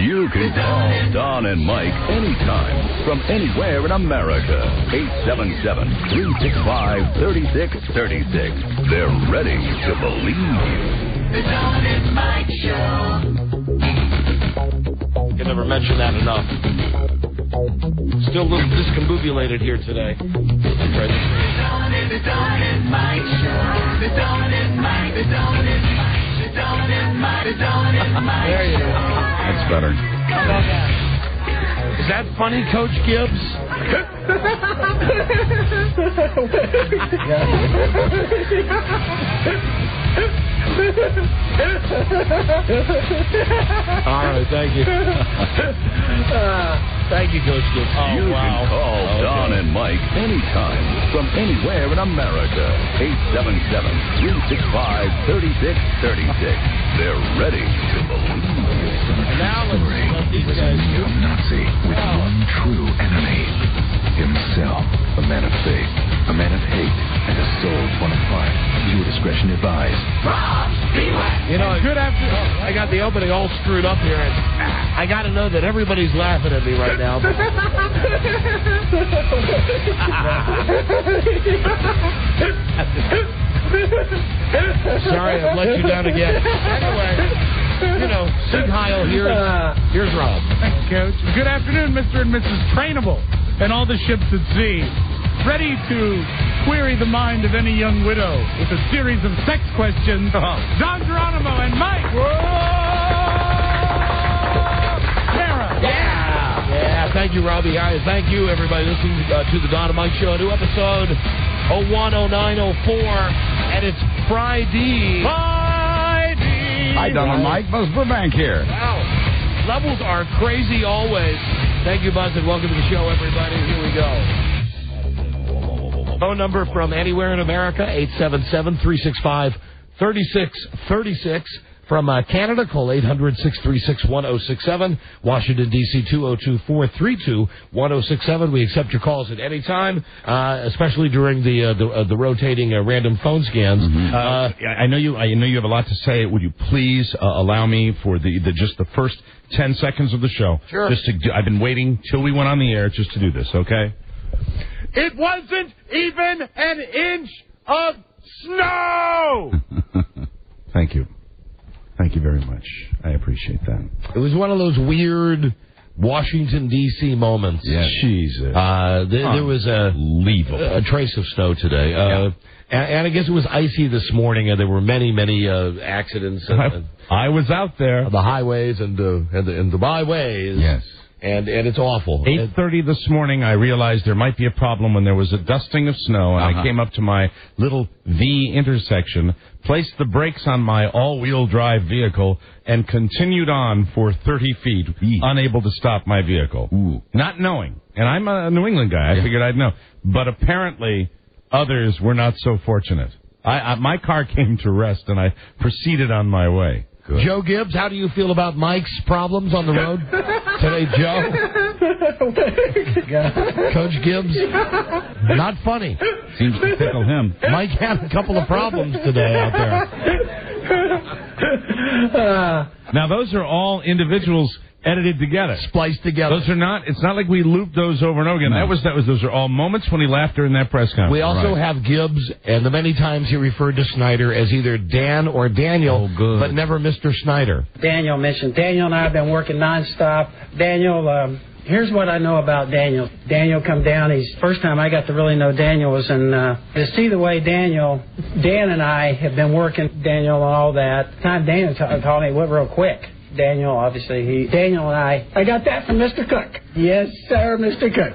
You can call Don and Mike anytime from anywhere in America. 877-365-3636. They're ready to believe you. The Don and Mike Show. You can never mention that enough. Still a little discombobulated here today. The Don and Mike Show. The Don and Mike. The Don and Mike. The Don and Mike. The Don and Mike. There you go. That's better. How about that? Is that funny, Coach Gibbs? All right, thank you. Thank you, Coach Gibbs. Oh, you can call Don and Mike anytime from anywhere in America. 877-365-3636. They're ready to believe you. And now let's these guys. Nazi with one true enemy. Himself. A man of faith, a man of hate, and a soul torn apart. Viewer discretion advised. You know, good after I got the opening all screwed up here, and I got to know that everybody's laughing at me right now. Sorry, I've let you down again. Anyway, you know, Sig Heil, here's Rob. Thanks, Coach. Good afternoon, Mr. and Mrs. Trainable and all the ships at sea. Ready to query the mind of any young widow with a series of sex questions. Don Geronimo and Mike. Sarah. Yeah, thank you, Robbie. Thank you, everybody, listening to the Don and Mike Show. A new episode, 010904, and it's Friday. Hi, Don and Mike. Buzz Burbank here. Wow. Levels are crazy always. Thank you, Buzz, and welcome to the show, everybody. Here we go. Phone number from anywhere in America, 877-365-3636. From Canada, call 800-636-1067. Washington, D.C., 202-432-1067. We accept your calls at any time, especially during the rotating random phone scans. Mm-hmm. I know you have a lot to say. Would you please allow me for just the first 10 seconds of the show? Sure. I've been waiting till we went on the air just to do this, okay? It wasn't even an inch of snow! Thank you. Thank you very much. I appreciate that. It was one of those weird Washington, D.C. moments. Yeah. Jesus. There was a trace of snow today. And I guess it was icy this morning, and there were many accidents. I was out there. The highways and the byways. Yes. And it's awful. 8:30 this morning, I realized there might be a problem when there was a dusting of snow, and I came up to my little V intersection, placed the brakes on my all-wheel drive vehicle, and continued on for 30 feet, unable to stop my vehicle. Ooh. Not knowing. And I'm a New England guy. I figured I'd know. But apparently, others were not so fortunate. My car came to rest, and I proceeded on my way. Good. Joe Gibbs, how do you feel about Mike's problems on the road today, Joe? Coach Gibbs? Not funny. Seems to tickle him. Mike had a couple of problems today out there. Now, those are all individuals edited together. Spliced together. Those are not, it's not like we looped those over and over again. No. Those are all moments when he laughed during that press conference. We also have Gibbs, and the many times he referred to Snyder as either Dan or Daniel, but never Mr. Snyder. Daniel mentioned. Daniel and I have been working nonstop. Daniel, here's what I know about Daniel. Daniel come down. First time I got to really know Daniel was to see the way Dan and I have been working, Daniel and all that. The time Daniel taught me, it went real quick. Daniel, obviously, Daniel and I got that from Mr. Cook. Yes, sir, Mr. Cook.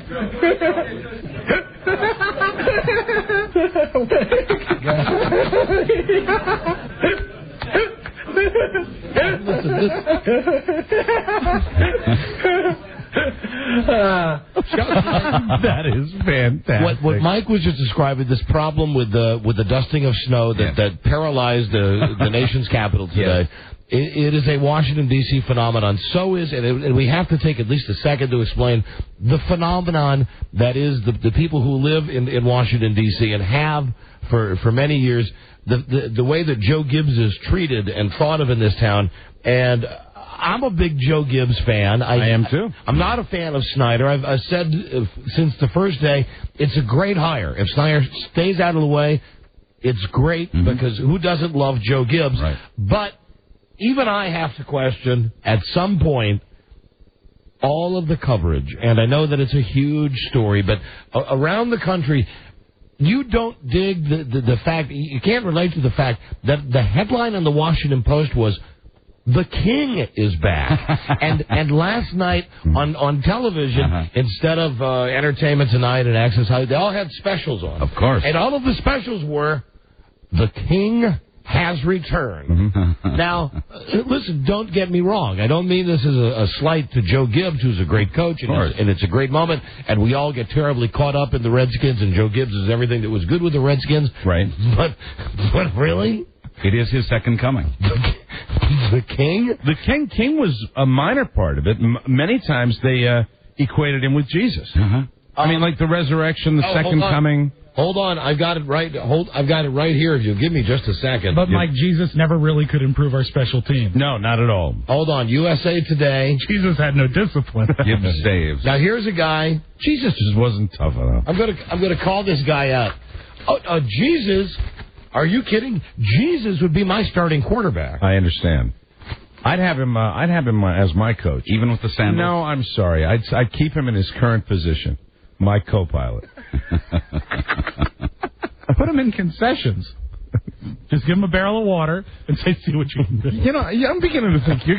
That is fantastic. What Mike was just describing, this problem with the dusting of snow that paralyzed the nation's capital today. Yes. It is a Washington, D.C. phenomenon. So is, and we have to take at least a second to explain the phenomenon that is the people who live in Washington, D.C. and have for many years, the way that Joe Gibbs is treated and thought of in this town. And I'm a big Joe Gibbs fan. I am too. I'm not a fan of Snyder. I've said since the first day, it's a great hire. If Snyder stays out of the way, it's great because who doesn't love Joe Gibbs? Right. But even I have to question at some point all of the coverage. And I know that it's a huge story, but around the country, you don't dig the fact, you can't relate to the fact that the headline on the Washington Post was, "The King is back." and last night on television, instead of Entertainment Tonight and Access Hollywood, they all had specials on. Of course. And all of the specials were, "The King has returned." Now, listen, don't get me wrong. I don't mean this as a slight to Joe Gibbs, who's a great coach, and it's a great moment, and we all get terribly caught up in the Redskins, and Joe Gibbs is everything that was good with the Redskins. Right. But really? It is his second coming. The King? The King was a minor part of it. Many times they equated him with Jesus. I mean, like the resurrection, the second coming. Hold on, I've got it right. I've got it right here. If you'll give me just a second. But Mike, Jesus never really could improve our special team. No, not at all. Hold on, USA Today. Jesus had no discipline. Gibbs saves. Now here's a guy. Jesus just wasn't tough enough. I'm gonna call this guy out. Jesus. Are you kidding? Jesus would be my starting quarterback. I understand. I'd have him as my coach, even with the sandals. No, I'm sorry. I'd keep him in his current position, my co-pilot. Put him in concessions. Just give him a barrel of water and say, "See what you can do." You know, I'm beginning to think you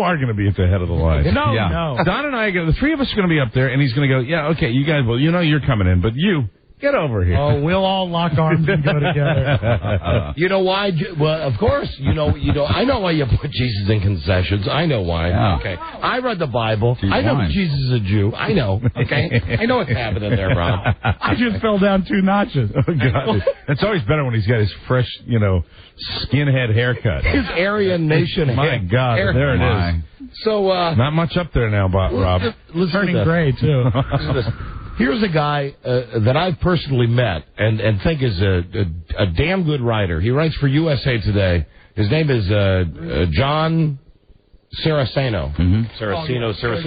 are going to be at the head of the line. No. Don and I, the three of us are going to be up there, and he's going to go, "Yeah, okay, you guys, well, you know you're coming in, but you." Get over here. Oh, we'll all lock arms and go together. You know why? Well, of course, you know. I know why you put Jesus in concessions. I know why. Yeah. Okay. I read the Bible. I know Jesus is a Jew. I know. Okay. I know what's happening there, Rob. I just fell down 2 notches. Oh, God. It's always better when he's got his fresh, skinhead haircut. His Aryan Nation My God, there it is. So, not much up there now, Rob. Turning gray, too. Here's a guy that I've personally met and think is a damn good writer. He writes for USA Today. His name is John Saraceno. Saraceno.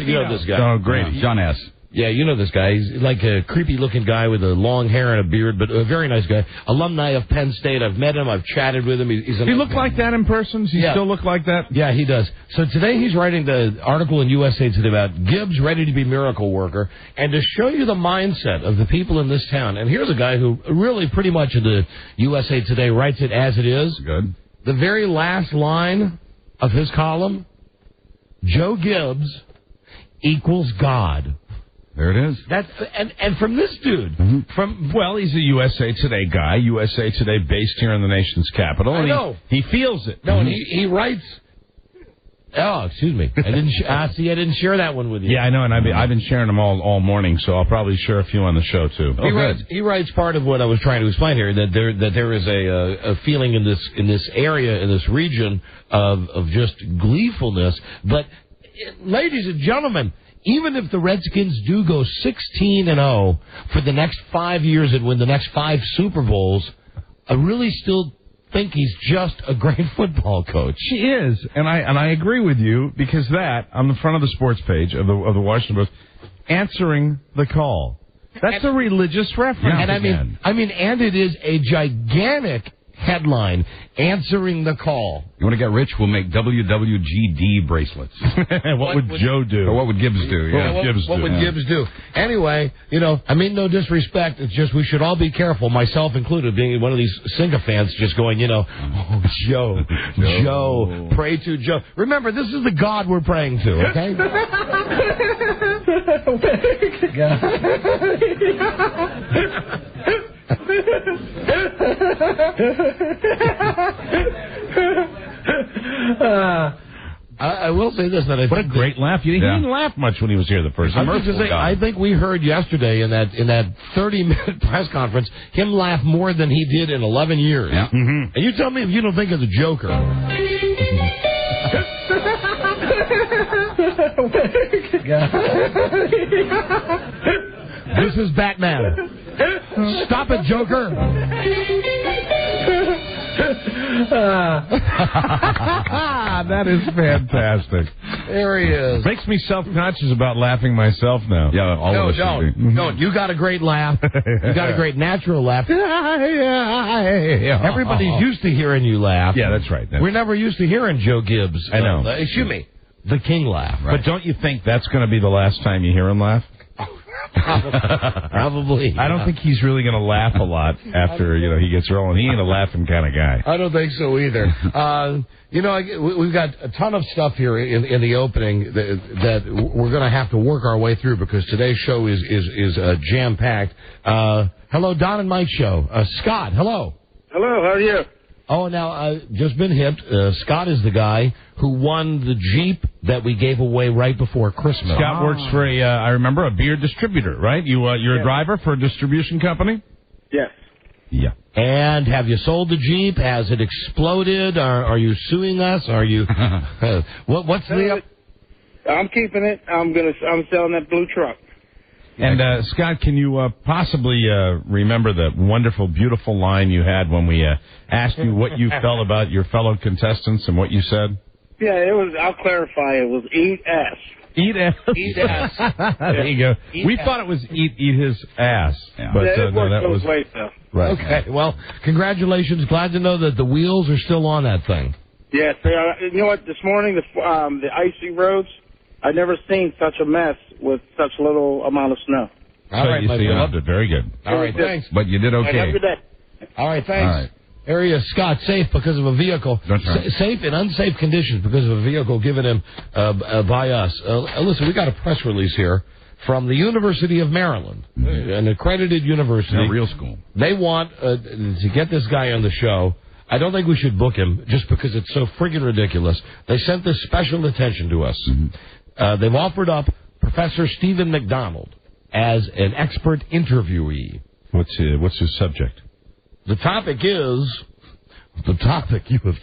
You know this guy. Oh, great. John S. Yeah, you know this guy. He's like a creepy-looking guy with a long hair and a beard, but a very nice guy. Alumni of Penn State. I've met him. I've chatted with him. Does he look like that in person? Does he still look like that? Yeah, he does. So today he's writing the article in USA Today about Gibbs ready to be miracle worker, and to show you the mindset of the people in this town. And here's a guy who really pretty much in the USA Today writes it as it is. Good. The very last line of his column, Joe Gibbs equals God. There it is. That's and from this dude, he's a USA Today guy. USA Today based here in the nation's capital. I know. He feels it. No, and he writes. Oh, excuse me. I didn't. I didn't share that one with you. Yeah, I know, and I've been sharing them all morning, so I'll probably share a few on the show too. He writes part of what I was trying to explain here, that there is a feeling in this area, in this region of just gleefulness. But, ladies and gentlemen, even if the Redskins do go 16-0 for the next 5 years and win the next 5 Super Bowls, I really still think he's just a great football coach. He is, and I agree with you, because that on the front of the sports page of the Washington Post, answering the call. That's a religious reference. Yeah, and and it is a gigantic headline, answering the call. You want to get rich? We'll make WWGD bracelets. What would Joe do? Or what would Gibbs do? Yeah. What would Gibbs do? Anyway, I mean no disrespect. It's just we should all be careful, myself included, being one of these sycophants just going, oh, Joe, pray to Joe. Remember, this is the God we're praying to, okay? I will say this, that what a great laugh! He didn't laugh much when he was here the first time. I think we heard yesterday in that 30-minute press conference him laugh more than he did in 11 years. Yeah. Mm-hmm. And you tell me if you don't think it's a joker. This is Batman. Stop it, Joker. That is fantastic. There he is. Makes me self-conscious about laughing myself now. Yeah, all of us should be. Don't. You got a great laugh. You got a great natural laugh. Everybody's used to hearing you laugh. Yeah, that's right. We're never used to hearing Joe Gibbs. I know. Excuse me. The King laugh. Right. But don't you think that's going to be the last time you hear him laugh? Probably. I don't think he's really going to laugh a lot after he gets rolling. He ain't a laughing kind of guy. I don't think so either. We've got a ton of stuff here in the opening that we're going to have to work our way through because today's show is jam packed. Hello, Don and Mike show. Scott, hello. Hello, how are you? Oh, now, just been hipped. Scott is the guy who won the Jeep that we gave away right before Christmas. Scott works for I remember, a beer distributor, right? You're a driver for a distribution company? Yes. Yeah. And have you sold the Jeep? Has it exploded? Are you suing us? Are you... what's the... I'm keeping it. I'm selling that blue truck. And, Scott, can you possibly remember the wonderful, beautiful line you had when we asked you what you felt about your fellow contestants and what you said? Yeah, it was, I'll clarify, it was eat ass. Eat ass. Eat ass. There you go. We thought it was eat his ass. Yeah. But it no, that was... Ways, though. Right. Okay, well, congratulations. Glad to know that the wheels are still on that thing. Yes, they are. You know what, this morning, the icy roads, I've never seen such a mess with such little amount of snow. All right, you loved it. Very good. All right, thanks. But you did okay. Have a good day. All right, thanks. All right. Area Scott safe because of a vehicle. That's right. Safe in unsafe conditions because of a vehicle given him by us. Listen, we got a press release here from the University of Maryland, an accredited university. A real school. They want to get this guy on the show. I don't think we should book him just because it's so friggin' ridiculous. They sent this special attention to us. Mm-hmm. They've offered up Professor Stephen McDonald as an expert interviewee. What's his subject? The topic you have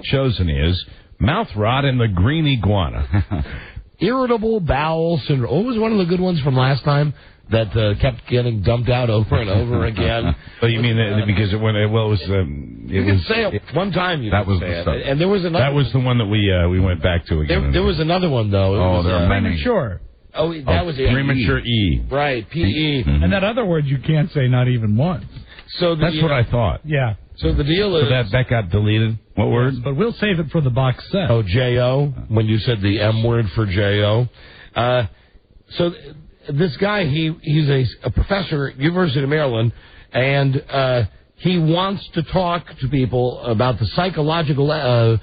chosen is mouth rot in the green iguana. Irritable bowel syndrome. What was one of the good ones from last time that kept getting dumped out over and over again? But you mean because it was say it one time. That was the stuff. And there was another. That was the one that we went back to again. There was another one though. There are many. Premature. Oh, that was it. Premature E. Right, PE. Mm-hmm. And that other word you can't say not even once. So that's what I thought. Yeah. So the deal is... So that got deleted? What word? But we'll save it for the box set. Oh, J-O, when you said the M word for J-O. So this guy, he's a professor at University of Maryland, and he wants to talk to people about the psychological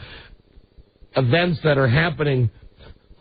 events that are happening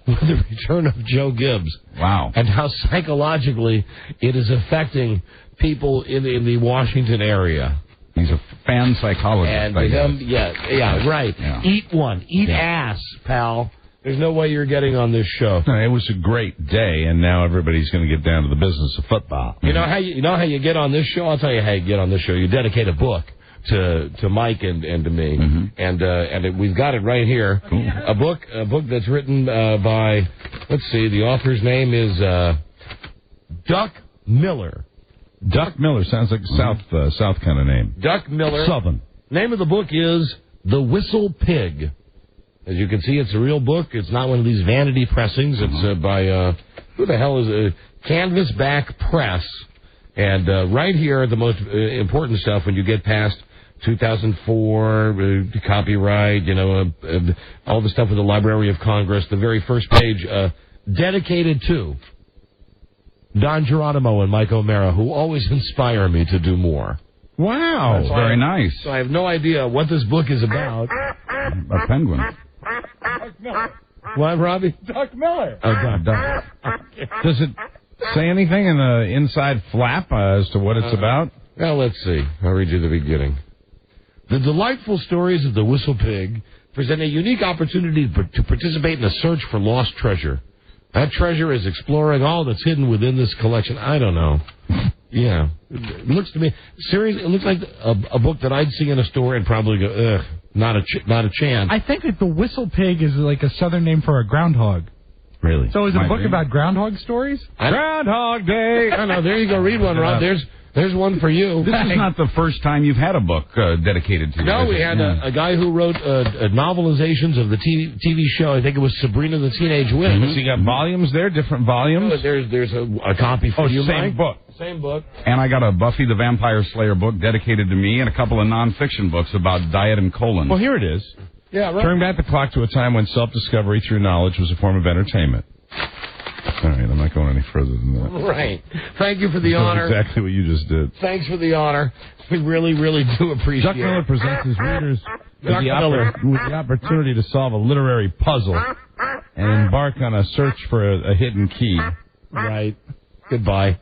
with the return of Joe Gibbs. Wow. And how psychologically it is affecting people in the Washington area. He's a fan psychologist. And him, yeah, right. Yeah. Eat ass, pal. There's no way you're getting on this show. No, it was a great day, and now everybody's going to get down to the business of football. You know how you get on this show? I'll tell you how you get on this show. You dedicate a book to Mike and to me, mm-hmm. and we've got it right here. Cool. A book that's written by, let's see, the author's name is Duck Miller. Duck Miller sounds like a South kind of name. Duck Miller. Southern. Name of the book is The Whistle Pig. As you can see, it's a real book. It's not one of these vanity pressings. It's by who the hell is it? Canvasback Press. And right here, the most important stuff when you get past 2004, copyright, all the stuff with the Library of Congress, the very first page, dedicated to Don Geronimo and Mike O'Mara, who always inspire me to do more. Wow. That's very nice. So I have no idea what this book is about. A penguin. What, Robbie? Duck Miller. Oh, Duck. Does it say anything in the inside flap as to what it's about? Well, let's see. I'll read you the beginning. The delightful stories of the Whistle Pig present a unique opportunity to participate in a search for lost treasure. That treasure is exploring all that's hidden within this collection. I don't know. Yeah. It looks to me, seriously, it looks like a book that I'd see in a store and probably go, ugh, not a chance. I think that the Whistle Pig is like a southern name for a groundhog. Really? So is it a book about groundhog stories? Groundhog Day. I know. There you go. Read one, Rob. There's one for you. This is not the first time you've had a book dedicated to you. No, we had a guy who wrote novelizations of the TV show. I think it was Sabrina the Teenage Witch. So you got volumes there, different volumes? Oh, there's a copy for you, same Mike. book. Same book. And I got a Buffy the Vampire Slayer book dedicated to me and a couple of nonfiction books about diet and colon. Well, here it is. Yeah, right. Turn back the clock to a time when self-discovery through knowledge was a form of entertainment. All right, I'm not going any further than that. Right. Thank you for the honor. Exactly what you just did. Thanks for the honor. We really, really do appreciate Chuck Miller it. presents his readers with the opportunity to solve a literary puzzle and embark on a search for a hidden key. Right. Goodbye.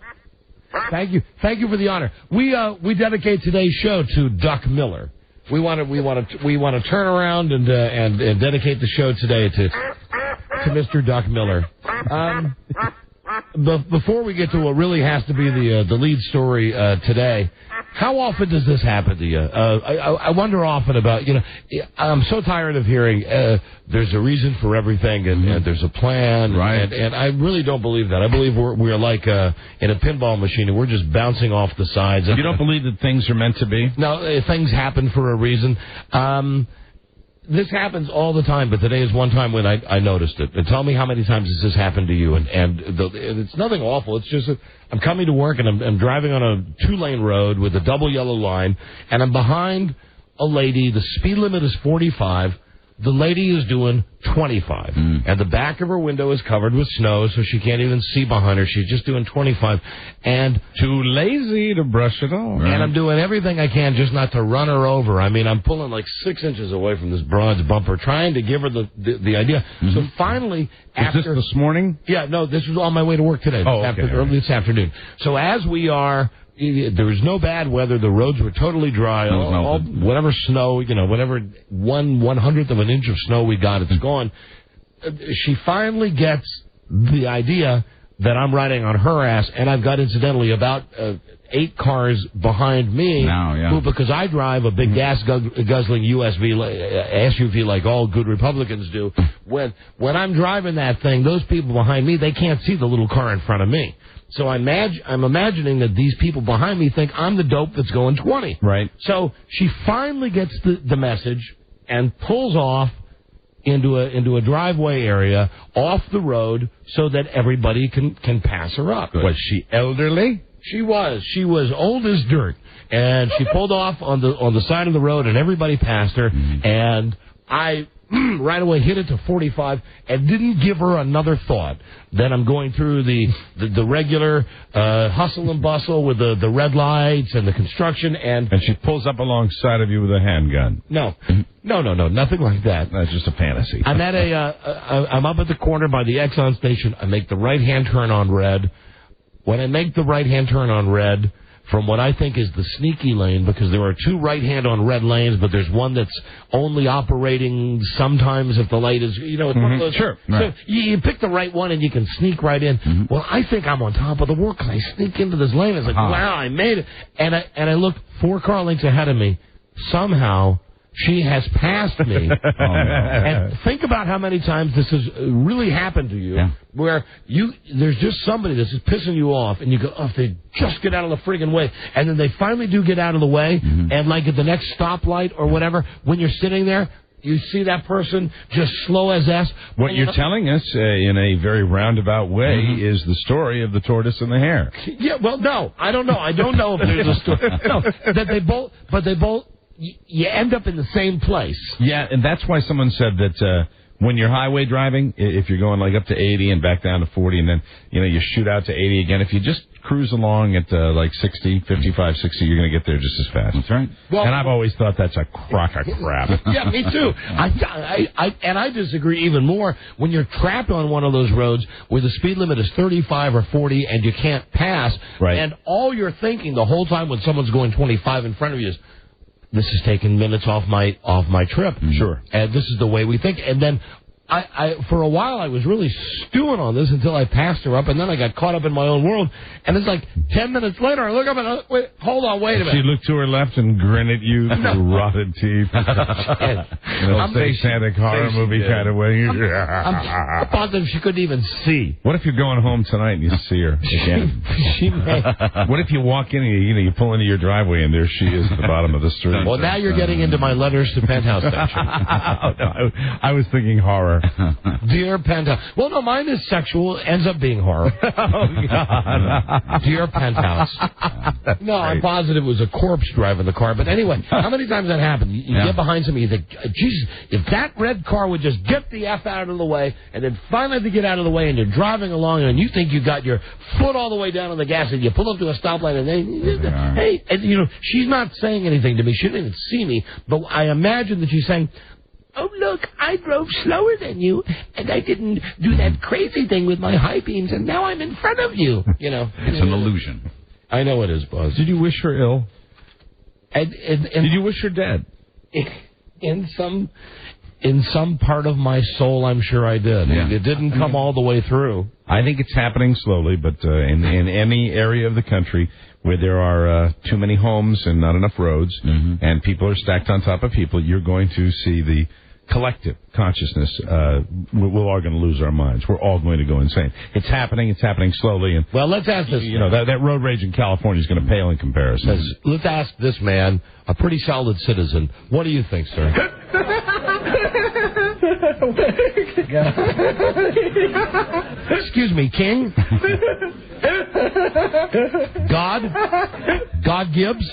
Thank you for the honor. We dedicate today's show to Duck Miller. We want to turn around and dedicate the show today to Mr. Duck Miller. Before we get to what really has to be the lead story today, how often does this happen to you? I wonder often about, I'm so tired of hearing there's a reason for everything and there's a plan. Right. And I really don't believe that. I believe we're like in a pinball machine and we're just bouncing off the sides. You don't believe that things are meant to be? No, things happen for a reason. This happens all the time, but today is one time when I noticed it. And tell me how many times has this happened to you? And it's nothing awful. It's just I'm coming to work and I'm driving on a 2-lane road with a double yellow line, and I'm behind a lady. The speed limit is 45. The lady is doing 25, and the back of her window is covered with snow, so she can't even see behind her. She's just doing 25, and too lazy to brush it off. And I'm doing everything I can just not to run her over. I mean, I'm pulling like 6 inches away from this broad's bumper, trying to give her the idea. So finally, Is this this morning? Yeah, no, this was on my way to work today. Oh, okay. Early this afternoon. So as we are. There was no bad weather. The roads were totally dry. All whatever snow, whatever 1/100th of an inch of snow we got, it's gone. She finally gets the idea that I'm riding on her ass, and I've got, incidentally, about 8 cars behind me. Now, yeah. Who, because I drive a big gas-guzzling SUV like all good Republicans do, when I'm driving that thing, those people behind me, they can't see the little car in front of me. So I'm imagining that these people behind me think I'm the dope that's going 20. Right. So she finally gets the message and pulls off into a driveway area off the road so that everybody can pass her up. Was she elderly? She was old as dirt, and she pulled off on the side of the road, and everybody passed her, and I right away hit it to 45 and didn't give her another thought. Then I'm going through the regular hustle and bustle with the red lights and the construction, and she pulls up alongside of you with a handgun. No, nothing like that. That's just a fantasy. I'm at I'm up at the corner by the Exxon station. I make the right-hand turn on red. When I make the right-hand turn on red, from what I think is the sneaky lane, because there are 2 right-hand on red lanes, but there's one that's only operating sometimes if the light is, it's one of those. Sure. So right. you pick the right one and you can sneak right in. Well, I think I'm on top of the world because I sneak into this lane. It's like, wow, I made it. And I look 4 car lengths ahead of me. Somehow, she has passed me. And think about how many times this has really happened to you, where there's just somebody that's just pissing you off, and you go, oh, if they just get out of the friggin' way, and then they finally do get out of the way, and like at the next stoplight or whatever, when you're sitting there, you see that person just slow as ass. What you're telling us in a very roundabout way is the story of the tortoise and the hare. Yeah, well, no, I don't know. I don't know if there's a story. No, that they both. You end up in the same place. Yeah, and that's why someone said that when you're highway driving, if you're going like up to 80 and back down to 40, and then you shoot out to 80 again, if you just cruise along at like 60, 55, 60, you're going to get there just as fast. That's right. Well, and I've always thought that's a crock of crap. Yeah, me too. I disagree even more when you're trapped on one of those roads where the speed limit is 35 or 40 and you can't pass, right. And all you're thinking the whole time when someone's going 25 in front of you is, this is taking minutes off my trip. Sure. And this is the way we think. And then I for a while I was really stewing on this until I passed her up, and then I got caught up in my own world. And it's like 10 minutes later, I look up and wait a minute. She looked to her left and grinned at you through rotted teeth. Satanic horror movie kind of way. I'm positive she couldn't even see. What if you're going home tonight and you see her again? She may. What if you walk in and you pull into your driveway and there she is at the bottom of the street? Well, now you're getting into my letters to Penthouse section. I was thinking horror. Dear Penthouse. Well, no, mine is sexual. Ends up being horror. Oh, God. Dear Penthouse. No, I'm positive it was a corpse driving the car. But anyway, how many times that happened? You get behind somebody, you think, Jesus, if that red car would just get the F out of the way, and then finally to get out of the way, and you're driving along, and you think you got your foot all the way down on the gas, and you pull up to a stoplight, and hey, and, she's not saying anything to me. She didn't even see me, but I imagine that she's saying, oh, look, I drove slower than you, and I didn't do that crazy thing with my high beams, and now I'm in front of you. It's an illusion. I know it is, Buzz. Did you wish her ill? And did you wish her dead? In some part of my soul, I'm sure I did. Yeah. It didn't come all the way through. I think it's happening slowly, but in any area of the country where there are too many homes and not enough roads, and people are stacked on top of people, you're going to see the collective consciousness. We're all going to lose our minds. We're all going to go insane. It's happening slowly. And well, let's ask this. That road rage in California is going to pale in comparison. Let's ask this man, a pretty solid citizen. What do you think, sir? Excuse me, King? God Gibbs?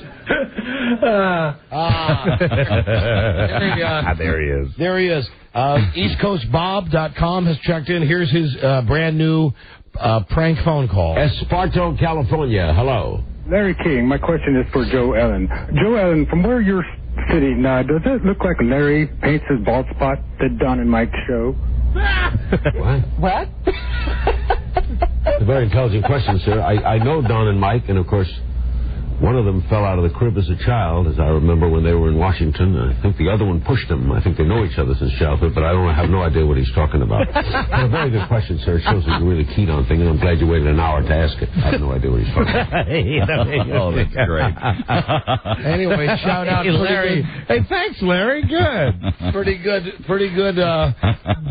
There he is. There he is. EastCoastBob.com has checked in. Here's his brand new prank phone call. Esparto, California. Hello. Larry King, my question is for Joe Ellen. Joe Ellen, from where you're sitting, does it look like Larry paints his bald spot that Don and Mike show? What? It's a very intelligent question, sir. I know Don and Mike, and of course, one of them fell out of the crib as a child, as I remember when they were in Washington. I think the other one pushed him. I think they know each other since childhood, but I have no idea what he's talking about. But a very good question, sir. It shows that you're really keen on things, and I'm glad you waited an hour to ask it. I have no idea what he's talking about. Oh, that's great. Anyway, shout out to Larry. Hey, thanks, Larry. Good. Pretty good.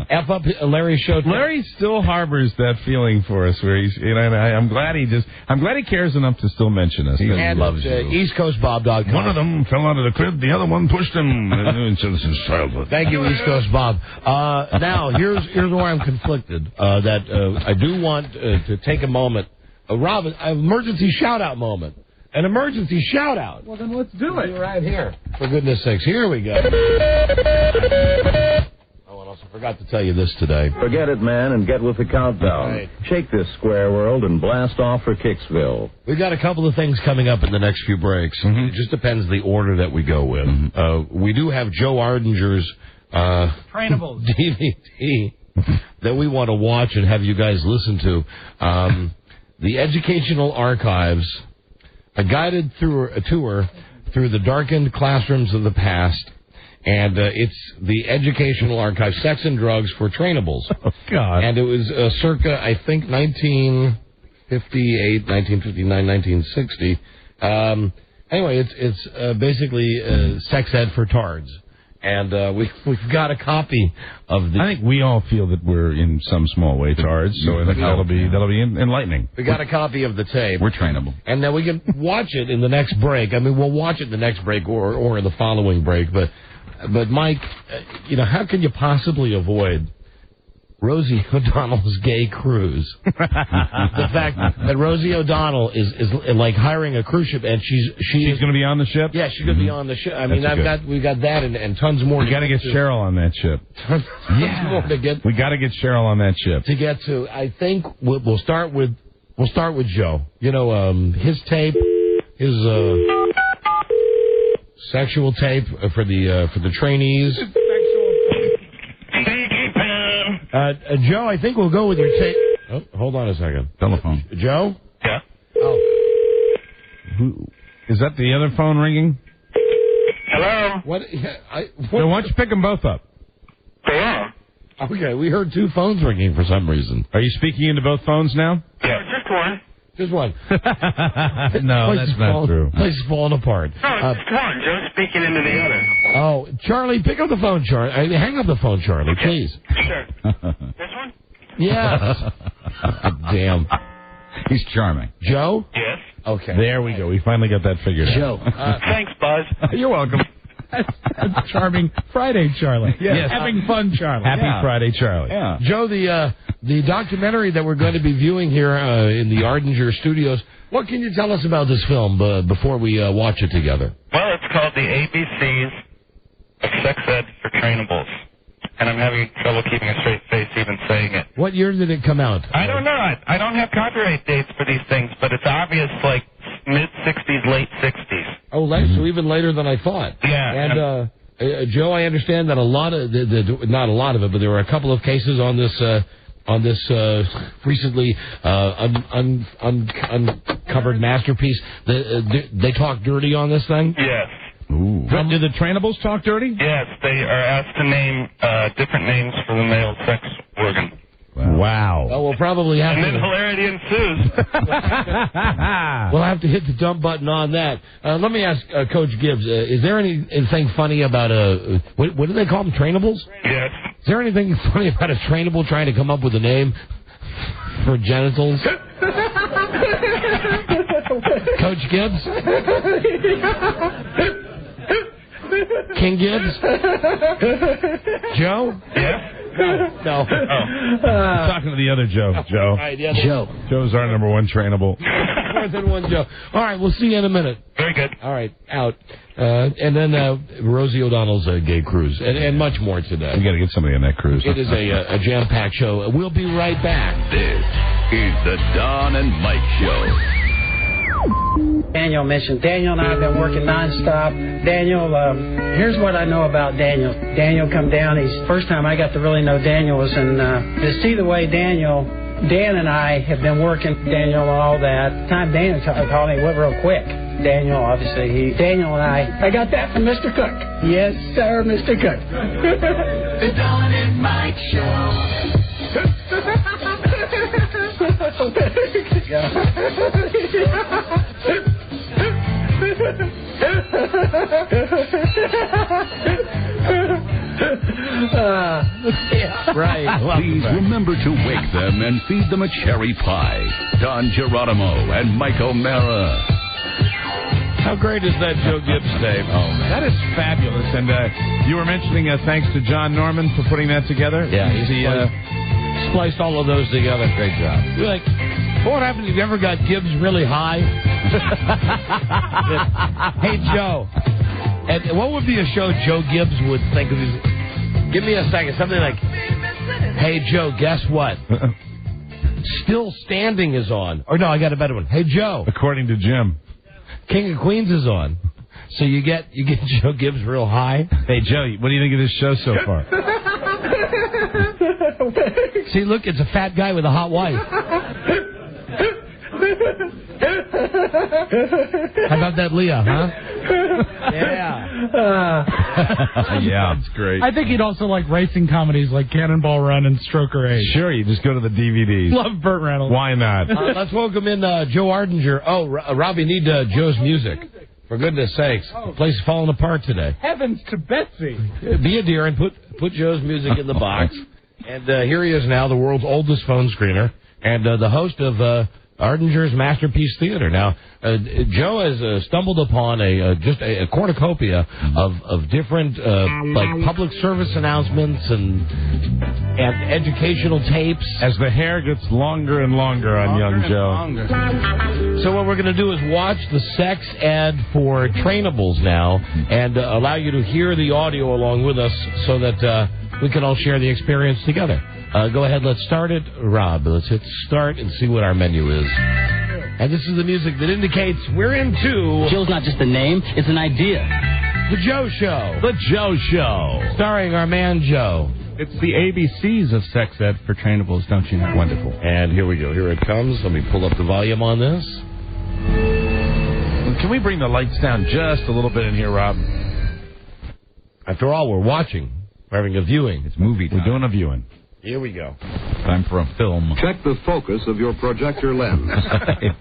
F up Larry show. Larry still harbors that feeling for us, where he's. I'm glad he cares enough to still mention us. He loves you. EastCoastBob.com. One of them fell out of the crib, the other one pushed him. Since his childhood. Thank you, East Coast Bob. Now, here's where I'm conflicted. I do want to take a moment. Robin, an emergency shout-out moment. An emergency shout-out. Well, then let's do it. Right here. For goodness sakes. Here we go. Oh, and also forgot to tell you this today. Forget it, man, and get with the countdown. Right. Shake this square world and blast off for Kicksville. We've got a couple of things coming up in the next few breaks. It just depends the order that we go with. We do have Joe Ardinger's Trainables DVD that we want to watch and have you guys listen to. The Educational Archives, a guided tour through the darkened classrooms of the past. And it's the Educational Archive, Sex and Drugs for Trainables. Oh, God. And it was circa, I think, 1958, 1959, 1960. Anyway, it's basically sex ed for tards. And we've got a copy of the... I think we all feel that we're in some small way tards, so I think that'll be enlightening. We got a copy of the tape. We're trainable. And then we can watch it in the next break. I mean, we'll watch it in the next break or in the following break, But Mike, how can you possibly avoid Rosie O'Donnell's gay cruise? The fact that Rosie O'Donnell is like hiring a cruise ship, and she's going to be on the ship. Yeah, she's going to be on the ship. I mean, we've got that and tons more. We got to get Cheryl on that ship. More to get. We got to get Cheryl on that ship to get to. I think we'll start with Joe. His tape, his sexual tape for the trainees. Joe, I think we'll go with your tape. Oh, hold on a second. Telephone. Joe? Yeah. Oh. Is that the other phone ringing? Hello? What? Why don't you pick them both up? They are. Okay, we heard 2 phones ringing for some reason. Are you speaking into both phones now? Yeah, just one. Just one. No, that's not true. Place is falling apart. No, just one. Joe's speaking into the other. Oh, Charlie, pick up the phone, Charlie. Hang up the phone, Charlie, please. Sure. This one? Yes. Damn. He's charming. Joe? Yes. Okay. There we go. We finally got that figured out. Joe. Thanks, Buzz. You're welcome. That's charming Friday, Charlie. Yes. Having fun, Charlie. Happy Friday, Charlie. Yeah. Joe, the documentary that we're going to be viewing here in the Ardinger Studios, what can you tell us about this film before we watch it together? Well, it's called The ABCs of Sex Ed for Trainables. And I'm having trouble keeping a straight face even saying it. What year did it come out? I don't know. I don't have copyright dates for these things, but it's obvious, like, mid-'60s, late 60s. Oh, so even later than I thought. Yeah. And, Joe, I understand that a lot of, not a lot of it, but there were a couple of cases on this recently uncovered masterpiece. They talk dirty on this thing? Yes. Ooh. Did the Trainables talk dirty? Yes, they are asked to name different names for the male sex organ. Wow. Well, we'll probably have And to... then hilarity ensues. We'll have to hit the dump button on that. Let me ask Coach Gibbs, is there anything funny about what do they call them, Trainables? Yes. Is there anything funny about a Trainable trying to come up with a name for genitals? Coach Gibbs? King Gibbs? Joe? Yeah? No. Talking to the other Joe. Joe. Right, Joe. Joe's our number one Trainable. More than one Joe. All right, we'll see you in a minute. Very good. All right, out. And then Rosie O'Donnell's Gay Cruise, and much more today. We got to get somebody on that cruise. It is a jam-packed show. We'll be right back. This is the Don and Mike Show. Daniel mentioned, Daniel and I have been working nonstop. Daniel, here's what I know about Daniel. Daniel come down. First time I got to really know Daniel was to see the way Dan and I have been working, Daniel and all that. Time Daniel called me real quick. Daniel, obviously, Daniel and I got that from Mr. Cook. Yes, sir, Mr. Cook. The Don and Mike Show. Right. Please remember to wake them and feed them a cherry pie. Don Geronimo and Mike O'Mara. How great is that Joe Gibbs name? Oh, man. That is fabulous. And you were mentioning thanks to John Norman for putting that together. Yeah, he spliced all of those together. Great job. You're like, what happened if you ever got Gibbs really high? Hey, Joe. And what would be a show Joe Gibbs would think of? Give me a second. Something like, hey, Joe, guess what? Still Standing is on. Or no, I got a better one. Hey, Joe. According to Jim. King of Queens is on. So you get Joe Gibbs real high. Hey, Joe, what do you think of this show so far? See, look, it's a fat guy with a hot wife. How about that, Leah, huh? Yeah. Yeah, it's great. I think he'd also like racing comedies like Cannonball Run and Stroker 8. Sure, you just go to the DVDs. Love Burt Reynolds. Why not? Let's welcome in Joe Ardinger. Oh, Robbie, need Joe's music. For goodness sakes. The place is falling apart today. Heavens to Betsy. Be a dear and put Joe's music in the box. And here he is now, the world's oldest phone screener, and the host of Ardinger's Masterpiece Theater. Now, Joe has stumbled upon just a cornucopia of different like public service announcements and educational tapes. As the hair gets longer and longer on young Joe. So what we're going to do is watch the sex ad for Trainables now and allow you to hear the audio along with us so that we can all share the experience together. Go ahead, let's start it. Rob, let's hit start and see what our menu is. And this is the music that indicates we're into... Joe's not just a name, it's an idea. The Joe Show. The Joe Show. Starring our man Joe. It's the ABCs of sex ed for Trainables, don't you know? Wonderful. And here we go. Here it comes. Let me pull up the volume on this. Can we bring the lights down just a little bit in here, Rob? After all, we're watching. We're having a viewing. It's movie time. We're doing a viewing. Here we go. Time for a film. Check the focus of your projector lens.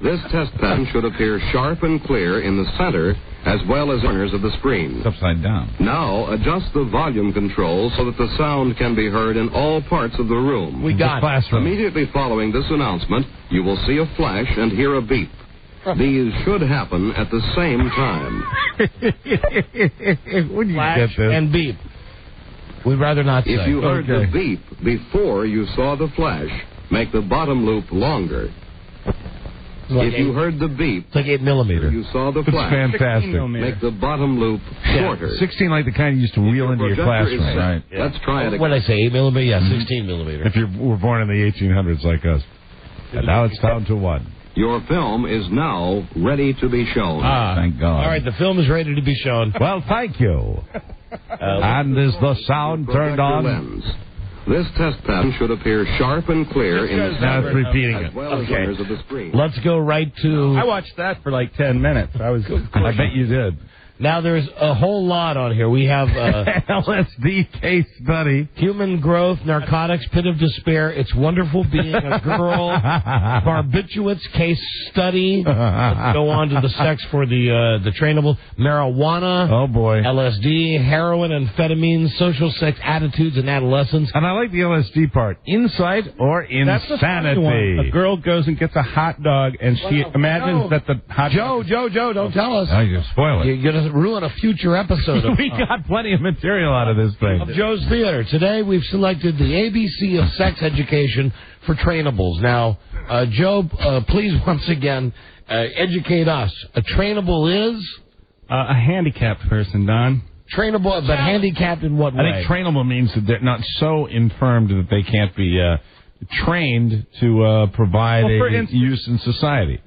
This test pen should appear sharp and clear in the center as well as corners of the screen. It's upside down. Now adjust the volume control so that the sound can be heard in all parts of the room. We got it. Immediately following this announcement, you will see a flash and hear a beep. These should happen at the same time. When you flash get this? and beep. We'd rather not say. If you heard the beep before you saw the flash, make the bottom loop longer. Like if you heard the beep, it's like 8 millimeter. You saw the flash. It's fantastic. Make the bottom loop shorter. 16 like the kind you used to wheel into your classroom. Right. Yeah. Let's try it again. What did I say, 8 millimeter? Yeah, 16 millimeter. If you were born in the 1800s like us. And now it's down to 1. Your film is now ready to be shown. Thank God. All right, the film is ready to be shown. Well, thank you. And is the sound turned on? Lens. This test pen should appear sharp and clear in the Now it's repeating as it. well as corners of the screen. Let's go right to... I watched that for like 10 minutes. I bet you did. Now, there's a whole lot on here. We have LSD case study. Human growth, narcotics, pit of despair, it's wonderful being a girl, barbiturates case study. Let's go on to the sex for the trainable. Marijuana. Oh, boy. LSD, heroin, amphetamines, social sex attitudes in adolescence. And I like the LSD part. Insight or insanity? That's the funny one. A girl goes and gets a hot dog, and she imagines that the hot dog... Joe, don't tell us. Now you spoil it. You're going to ruin a future episode. We got plenty of material out of this thing. Of Joe's Theater. Today we've selected the ABC of sex education for trainables. Now, Joe, please once again educate us. A trainable is? A handicapped person, Don. Trainable, but handicapped in what way? I think trainable means that they're not so infirmed that they can't be trained to provide use in society.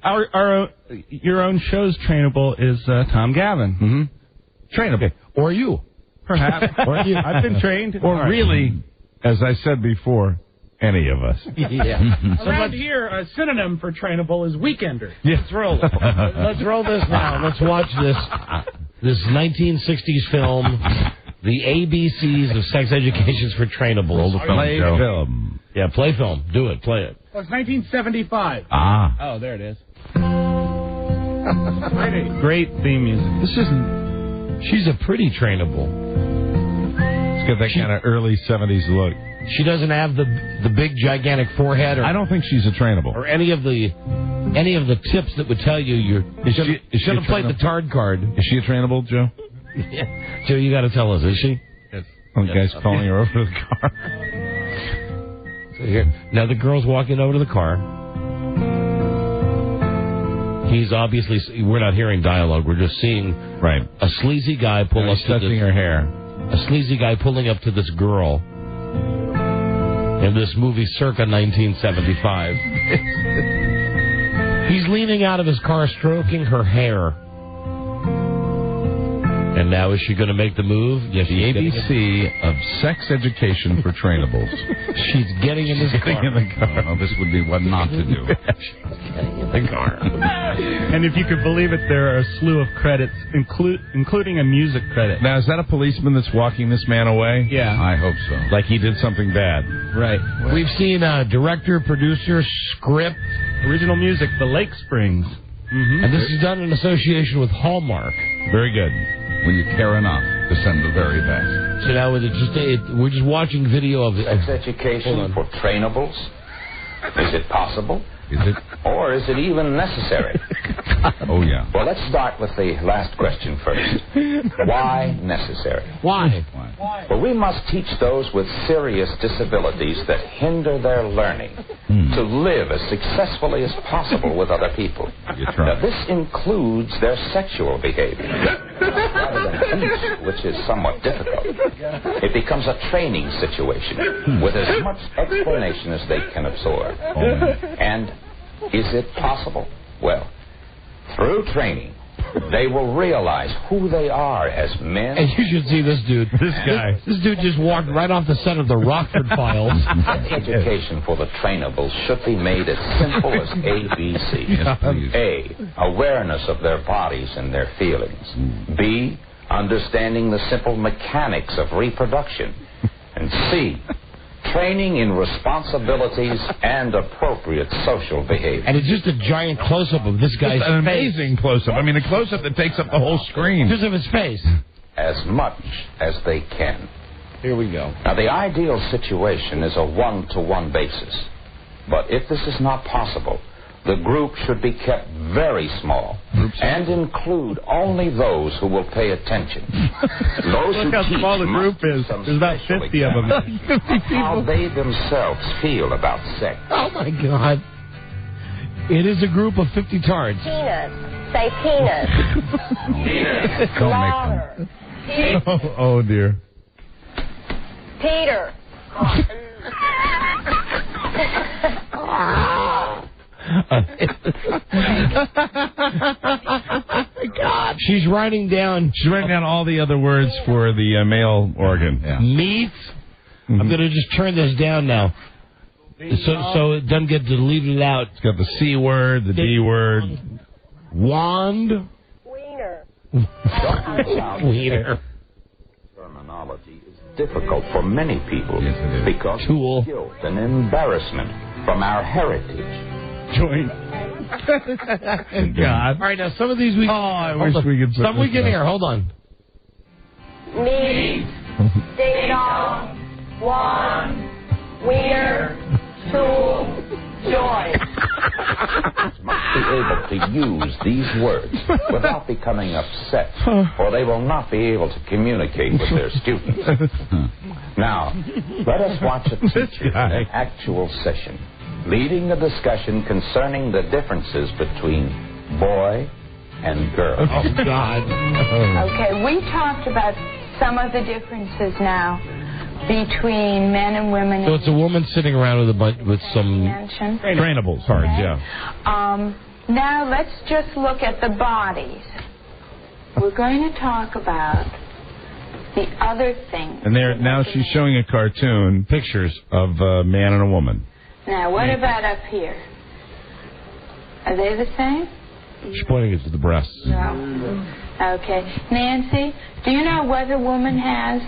Your own show's trainable is Tom Gavin. Mm-hmm. Trainable. Okay. Or you. Perhaps. Or you. I've been trained. Or really, as I said before, any of us. Yeah. Around here, a synonym for trainable is weekender. Yes. Let's roll it. Let's roll this now. Let's watch this 1960s film, The ABCs of Sex Educations for Trainables. Roll the film, Play Joe. film. Yeah, play film. Do it. Play it. Well, it's 1975. Oh, there it is. Great theme music. This isn't... She's a pretty trainable. It's got that kind of early 70s look. She doesn't have the big, gigantic forehead. Or, I don't think she's a trainable. Or any of the tips that would tell you you should have played the tard card. Is she a trainable, Joe? Yeah. Joe, you got to tell us. Is she? Yes. The guy's calling her over to the car. So here, now the girl's walking over to the car. He's obviously... We're not hearing dialogue. We're just seeing a sleazy guy pull up to this... her hair. A sleazy guy pulling up to this girl in this movie circa 1975. He's leaning out of his car, stroking her hair. And now is she going to make the move? Yes, the ABC of sex education for trainables. She's getting in this car. In the car. Oh, this would be what not to do. She's getting in the car. And if you could believe it, there are a slew of credits, including a music credit. Now, is that a policeman that's walking this man away? Yeah. I hope so. Like he did something bad. Right. We've seen director, producer, script. Original music, The Lake Springs. Mm-hmm. And this is done in association with Hallmark. Very good. When you care enough to send the very best. So now we're just watching video of sex education for trainables. Is it possible? Is it? Or is it even necessary? Oh, yeah. Well, let's start with the last question first. Why necessary? Why? Well, we must teach those with serious disabilities that hinder their learning to live as successfully as possible with other people. Now, this includes their sexual behavior. Rather than teach, which is somewhat difficult, it becomes a training situation with as much explanation as they can absorb. And is it possible? Well, through training, they will realize who they are as men. And you should see this dude. This guy. This dude just walked right off the set of the Rockford Files. Education for the trainables should be made as simple as ABC. Yes, A, awareness of their bodies and their feelings. B, understanding the simple mechanics of reproduction. And C, training in responsibilities and appropriate social behavior. And it's just a giant close-up of this guy's It's an face. amazing close-up. I mean, a close-up that takes up the whole screen. Just of his face. As much as they can. Here we go. Now, the ideal situation is a one-to-one basis. But if this is not possible, the group should be kept very small and include only those who will pay attention. Those Look how small the group is. There's about 50 of them. 50 people. How they themselves feel about sex. Oh, my God. It is a group of 50 tards. Penis. Say penis. Penis. Louder. Oh, dear. Peter. God. She's writing down all the other words for the male organ. Yeah. Meat. Mm-hmm. I'm going to just turn this down now. So it doesn't get deleted out. It's got the C word, the D word. Wand. Wiener. Wiener. Terminology is difficult for many people because of guilt and embarrassment from our heritage. Joint. God. All right, now some of these we. Oh, I wish we could. Some we can hear. Hold on. Meat. Ding dong. Wand. Wiener. Tool. Joint. Must be able to use these words without becoming upset, or they will not be able to communicate with their students. Now, let us watch a teacher in an actual session, leading a discussion concerning the differences between boy and girl. Oh, God. Okay, we talked about some of the differences now between men and women. So it's a woman sitting around with some trainables cards, yeah. Now let's just look at the bodies. We're going to talk about the other things. And there now she's showing a cartoon, pictures of a man and a woman. Now, what about up here? Are they the same? She's pointing it to the breasts. No. Okay. Nancy, do you know what a woman has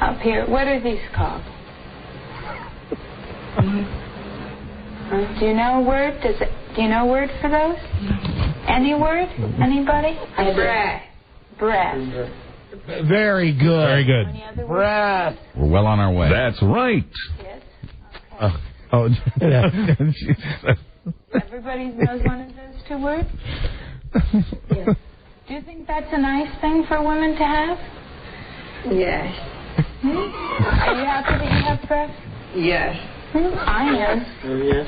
up here? What are these called? Do you know a word? Do you know a word for those? Any word? Anybody? Breath. Breath. Very good. Very good. Breath. We're well on our way. That's right. Yes. Oh, Everybody knows one of those two words? Yes. Do you think that's a nice thing for women to have? Yes. Are you happy that you have breath? Yes. I am. Yes.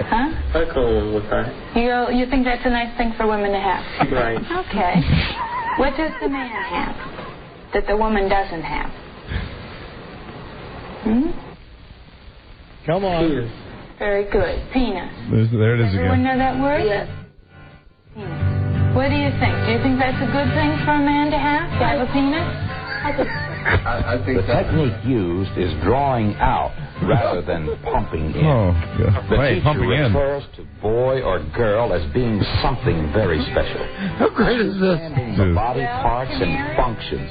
Huh? I go along with that. You think that's a nice thing for women to have? Right. Okay. What does the man have that the woman doesn't have? Come on. Penis. Very good. Penis. There it is Everyone again. know that word? Yes. Penis. What do you think? Do you think that's a good thing for a man to have a penis? I think the technique used is drawing out rather than pumping in. Oh, God. The Wait, teacher pumping in. refers to boy or girl as being something very special. How great is this? The body parts and functions.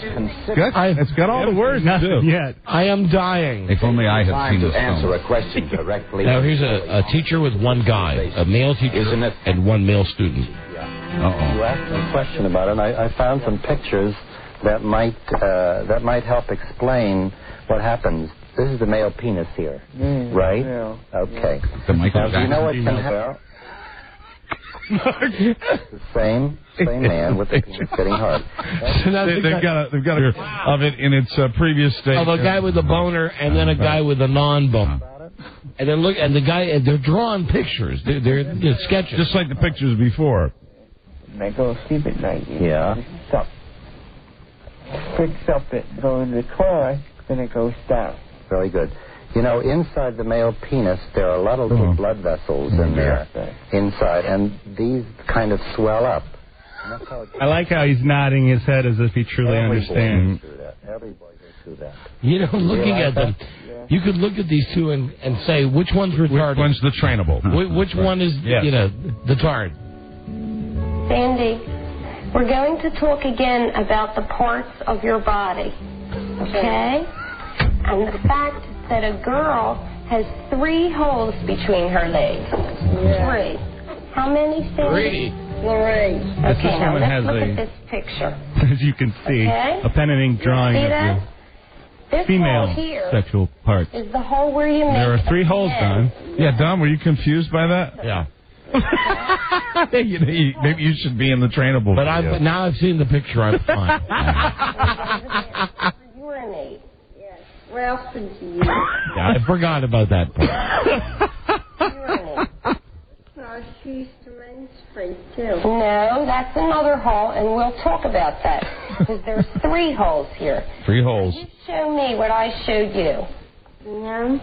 It's got all the words, too. Yet. I am dying. If only I had Time seen to this answer film. a question directly. Now, here's a teacher with one guy, a male teacher, Isn't it? and one male student. Uh-oh. You asked me a question about it, and I found some pictures that might help explain what happens. This is the male penis here, right? Yeah. Okay. The Michael Now, do you know what Jackson can happen? The same man with the penis getting hard. They've got a of it in its previous state. Of a guy with a boner and then a guy with a non-boner. And then look, and the guy, they're drawn pictures. They're sketches. Just like the pictures before. They go keep it like Yeah. Stop. Fix up it, go in the car, then it goes down. Very good. You know, inside the male penis, there are a lot of little blood vessels in there, inside, and these kind of swell up. And that's how it I like how he's nodding his head as if he truly understands. Every boy goes through that. You know, looking at them, you could look at these two and say, which one's retarded? Which one's the trainable? Which one is, the tard? Sandy, we're going to talk again about the parts of your body. Okay? And the fact that a girl has 3 holes between her legs. 3. How many, Sandy? 3. Okay, now let's look at this picture. As you can see, Okay. a pen and ink drawing See of that? the This female hole here sexual parts. is the hole where you make There are 3 a holes, pen. Don. Yeah, Don, were you confused by that? Yeah. Maybe you should be in the trainable. But now I've seen the picture. I'm fine. Urinate. Yes. Ralph and you. Yeah, I forgot about that part. Urinate. Oh, she used to menstruate too. No, that's another hole, and we'll talk about that. Because there's 3 holes here. 3 holes. You show me what I showed you. No.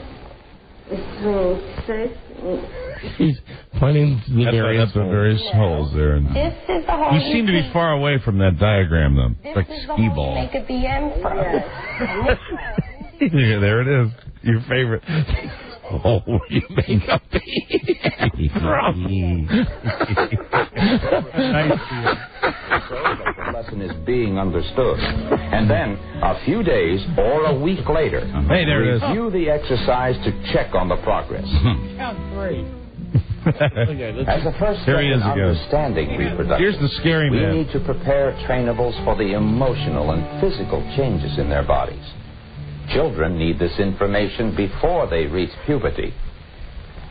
He's pointing to the various That's the various holes there. And This is the hole you seem to be far away from that diagram, though. This Like is the skee hole ball. you make a BM from. Yeah, there it is. Your favorite. Oh, you make a baby from. The lesson is being understood. And then, a few days or a week later, Hey, there it is. review the exercise to check on the progress. Count 3. As a first step Here he is in again. understanding reproduction, Here's the scary we man. need to prepare trainables for the emotional and physical changes in their bodies. Children need this information before they reach puberty.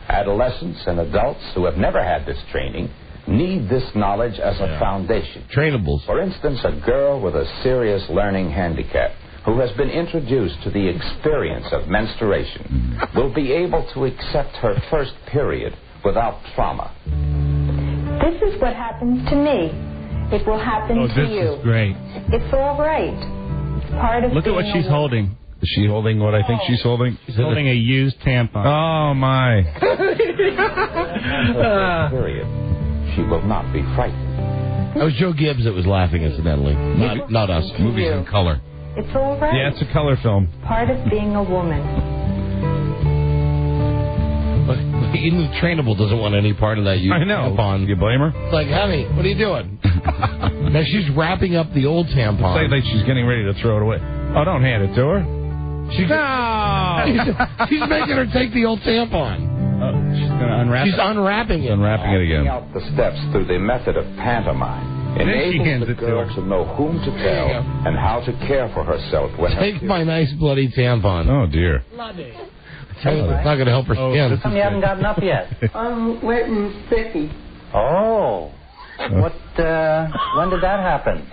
Adolescents and adults who have never had this training need this knowledge as a foundation. Trainables. For instance, a girl with a serious learning handicap who has been introduced to the experience of menstruation will be able to accept her first period without trauma. This is what happens to me. It will happen Oh, to this you. is great. It's all right. Part of Look at what being she's a holding. Is she holding what I think she's holding? She's holding a used tampon. Oh, my. Period. She will not be frightened. That was Joe Gibbs that was laughing, incidentally. Not us. Movies in color. It's all right. Yeah, it's a color film. Part of being a woman. But even the Trainable doesn't want any part of that. I know. Tampon. You blame her? It's like, honey, what are you doing? Now she's wrapping up the old tampon. Say like she's getting ready to throw it away. Oh, don't hand it to her. She's making her take the old tampon. She's going to unwrap She's it. unwrapping it. Unwrapping it again. Out the steps through the method of pantomime Then she hands enables the it to girl her. to know whom to tell and how to care for herself when her Take my nice bloody tampon. Oh, dear. It's not going to help her skin. How come you haven't gotten up yet? I'm wet and sticky. Oh. When did that happen?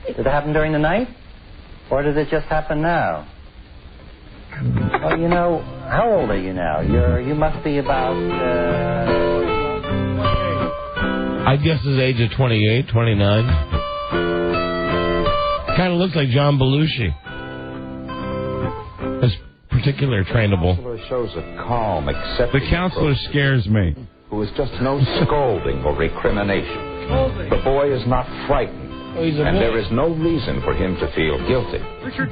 Did it happen during the night? Or did it just happen now? Well, you know, how old are you now? You must be about, I guess his age of 28, 29. Kind of looks like John Belushi. This particular Trainable. The counselor shows a calm, accepting The counselor approach, scares me. who is just no scolding or recrimination. The boy is not frightened, and there is no reason for him to feel guilty.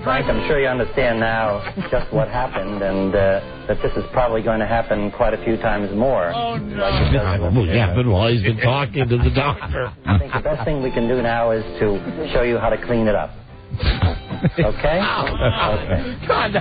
Frank, I'm sure you understand now just what happened and that this is probably going to happen quite a few times more. Oh, no. Yeah, but while he's been talking to the doctor. I think the best thing we can do now is to show you how to clean it up. Okay? Okay. God.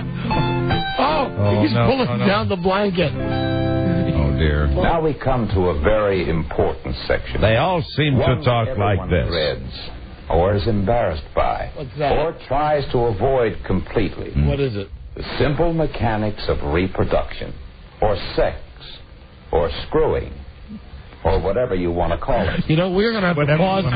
Oh, he's pulling down the blanket. Oh, dear. Now we come to a very important section. They all seem One to talk that like everyone this. dreads, or is embarrassed by, What's that? or tries to avoid completely. What is it? The simple mechanics of reproduction, or sex, or screwing, or whatever you want to call it. You know, we're going to have to pause. We're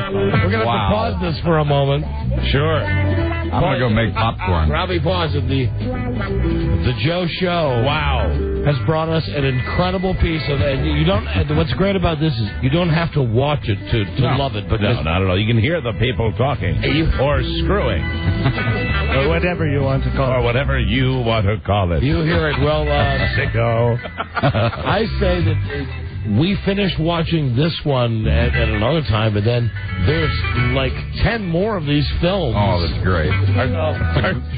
going to have to pause this for a moment. Sure. I'm going to go make popcorn. Robbie, pause it. The Joe Show. Wow. Has brought us an incredible piece of, and you don't. What's great about this is you don't have to watch it to love it, but No, not at all. You can hear the people talking. Or screwing. Or whatever you want to call it. Or whatever you want to call it. you hear it. Well, Sicko. I say that we finished watching this one at another time, and then There's like 10 more of these films. Oh, that's great.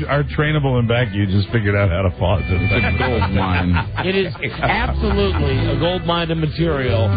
Our trainable and back, you just figured out how to pause it. It's a gold mine. It is absolutely a gold mine of material.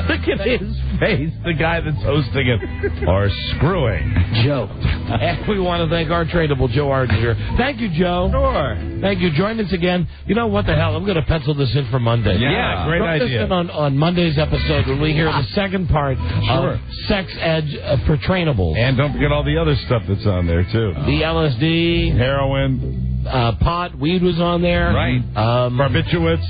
Look at his face, the guy that's hosting it. Or screwing. Joe. And we want to thank our trainable, Joe Ardinger. Thank you, Joe. Sure. Thank you. Join us again. You know what the hell? I'm going to pencil this in for Monday. Yeah, great idea. On Monday's episode when we hear the second part of Sex Ed for Trainables. And don't forget all the other stuff that's on there, too. The LSD. Heroin. Pot. Weed was on there. Right. Barbiturates.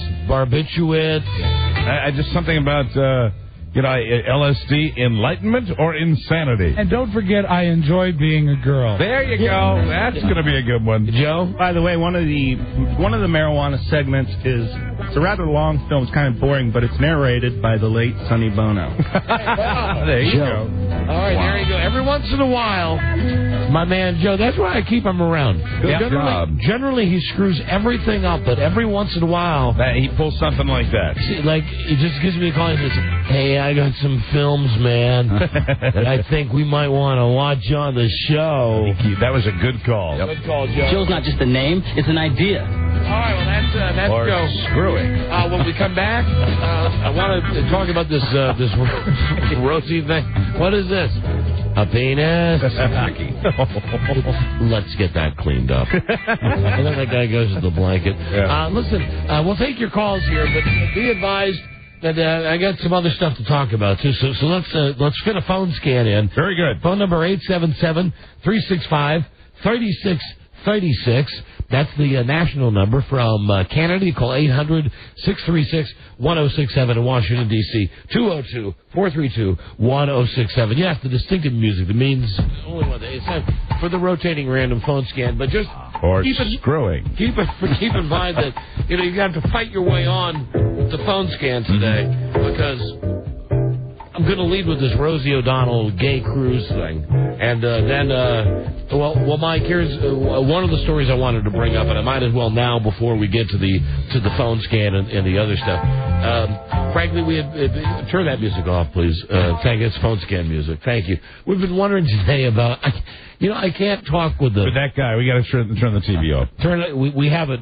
I just something about... LSD, enlightenment or insanity? And don't forget, I enjoy being a girl. There you go. That's going to be a good one. Joe? By the way, one of the marijuana segments it's a rather long film. It's kind of boring, but it's narrated by the late Sonny Bono. There you go. All right, there you go. Every once in a while, my man Joe, that's why I keep him around. Generally, he screws everything up, but every once in a while... he pulls something like that. See, like, he just gives me a call and says, hey, I got some films, man, that I think we might want to watch on the show. That was a good call. Yep. Good call, Joe. Joe's not just a name, it's an idea. All right, well, that's or Joe. Screwing. When we come back, I want to talk about this Rosie thing. What is this? A penis? Let's get that cleaned up. And then that guy goes to the blanket. Yeah. Listen, we'll take your calls here, but be advised that I got some other stuff to talk about, too. So let's fit a phone scan in. Very good. Phone number 877-365-3636. That's the national number from Canada. You call 800-636-1067 in Washington, D.C. 202-432-1067. Yes, the distinctive music. That means only one thing. It's time for the rotating random phone scan. But just screwing. Keep in mind that you have to fight your way on the phone scan today because I'm going to lead with this Rosie O'Donnell gay cruise thing. And then, Mike, here's one of the stories I wanted to bring up, and I might as well now before we get to the phone scan and the other stuff. Frankly, turn that music off, please. Thank you. It's phone scan music. Thank you. We've been wondering today about, I can't talk with that guy. We got to turn the TV off. We have it.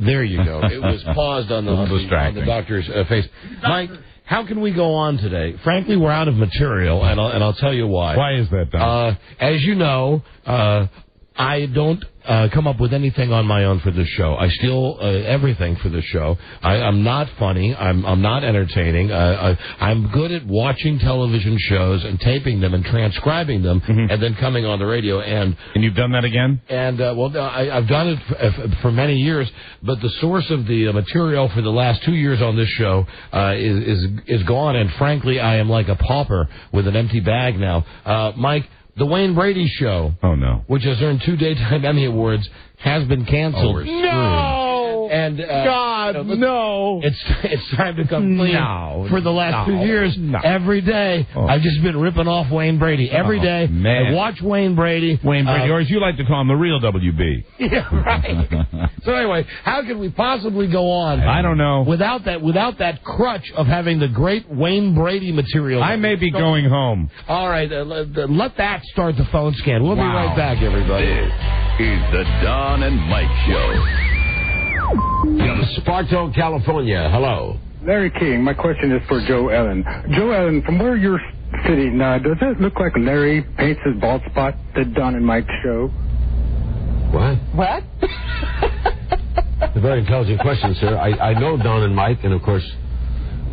There you go. It was paused on the doctor's face. Mike, how can we go on today? Frankly, we're out of material, and I'll tell you why. Why is that, Don? As you know, I don't come up with anything on my own for this show. I steal everything for this show. I'm not funny. I'm not entertaining. I'm good at watching television shows and taping them and transcribing them and then coming on the radio. And you've done that again? And I've done it for many years. But the source of the material for the last 2 years on this show is gone. And frankly, I am like a pauper with an empty bag now. Mike. The Wayne Brady Show, which has earned 2 Daytime Emmy Awards, has been canceled. No! And no! It's time to come clean. For the last 2 years, every day I've just been ripping off Wayne Brady. Every day I watch Wayne Brady. Or as you like to call him, the real WB. Yeah, right. So anyway, how can we possibly go on? I don't know. Without that crutch of having the great Wayne Brady material. I may be going home. All right, let that start the phone scan. We'll be right back, everybody. This is the Don and Mike Show. Sparto, California. Hello. Larry King, my question is for Joe Ellen. Joe Ellen, from where you're sitting, does it look like Larry paints his bald spot the Don and Mike Show? What? It's a very intelligent question, sir. I know Don and Mike, and of course,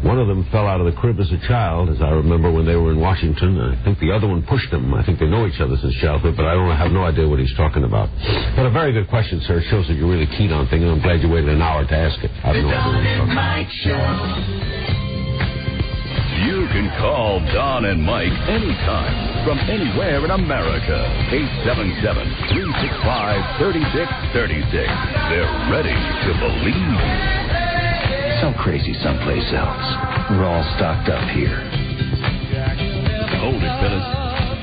one of them fell out of the crib as a child, as I remember when they were in Washington. I think the other one pushed him. I think they know each other since childhood, but I have no idea what he's talking about. But a very good question, sir. It shows that you're really keen on things, and I'm glad you waited an hour to ask it. I have no idea what he's talking about. You can call Don and Mike anytime from anywhere in America. 877-365-3636. They're ready to believe. So crazy someplace else. We're all stocked up here. Hold it, fellas.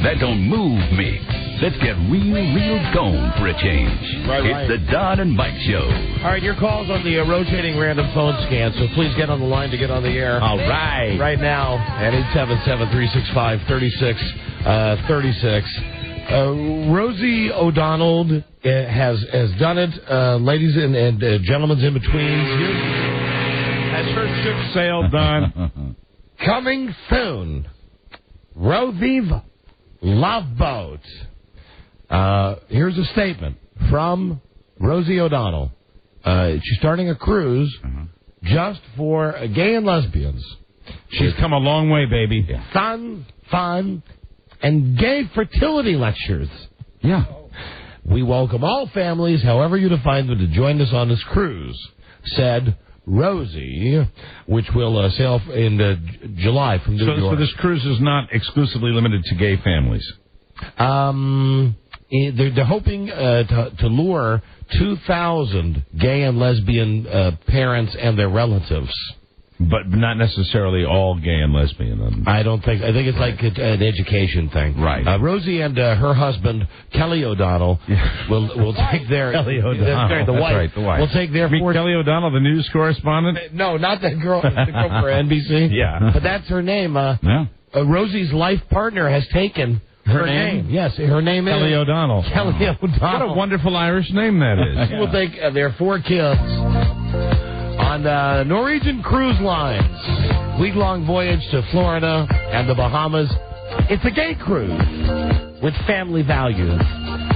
That don't move me. Let's get real gone for a change. It's the Don and Mike Show. All right, your call's on the rotating random phone scan, so please get on the line to get on the air. All right. Right now at 36. Rosie O'Donnell has done it, ladies and gentlemen in between. Has her ship sailed, Don? Coming soon, Rosie's Love Boat. Here's a statement from Rosie O'Donnell. She's starting a cruise just for gay and lesbians. She's come a long way, baby. Fun, and gay fertility lectures. Yeah. We welcome all families, however you define them, to join us on this cruise, said Rosie, which will sail in July from New York. So this cruise is not exclusively limited to gay families? They're hoping to lure 2,000 gay and lesbian parents and their relatives. But not necessarily all gay and lesbian. I don't think. I think it's like an education thing. Right. Rosie and her husband, Kelly O'Donnell, will take their... Kelly O'Donnell. The wife. That's right, the wife. Will take their... Kelly O'Donnell, the news correspondent? No, not that girl. The girl for NBC. Yeah. But that's her name. Rosie's life partner has taken... Her name? Yes, her name Kelly is... O'Donnell. Kelly O'Donnell. What a wonderful Irish name that is. She will take their 4 kids on Norwegian Cruise Lines. Week-long voyage to Florida and the Bahamas. It's a gay cruise with family values.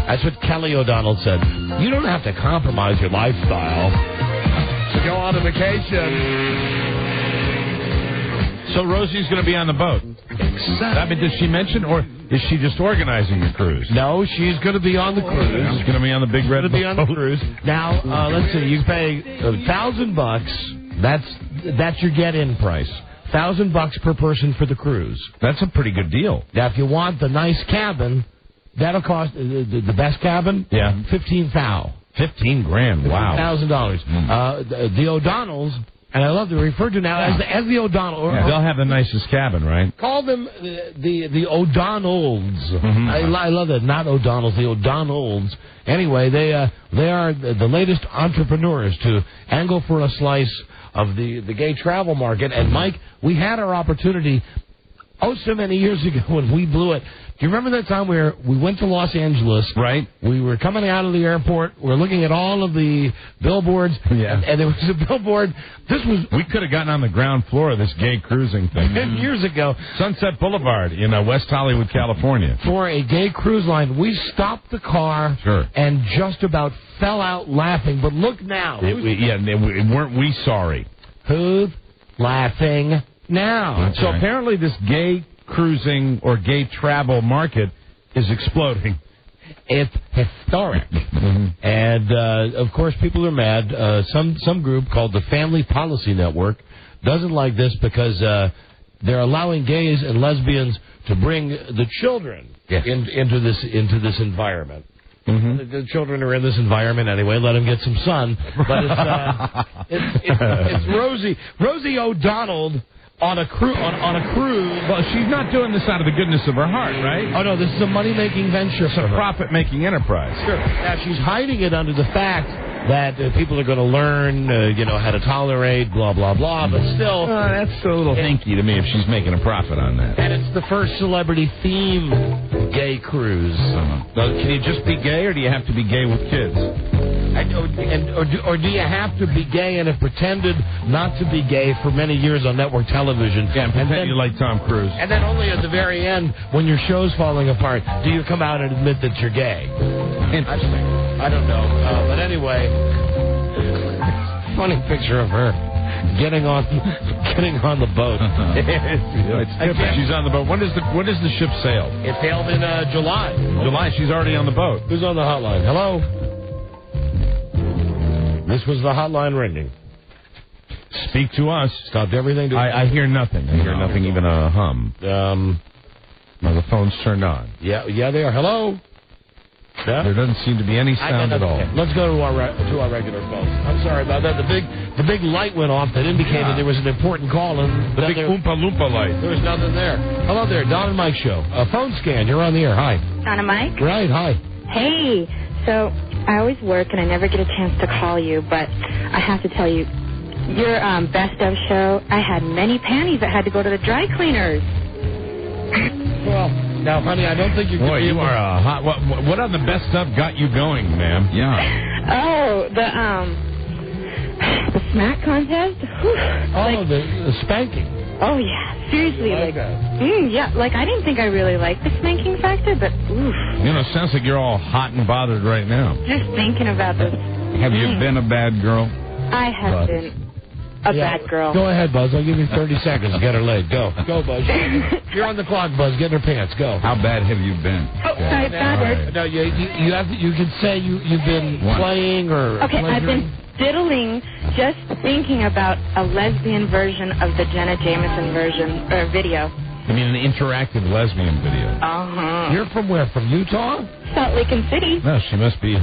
That's what Kelly O'Donnell said. You don't have to compromise your lifestyle to go on a vacation. So Rosie's going to be on the boat. I mean, does she mention, or is she just organizing the cruise? No, she's going to be on the cruise. She's going to be on the big red boat. Be on the cruise. Now, let's see. You pay $1,000. That's your get-in price. $1,000 per person for the cruise. That's a pretty good deal. Now, if you want the nice cabin, that'll cost the best cabin. Yeah, $15,000. $15,000. Wow. $1,000. The O'Donnells. And I love to refer to now as the O'Donnell. They'll have the nicest cabin, right? Call them the O'Donnells. Mm-hmm. I love that. Not O'Donnells, the O'Donnells. Anyway, they are the latest entrepreneurs to angle for a slice of the gay travel market. And Mike, we had our opportunity so many years ago when we blew it. Do you remember that time where we went to Los Angeles? Right. We were coming out of the airport. We're looking at all of the billboards. Yeah. And there was a billboard. We could have gotten on the ground floor of this gay cruising thing. 10 years ago. Sunset Boulevard in West Hollywood, California. For a gay cruise line. We stopped the car. Sure. And just about fell out laughing. But look now. Weren't we sorry? Who's laughing now? Okay. So apparently this gay cruising or gay travel market is exploding. It's historic. And, of course, people are mad. Some group called the Family Policy Network doesn't like this because they're allowing gays and lesbians to bring the children into this environment. Mm-hmm. The children are in this environment anyway. Let them get some sun. But it's Rosie O'Donnell on a cruise. Well, she's not doing this out of the goodness of her heart, right? Oh, no, this is a money-making venture. It's a profit-making enterprise. Sure. Now, she's hiding it under the fact that people are going to learn, how to tolerate, blah, blah, blah, but still... that's a little hinky to me if she's making a profit on that. And it's the first celebrity-themed gay cruise. Now, can you just be gay, or do you have to be gay with kids? Or do you have to be gay and have pretended not to be gay for many years on network television? Yeah, and pretend you like Tom Cruise. And then only at the very end, when your show's falling apart, do you come out and admit that you're gay? Interesting. I don't know. But anyway, funny picture of her getting on the boat. She's on the boat. When does the ship sail? It sailed in July. July. She's already on the boat. Who's on the hotline? Hello. This was the hotline ringing. Speak to us. Stopped everything. I hear nothing. I hear nothing, even a hum. Now the phone's turned on. Yeah, they are. Hello. Yeah? There doesn't seem to be any sound at all. Let's go to our regular phones. I'm sorry about that. The big light went off that indicated there was an important call, and the big Oompa Loompa light. There was nothing there. Hello there, Don and Mike show. Phone scan. You're on the air. Hi. Don and Mike. Right. Hi. Hey. So I always work and I never get a chance to call you, but I have to tell you, your best of show. I had many panties that had to go to the dry cleaners. Well, Now, honey, I don't think you can. Boy, you are a hot. What on the best stuff got you going, ma'am? Yeah. Oh, the smack contest. Oh, the spanking. Oh yeah, seriously, like I didn't think I really liked the spanking factor, but oof. You know, it sounds like you're all hot and bothered right now. Just thinking about this. Have you been a bad girl? I have been a bad girl. Go ahead, Buzz. I'll give you 30 seconds to get her laid. Go, Buzz. You're on the clock, Buzz. Get in her pants. Go. How bad have you been? Oh, okay. Bad. No, you can say you've been playing or. Okay, pleasuring. I've been diddling, just thinking about a lesbian version of the Jenna Jameson version or video. I mean, an interactive lesbian video. Uh-huh. You're from where? From Utah? Salt Lake City. No, she must be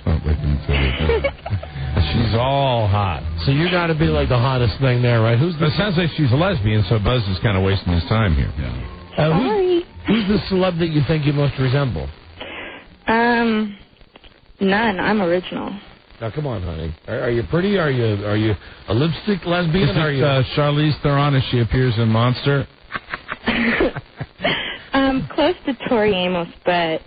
Salt Lake City. She's all hot. So you got to be like the hottest thing there, right? It sounds like she's a lesbian, so Buzz is kind of wasting his time here. Yeah. Sorry. Who's the celeb that you think you most resemble? None. I'm original. Now, come on, honey. Are you pretty? Are you a lipstick lesbian? Is Are you Charlize Theron as she appears in Monster? Close to Tori Amos, but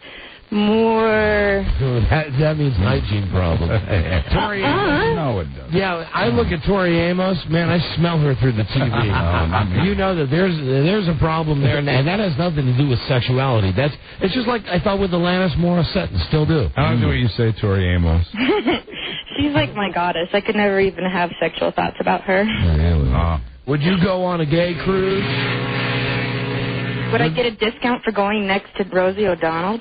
more. That means hygiene problem. Tori Amos. No, it doesn't. Yeah, I look at Tori Amos. Man, I smell her through the TV. You know that there's a problem there, and that has nothing to do with sexuality. It's just like I thought with Alanis Morissette, and still do. I don't know what you say, Tori Amos. She's like my goddess. I could never even have sexual thoughts about her. Would you go on a gay cruise? Would I get a discount for going next to Rosie O'Donnell?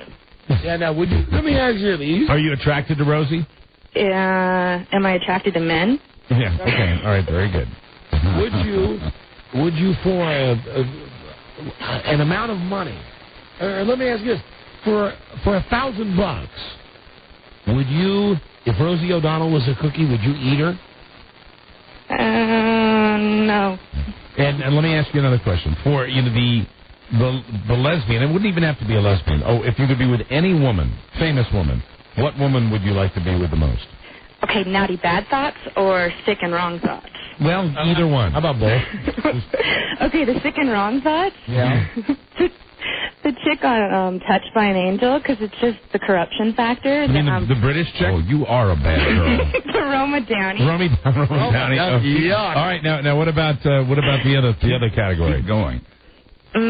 Yeah, now, would you? Let me ask you these. Are you attracted to Rosie? Am I attracted to men? Yeah, okay. All right, very good. Would you for an amount of money, or let me ask you this, for $1,000, would you, if Rosie O'Donnell was a cookie, would you eat her? No. And let me ask you another question. For the lesbian, it wouldn't even have to be a lesbian. Oh, if you could be with any woman, famous woman, what woman would you like to be with the most? Okay, naughty bad thoughts or sick and wrong thoughts? Well, either one. How about both? Okay, the sick and wrong thoughts? Yeah. The chick on Touched by an Angel, because it's just the corruption factor. You mean the British chick? Oh, you are a bad girl. The Roma Downey. Roma Downey. Yuck. All right, now what about the other category? Keep going. I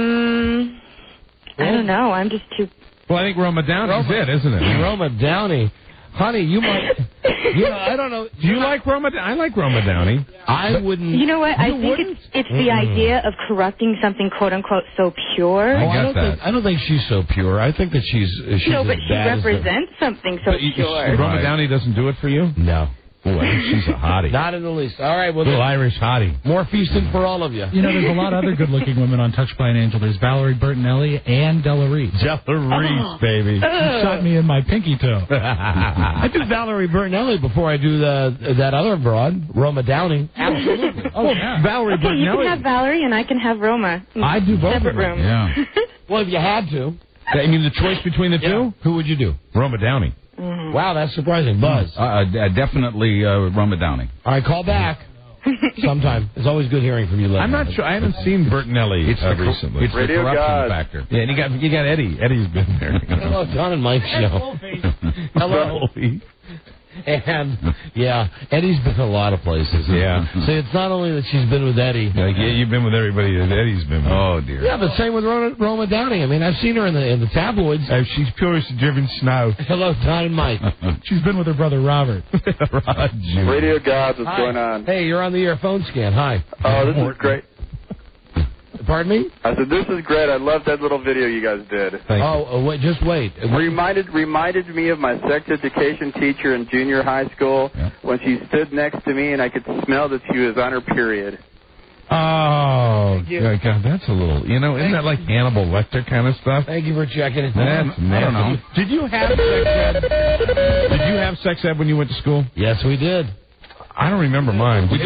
don't know. I'm just too. Well, I think Roma Downey's it, isn't it? Roma Downey. Honey, you might. I don't know. Do you like Roma? I like Roma Downey. I wouldn't. You know what? I think it's the idea of corrupting something "quote unquote" so pure. I don't think she's so pure. I think that she's no, but as she bad represents something so pure. Roma Downey doesn't do it for you? No. Boy, I think she's a hottie. Not in the least. All right, well, little Irish hottie. More feasting for all of you. You know, there's a lot of other good-looking women on Touched by an Angel. There's Valerie Bertinelli and Della Reese. Della Reese, baby. She shot me in my pinky toe. I do Valerie Bertinelli before I do that other broad, Roma Downey. Absolutely. Oh, yeah. Valerie Bertinelli. You can have Valerie and I can have Roma. I do both. Separate rooms. Yeah. Well, if you had to. I mean, the choice between the two? Who would you do? Roma Downey. Mm-hmm. Wow, that's surprising. Buzz. Definitely Roma Downey. All right, call back sometime. It's always good hearing from you. I'm not sure. I haven't seen Bertinelli recently. It's the corruption factor. Yeah, and you got Eddie. Eddie's been there. Hello, John and Mike show. Hello. And, yeah, Eddie's been a lot of places. Yeah. So it's not only that she's been with Eddie. Yeah, you've been with everybody that Eddie's been with. Oh, dear. Yeah, but same with Roma Downey. I mean, I've seen her in the tabloids. She's pure as driven snow. Hello, John and Mike. She's been with her brother, Robert. Roger. Radio Gods, what's going on? Hey, you're on the air phone scan. Hi. Oh, this is great. Pardon me? I said, this is great. I love that little video you guys did. Wait, just wait. Reminded me of my sex education teacher in junior high school when she stood next to me and I could smell that she was on her period. Oh, God, that's a little, isn't that like Hannibal Lecter kind of stuff? Thank you for checking it. That's nasty. I don't know. Did you have sex ed? Did you have sex ed when you went to school? Yes, we did. I don't remember mine. We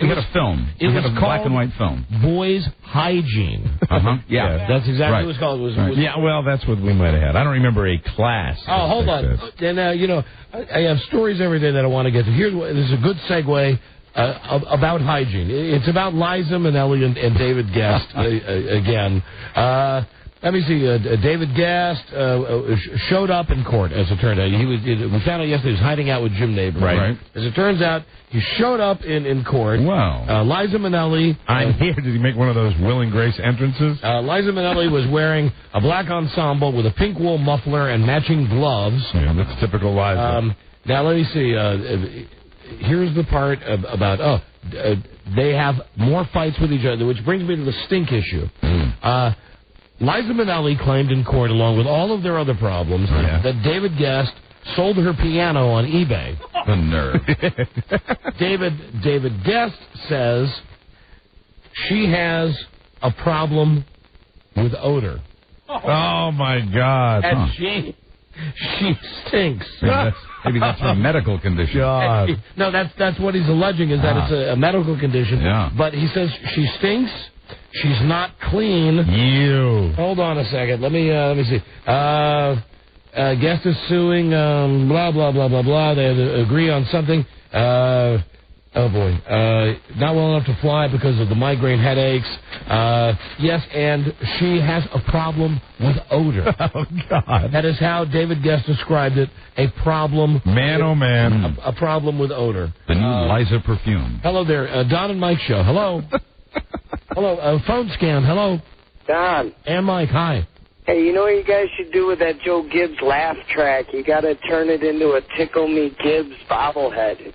had a film. We had a black and white film. Boys Hygiene. Uh-huh. Yeah. That's exactly what it was called. Yeah, well, that's what we might have had. I don't remember a class. Oh, hold on. And, I have stories every day that I want to get to. This is a good segue about hygiene. It's about Liza Minnelli and David Guest again. Let me see. David Gast showed up in court, as it turned out. We found out yesterday he was hiding out with Jim Nabors. Right. As it turns out, he showed up in court. Wow. Liza Minnelli. I'm here. Did he make one of those Will and Grace entrances? Liza Minnelli was wearing a black ensemble with a pink wool muffler and matching gloves. Yeah, that's typical Liza. Now, let me see. Here's the part about, they have more fights with each other, which brings me to the stink issue. Liza Minnelli claimed in court, along with all of their other problems, that David Gast sold her piano on eBay. The nerve. David Gast says she has a problem with odor. Oh, my God. And she stinks. Maybe that's a medical condition. God. No, that's what he's alleging, is that it's a medical condition. Yeah. But he says she stinks. She's not clean. You. Hold on a second. Let me see. Guest is suing. Blah blah blah blah blah. They had to agree on something. Oh boy. Not well enough to fly because of the migraine headaches. Yes, and she has a problem with odor. Oh God. That is how David Guest described it. A problem. Man, oh man. A problem with odor. The new Liza perfume. Hello there, Don and Mike show. Hello. Hello, phone scam. Hello. Don. And Mike, hi. Hey, you know what you guys should do with that Joe Gibbs laugh track? You got to turn it into a Tickle Me Gibbs bobblehead.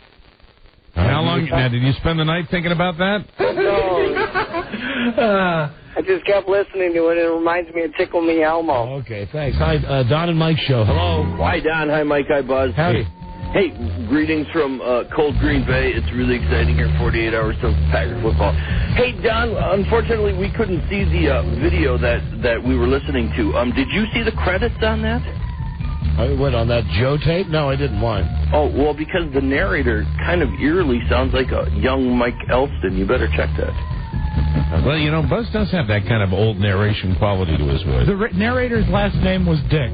How long? Now, did you spend the night thinking about that? No. I just kept listening to it, and it reminds me of Tickle Me Elmo. Okay, thanks. Hi, Don and Mike show. Hello. Hi, Don. Hi, Mike. Hi, Buzz. Howdy. Hey, greetings from cold Green Bay. It's really exciting here, 48 hours till Packer football. Hey, Don, unfortunately, we couldn't see the video that we were listening to. Did you see the credits on that? What, on that Joe tape? No, I didn't. Why? Oh, well, because the narrator kind of eerily sounds like a young Mike Elston. You better check that. Well, you know, Buzz does have that kind of old narration quality to his voice. The narrator's last name was Dix.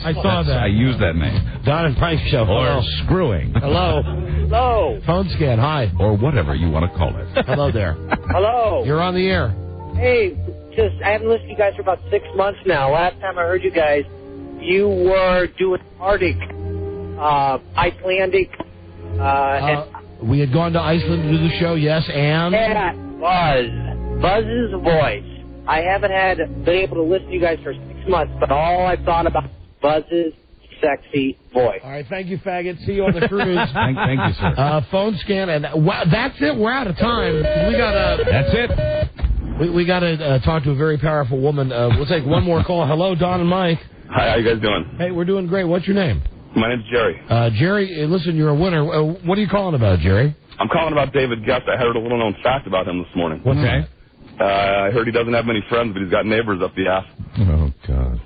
I saw that. I used that name. Don and Mike show. Or screwing. Hello. Hello. Phone scan. Hi. Or whatever you want to call it. Hello there. Hello. You're on the air. Hey, I haven't listened to you guys for about 6 months now. Last time I heard you guys, you were doing Arctic, Icelandic, and we had gone to Iceland to do the show, yes, and? That was Buzz's voice. I haven't been able to listen to you guys for 6 months, but all I've thought about is Buzz's sexy voice. All right, thank you, faggot. See you on the cruise. Thank you, sir. Phone scan, and that's it. We're out of time. We got That's it. We got to talk to a very powerful woman. We'll take one more call. Hello, Don and Mike. Hi, how you guys doing? Hey, we're doing great. What's your name? My name's Jerry. Jerry, listen, you're a winner. What are you calling about, Jerry? I'm calling about David Gust. I heard a little known fact about him this morning. Okay. I heard he doesn't have many friends, but he's got neighbors up the ass. Oh, God.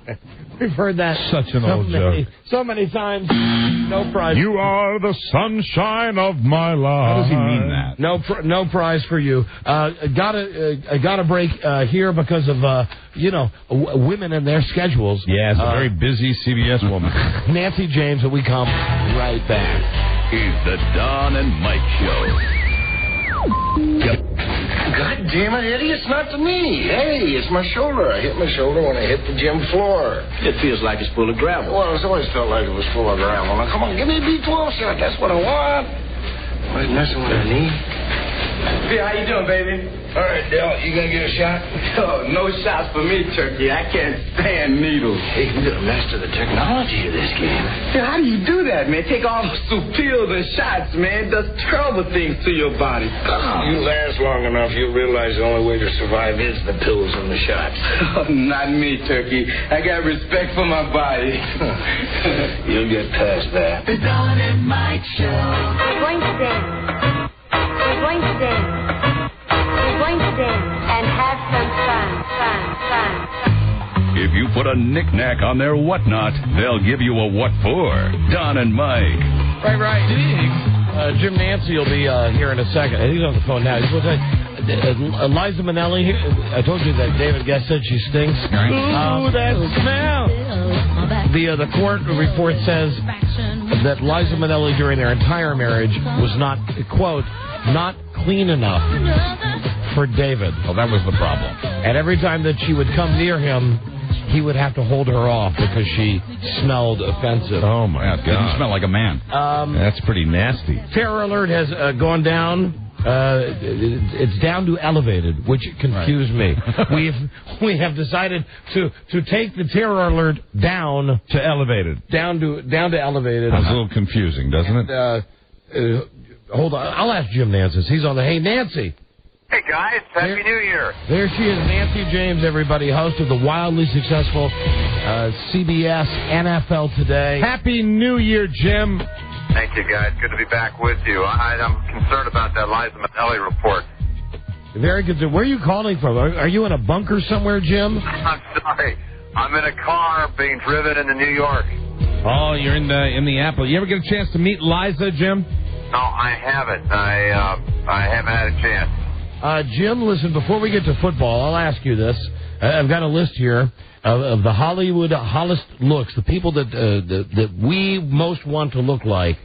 We've heard that Such an old joke. So many times. No prize. You are the sunshine of my life. How does he mean that? No prize for you. Got a break here because of women and their schedules. Yeah, it's a very busy CBS woman. Nancy James, and we come right back. It's the Don and Mike Show. God damn it, Eddie, it's not to me. Hey, it's my shoulder. I hit my shoulder when I hit the gym floor. It feels like it's full of gravel. Well, it's always felt like it was full of gravel. Now, come on, give me a B12 shot. That's what I want. Why messing with her knee? Hey, how you doing, baby? All right, Dale, you gonna get a shot? Oh, no shots for me, Turkey. I can't stand needles. Hey, you gotta master the technology of this game. Yeah, how do you do that, man? Take all those pills and shots, man. It does terrible things to your body. You last long enough, you'll realize the only way to survive is the pills and the shots. Oh, not me, Turkey. I got respect for my body. You'll get past that. The Don and Mike Show. We're going to dance. We're going to dance. We're going to dance and have some fun. If you put a knick-knack on their whatnot, they'll give you a what for. Don and Mike. Right. Jim Nancy will be here in a second. He's on the phone now. He's going to say, Liza Minnelli, I told you that David Guest said she stinks. Ooh, that smell. The court report says that Liza Minnelli during their entire marriage was not, quote, not clean enough for David. Well, that was the problem. And every time that she would come near him, he would have to hold her off because she smelled offensive. Oh, my God. Didn't smell like a man. That's pretty nasty. Terror alert has gone down. It's down to elevated, which confused me. We have decided to take the terror alert down to elevated. Down to elevated. That's a little confusing, doesn't it? Hold on, I'll ask Jim Nance. He's on the. Hey, Nancy. Hey guys, Happy New Year. There she is, Nancy James, everybody, host of the wildly successful CBS NFL Today. Happy New Year, Jim. Thank you, guys. Good to be back with you. I'm concerned about that Liza Minnelli report. Very good. Where are you calling from? Are you in a bunker somewhere, Jim? I'm sorry. I'm in a car being driven into New York. Oh, you're in the Apple. You ever get a chance to meet Liza, Jim? No, I haven't. I haven't had a chance. Jim, listen, before we get to football, I'll ask you this. I've got a list here of the Hollywood hottest looks, the people that we most want to look like.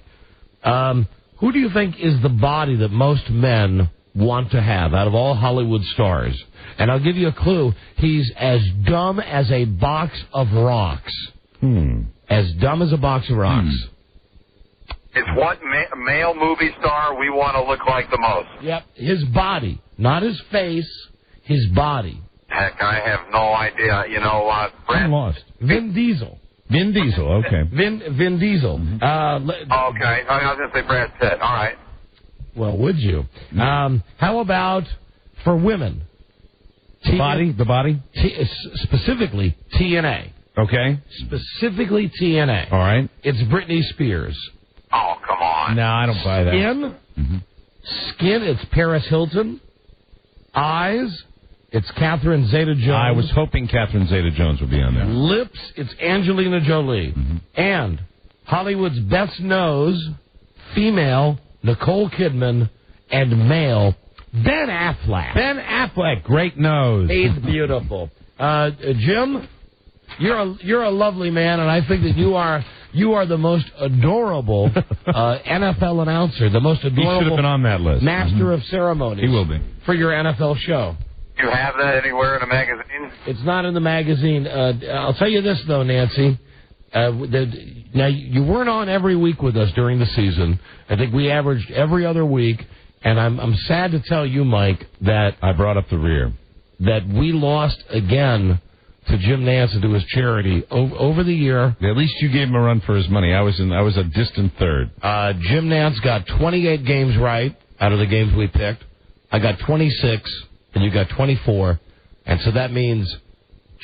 Who do you think is the body that most men want to have out of all Hollywood stars? And I'll give you a clue. He's as dumb as a box of rocks. As dumb as a box of rocks. It's what male movie star we want to look like the most. Yep, his body. Not his face, his body. Heck, I have no idea. You know, I'm lost. Vin Diesel. Vin Diesel, okay. Vin Diesel. Okay, I was going to say Brad Pitt. All right. Well, would you? How about for women? The body? Specifically, TNA. Okay. Specifically, TNA. All right. It's Britney Spears. Oh, come on. No, I don't buy that. Skin, it's Paris Hilton. Eyes, it's Catherine Zeta-Jones. I was hoping Catherine Zeta-Jones would be on there. Lips, it's Angelina Jolie. And Hollywood's best nose, female, Nicole Kidman, and male, Ben Affleck. Ben Affleck, great nose. He's beautiful. Jim, you're a lovely man, and I think that you are the most adorable NFL announcer, the most adorable. He should have been on that list. Master of ceremonies. He will be for your NFL show. Do you have that anywhere in a magazine? It's not in the magazine. I'll tell you this though, Nancy. Now you weren't on every week with us during the season. I think we averaged every other week, and I'm sad to tell you, Mike, that I brought up the rear. That we lost again to Jim Nance and to his charity over the year. At least you gave him a run for his money. I was a distant third. Jim Nance got 28 games right out of the games we picked. I got 26, and you got 24. And so that means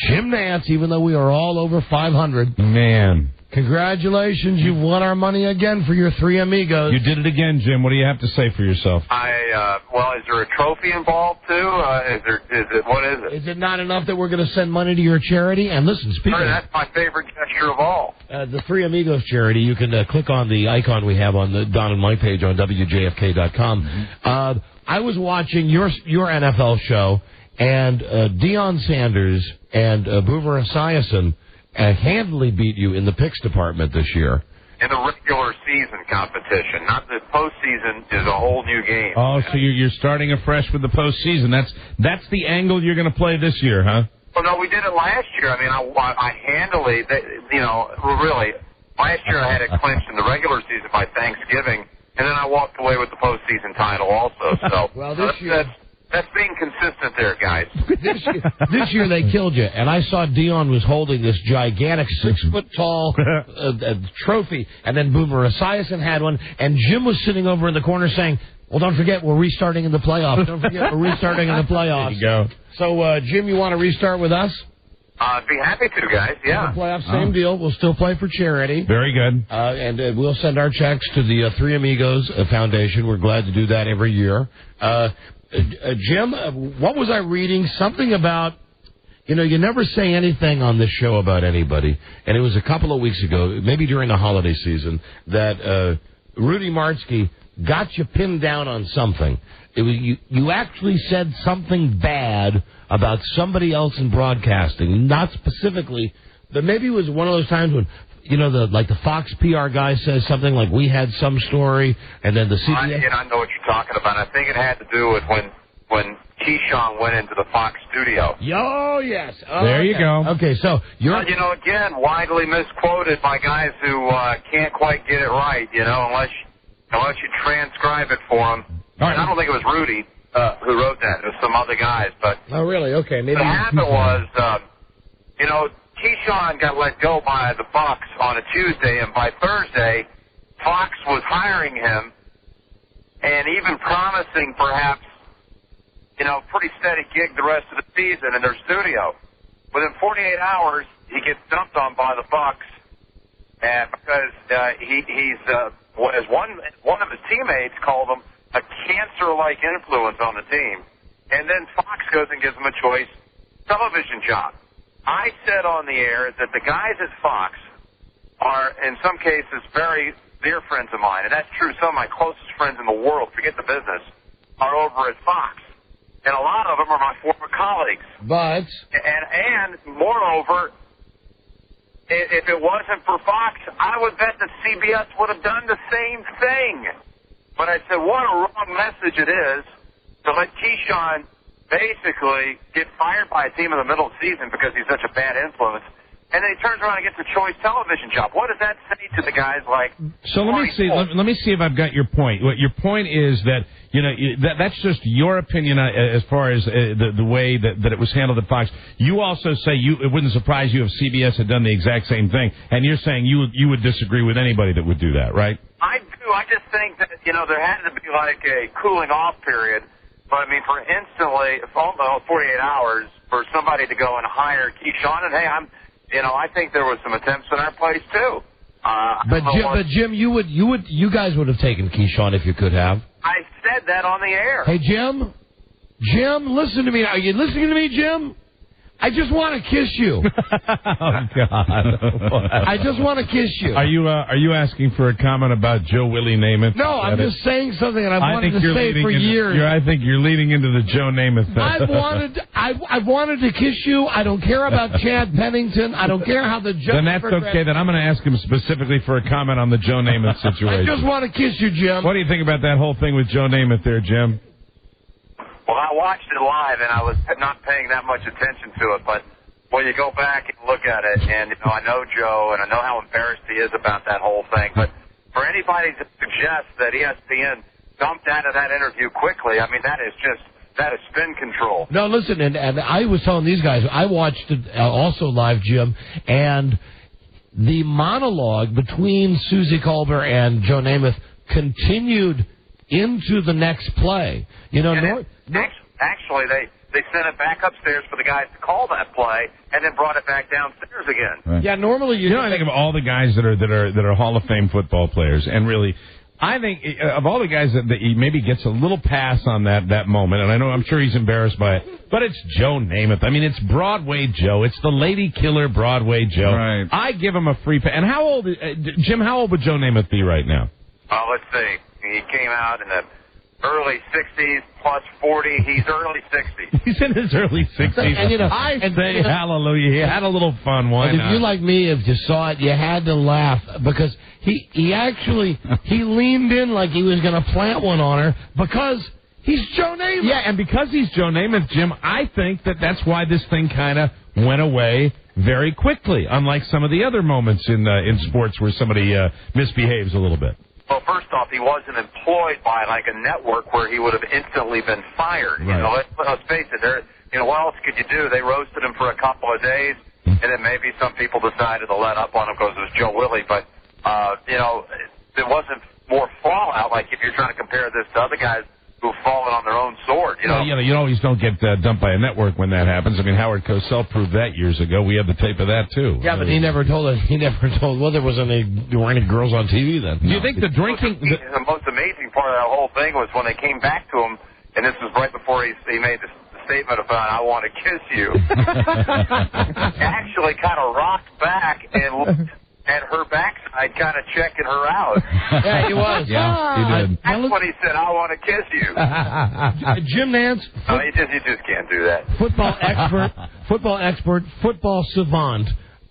Jim Nance, even though we are all over 500. Man. Congratulations, you've won our money again for your three amigos. You did it again, Jim. What do you have to say for yourself? Well, is there a trophy involved, too? What is it? Is it not enough that we're going to send money to your charity? And listen, that's my favorite gesture of all. The Three Amigos charity, you can click on the icon we have on the Don and Mike page on WJFK.com. I was watching your NFL show, and Deion Sanders and Boomer Esiason handily beat you in the picks department this year. In the regular season competition, not the postseason is a whole new game. Oh, so you're starting afresh with the postseason. That's the angle you're going to play this year, huh? Well, no, we did it last year. I mean, I handily, really, last year I had it clinched in the regular season by Thanksgiving, and then I walked away with the postseason title also. So well, this year. That's being consistent there, guys. This year they killed you, and I saw Deion was holding this gigantic 6-foot-tall trophy, and then Boomer Esiason had one, and Jim was sitting over in the corner saying, well, don't forget, we're restarting in the playoffs. Don't forget, we're restarting in the playoffs. There you go. So, Jim, you want to restart with us? I'd be happy to, guys, yeah. The playoffs, same deal. We'll still play for charity. Very good. And we'll send our checks to the Three Amigos Foundation. We're glad to do that every year. Jim, what was I reading? Something about, you never say anything on this show about anybody. And it was a couple of weeks ago, maybe during the holiday season, that Rudy Martzke got you pinned down on something. It was you actually said something bad about somebody else in broadcasting, not specifically, but maybe it was one of those times when, the Fox PR guy says something like, we had some story, and then the CBS... I know what you're talking about. I think it had to do with when when Keyshawn went into the Fox studio. Oh, yes. Oh, there you go. Okay, so you're... again, widely misquoted by guys who can't quite get it right, unless you transcribe it for them. Right. And I don't think it was Rudy who wrote that. It was some other guys. But oh, really? Okay. Maybe. What happened was, Keyshawn got let go by the Bucs on a Tuesday, and by Thursday, Fox was hiring him and even promising perhaps, pretty steady gig the rest of the season in their studio. Within 48 hours, he gets dumped on by the Bucs, and because he's as one of his teammates called him a cancer-like influence on the team. And then Fox goes and gives him a choice television job. I said on the air that the guys at Fox are, in some cases, very dear friends of mine, and that's true. Some of my closest friends in the world, forget the business, are over at Fox. And a lot of them are my former colleagues. But... And moreover, if it wasn't for Fox, I would bet that CBS would have done the same thing. But I said, what a wrong message it is to let Keyshawn basically get fired by a team in the middle of the season because he's such a bad influence. And then he turns around and gets a choice television job. What does that say to the guys like... So let me see. Let me see if I've got your point. What your point is that, that's just your opinion as far as the way that it was handled at Fox. You also say it wouldn't surprise you if CBS had done the exact same thing. And you're saying you would disagree with anybody that would do that, right? I do. I just think that, there had to be like a cooling off period. But, for instantly, 48 hours for somebody to go and hire Keyshawn. And, hey, I think there was some attempts in our place too. But Jim, you guys would have taken Keyshawn if you could have. I said that on the air. Hey, Jim, listen to me. Are you listening to me, Jim? I just want to kiss you. Oh God! I just want to kiss you. Are you asking for a comment about Joe Willie Namath? No, I'm just saying something that I've wanted to say for years. I think you're leading into the Joe Namath thing. I've wanted to kiss you. I don't care about Chad Pennington. I don't care how the judge. Then that's okay. Then I'm going to ask him specifically for a comment on the Joe Namath situation. I just want to kiss you, Jim. What do you think about that whole thing with Joe Namath there, Jim? Well, I watched it live, and I was not paying that much attention to it. But when you go back and look at it, and I know Joe, and I know how embarrassed he is about that whole thing. But for anybody to suggest that ESPN dumped out of that interview quickly, that is spin control. No, listen, and I was telling these guys, I watched it also live, Jim, and the monologue between Susie Colbert and Joe Namath continued into the next play. Actually, they sent it back upstairs for the guys to call that play, and then brought it back downstairs again. Right. Yeah, normally I think of all the guys that are Hall of Fame football players, and really, I think of all the guys that he maybe gets a little pass on that moment, and I'm sure he's embarrassed by it. But it's Joe Namath. It's Broadway Joe. It's the lady killer Broadway Joe. Right. I give him a free pass. And how old, Jim? How old would Joe Namath be right now? Let's see. He came out in the early 60s, plus 40. He's early 60s. He's in his early 60s. And, I say hallelujah. He had a little fun. Why and not? If you like me, if you saw it, you had to laugh because he actually leaned in like he was going to plant one on her because he's Joe Namath. Yeah, and because he's Joe Namath, Jim, I think that's why this thing kind of went away very quickly, unlike some of the other moments in sports where somebody misbehaves a little bit. Well, first off, he wasn't employed by like a network where he would have instantly been fired. Right. Let's face it. What else could you do? They roasted him for a couple of days, and then maybe some people decided to let up on him because it was Joe Willie. But there wasn't more fallout. Like if you're trying to compare this to other guys who've fallen on their own sword. You always don't get dumped by a network when that happens. Howard Cosell proved that years ago. We had the tape of that too. Yeah, but he never told us. He never told. Well, there weren't any girls on TV then. Do you think the drinking? The most amazing part of that whole thing was when they came back to him, and this was right before he made the statement about "I want to kiss you." He actually kind of rocked back and looked at her backside, kind of checking her out. Yeah, he was. Yeah, he did. That's when he said, "I want to kiss you." Jim Nance. No, you just can't do that. Football expert, football savant.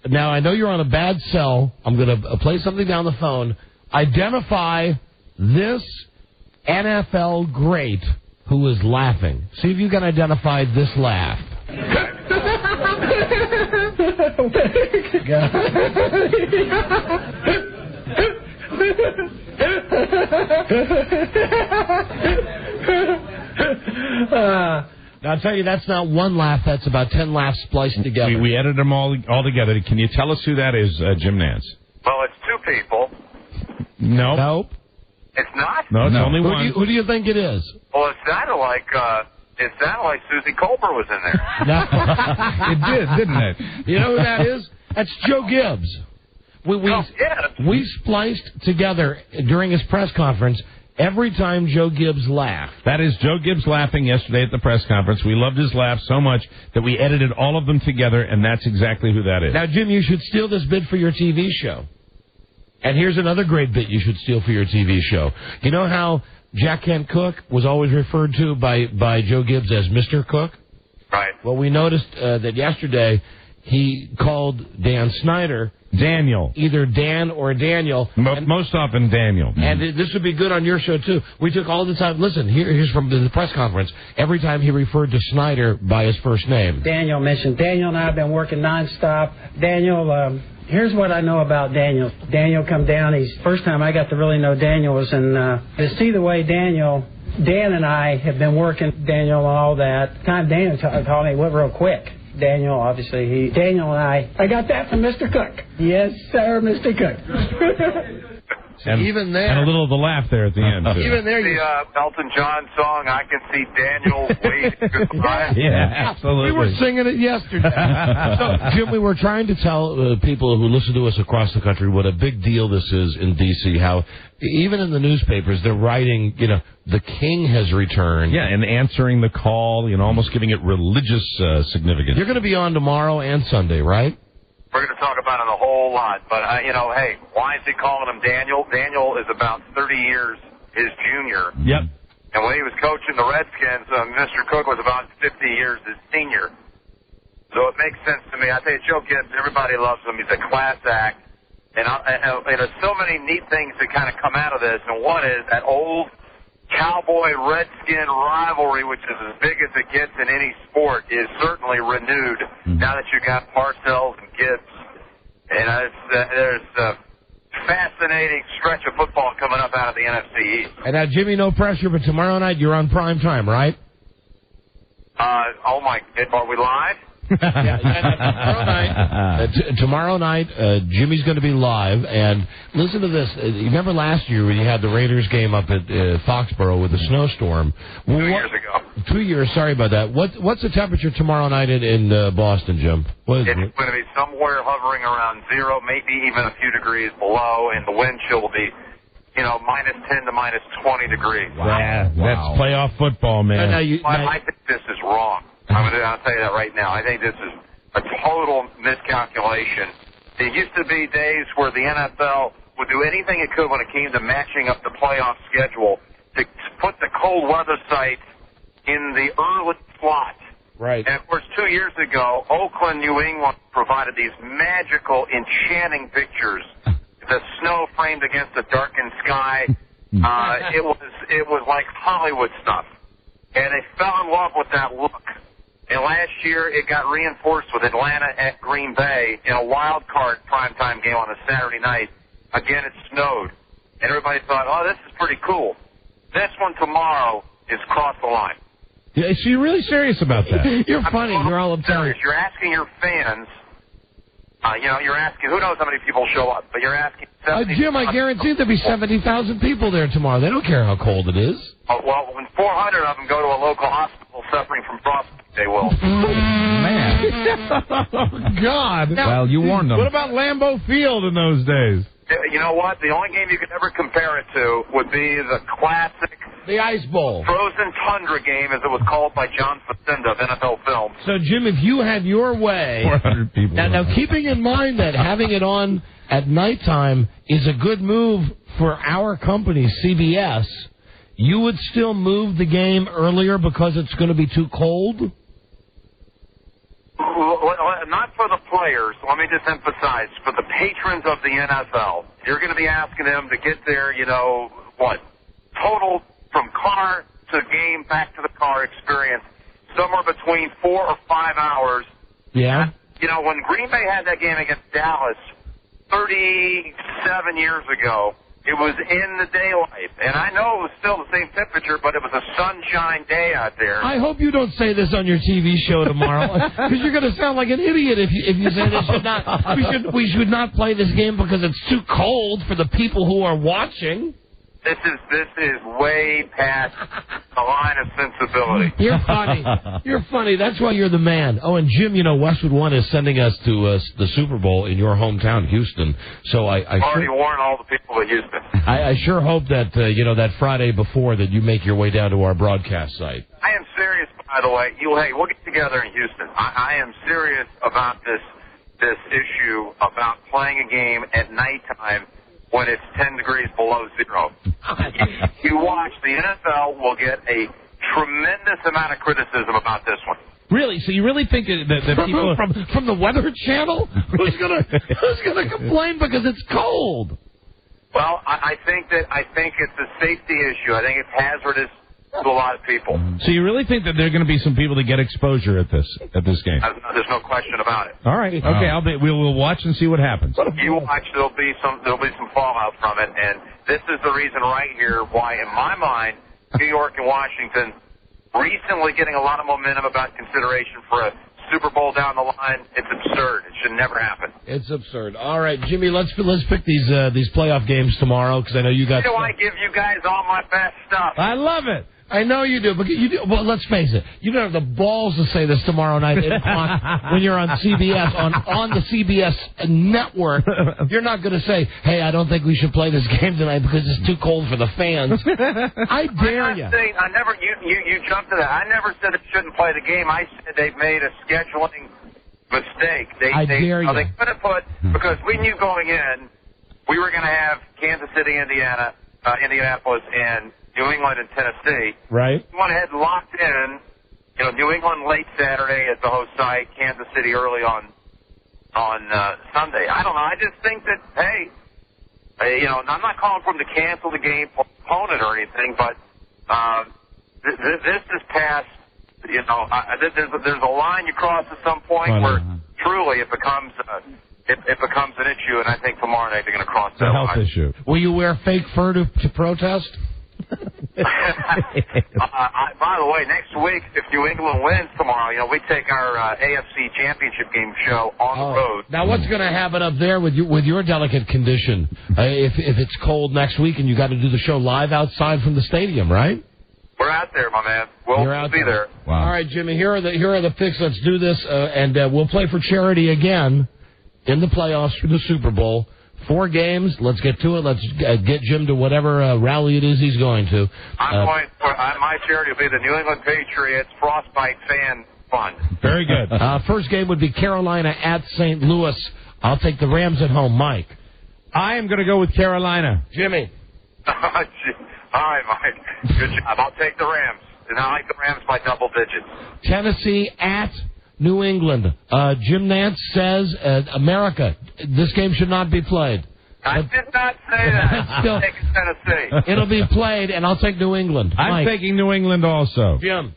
Now, I know you're on a bad cell. I'm going to play something down the phone. Identify this NFL great who is laughing. See if you can identify this laugh. Now, I'll tell you, that's not one laugh. That's about 10 laughs spliced together. We edited them all together. Can you tell us who that is, Jim Nance? Well, it's two people. No. Nope. It's not? No, it's only one. Who do you think it is? Well, it sounded like Susie Colbert was in there. No. It did, didn't it? You know who that is? That's Joe Gibbs. We spliced together during his press conference every time Joe Gibbs laughed. That is Joe Gibbs laughing yesterday at the press conference. We loved his laugh so much that we edited all of them together, and that's exactly who that is. Now, Jim, you should steal this bit for your TV show. And here's another great bit you should steal for your TV show. You know how Jack Kent Cooke was always referred to by Joe Gibbs as Mr. Cook? Right. Well, we noticed that yesterday he called Dan Snyder Daniel. Either Dan or Daniel. Most often Daniel. And this would be good on your show, too. We took all the time. Listen, here's from the press conference. Every time he referred to Snyder by his first name. Daniel mentioned. Daniel and I have been working nonstop. Daniel, here's what I know about Daniel. Daniel come down. First time I got to really know Daniel was to see the way Dan and I have been working, Daniel and all that. Time Daniel told me it went real quick. Daniel, obviously, Daniel and I got that from Mr. Cook. Yes, sir, Mr. Cook. And, even there, and a little of the laugh there at the end. Too. Even there, the Elton John song, I Can See Daniel Wade Goodbye. Yeah, absolutely. We were singing it yesterday. So, Jim, we were trying to tell people who listen to us across the country what a big deal this is in D.C., how even in the newspapers they're writing, the king has returned. Yeah, and answering the call, almost giving it religious significance. You're going to be on tomorrow and Sunday, right? We're going to talk about it a whole lot, but, hey, why is he calling him Daniel? Daniel is about 30 years his junior. Yep. And when he was coaching the Redskins, Mr. Cook was about 50 years his senior. So it makes sense to me. I tell you, Joe Gibbs, everybody loves him. He's a class act. And there's so many neat things that kind of come out of this, and one is that old Cowboy-Redskin rivalry, which is as big as it gets in any sport, is certainly renewed now that you got Parcells and Gibbs. And there's a fascinating stretch of football coming up out of the NFC East. And now, Jimmy, no pressure, but tomorrow night you're on prime time, right? Are we live? Tomorrow night, Jimmy's going to be live, and listen to this. You remember last year when you had the Raiders game up at Foxborough with the snowstorm? 2 years ago. 2 years, sorry about that. What's the temperature tomorrow night in Boston, Jim? It's going to be somewhere hovering around 0, maybe even a few degrees below, and the wind chill will be minus 10 to minus 20 degrees. Wow. Yeah, that's playoff football, man. I think this is wrong. I'll tell you that right now. I think this is a total miscalculation. There used to be days where the NFL would do anything it could when it came to matching up the playoff schedule to put the cold weather sites in the early slot. Right. And, of course, 2 years ago, Oakland, New England provided these magical, enchanting pictures. The snow framed against a darkened sky. It was like Hollywood stuff. And they fell in love with that look. And last year, it got reinforced with Atlanta at Green Bay in a wild card primetime game on a Saturday night. Again, it snowed. And everybody thought, this is pretty cool. This one tomorrow is cross the line. Yeah, is she really serious about that? You're funny. You're all upset. You're asking your fans. You're asking, who knows how many people show up, but you're asking 70,000 Jim, I guarantee there'll be 70,000 people there tomorrow. They don't care how cold it is. Well, when 400 of them go to a local hospital suffering from frostbite, they will. Man. Oh, God. Well, you warned them. What about Lambeau Field in those days? You know what? The only game you could ever compare it to would be the classic... The Ice Bowl. Frozen Tundra game, as it was called by John Facenda of NFL Films. So, Jim, if you had your way... 400 people. Now, keeping in mind that having it on at nighttime is a good move for our company, CBS, you would still move the game earlier because it's going to be too cold? Not for the players. Let me just emphasize, for the patrons of the NFL, you're going to be asking them to get there, total from car to to game, back to the car experience somewhere between 4 or 5 hours. Yeah. You know, when Green Bay had that game against Dallas 37 years ago, it was in the daylight. And I know it was still the same temperature, but it was a sunshine day out there. I hope you don't say this on your TV show tomorrow, because you're going to sound like an idiot if you say we should not play this game because it's too cold for the people who are watching. This is way past the line of sensibility. You're funny. You're funny. That's why you're the man. Oh, and Jim, you know, Westwood One is sending us to the Super Bowl in your hometown, Houston. So I already warned all the people in Houston. I sure hope that that Friday before that you make your way down to our broadcast site. I am serious, by the way. Hey, we'll get together in Houston. I am serious about this issue about playing a game at nighttime when it's 10 degrees below zero. You watch, the NFL will get a tremendous amount of criticism about this one. Really? So you really think that people from the Weather Channel? Who's gonna complain because it's cold? Well, I think it's a safety issue. I think it's hazardous to a lot of people. So you really think that there are going to be some people that get exposure at this game? There's no question about it. All right. Okay. We'll watch and see what happens. You watch. There'll be some fallout from it, and this is the reason right here why, in my mind, New York and Washington recently getting a lot of momentum about consideration for a Super Bowl down the line. It's absurd. It should never happen. It's absurd. All right, Jimmy, let's pick these playoff games tomorrow because I know you got. I give you guys all my best stuff. I love it. I know you do, but you do. Well, let's face it. You don't have the balls to say this tomorrow night at 8 o'clock when you're on CBS on the CBS network. You're not going to say, "Hey, I don't think we should play this game tonight because it's too cold for the fans." I dare you. I never. You jumped to that. I never said it shouldn't play the game. I said they've made a scheduling mistake. I dare you. They could have put, because we knew going in we were going to have Kansas City, Indianapolis, and New England and Tennessee. Right. We went ahead and locked in, New England late Saturday at the host site, Kansas City early on Sunday. I don't know. I just think that, I'm not calling for them to cancel the game, postpone it or anything, but this is past, there's a line you cross at some point where truly it becomes an issue, and I think tomorrow night they're going to cross that line. It's a health issue. Will you wear fake fur to protest? By the way, next week, if New England wins tomorrow, we take our AFC Championship game show on the road. Now, what's going to happen up there with your delicate condition? If it's cold next week and you got to do the show live outside from the stadium, right? We're out there, my man. We'll be there. Wow. All right, Jimmy. Here are the picks. Let's do this, and we'll play for charity again in the playoffs for the Super Bowl. 4 games. Let's get to it. Let's get Jim to whatever rally it is he's going to. My charity will be the New England Patriots Frostbite Fan Fund. Very good. First game would be Carolina at St. Louis. I'll take the Rams at home. Mike. I am going to go with Carolina. Jimmy. All right, Mike. Good job. I'll take the Rams. And I like the Rams by double digits. Tennessee at New England. Jim Nance says, America, this game should not be played. I did not say that. I'm taking Tennessee. It'll be played, and I'll take New England. I'm taking New England also. Jim.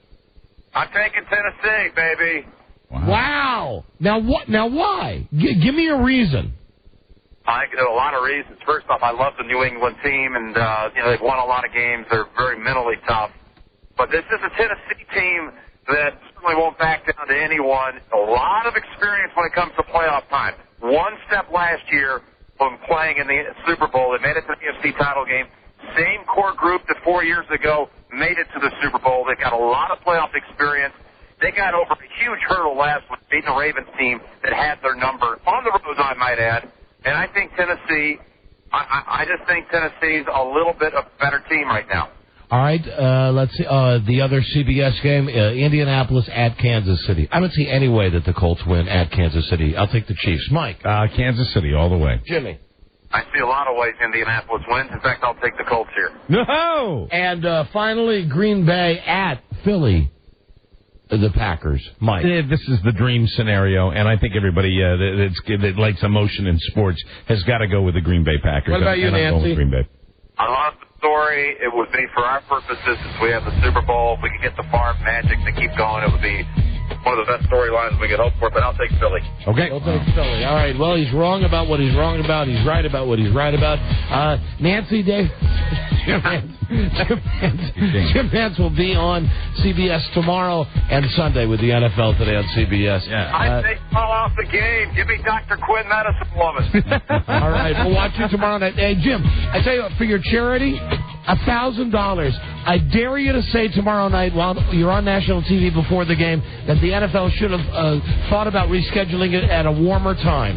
I'm taking Tennessee, baby. Wow. Now what? Now why? Give me a reason. I think there are a lot of reasons. First off, I love the New England team, and they've won a lot of games. They're very mentally tough. But this is a Tennessee team that certainly won't back down to anyone. A lot of experience when it comes to playoff time. One step last year from playing in the Super Bowl. They made it to the AFC title game. Same core group that 4 years ago made it to the Super Bowl. They've got a lot of playoff experience. They got over a huge hurdle last week, beating a Ravens team that had their number on the road, I might add. And I think Tennessee, I just think Tennessee's a little bit of a better team right now. All right, let's see. The other CBS game, Indianapolis at Kansas City. I don't see any way that the Colts win at Kansas City. I'll take the Chiefs. Mike. Kansas City all the way. Jimmy. I see a lot of ways Indianapolis wins. In fact, I'll take the Colts here. No! And finally, Green Bay at Philly. The Packers. Mike. This is the dream scenario, and I think everybody that likes emotion in sports has got to go with the Green Bay Packers. What about you, Nancy? Green Bay. I love the story. story. It would be, for our purposes, since we have the Super Bowl, if we could get the Farm Magic to keep going, it would be one of the best storylines we could hope for, but I'll take Philly. Okay. He'll take Philly. All right. Well, he's wrong about what he's wrong about. He's right about what he's right about. Nancy, Dave. Jim Nantz will be on CBS tomorrow and Sunday with the NFL Today on CBS. Yeah. I say fall off the game. Give me Dr. Quinn Medicine Woman. All right. We'll watch you tomorrow night. Hey, Jim, I tell you what, for your charity, $1,000. I dare you to say tomorrow night while you're on national TV before the game that the NFL should have thought about rescheduling it at a warmer time.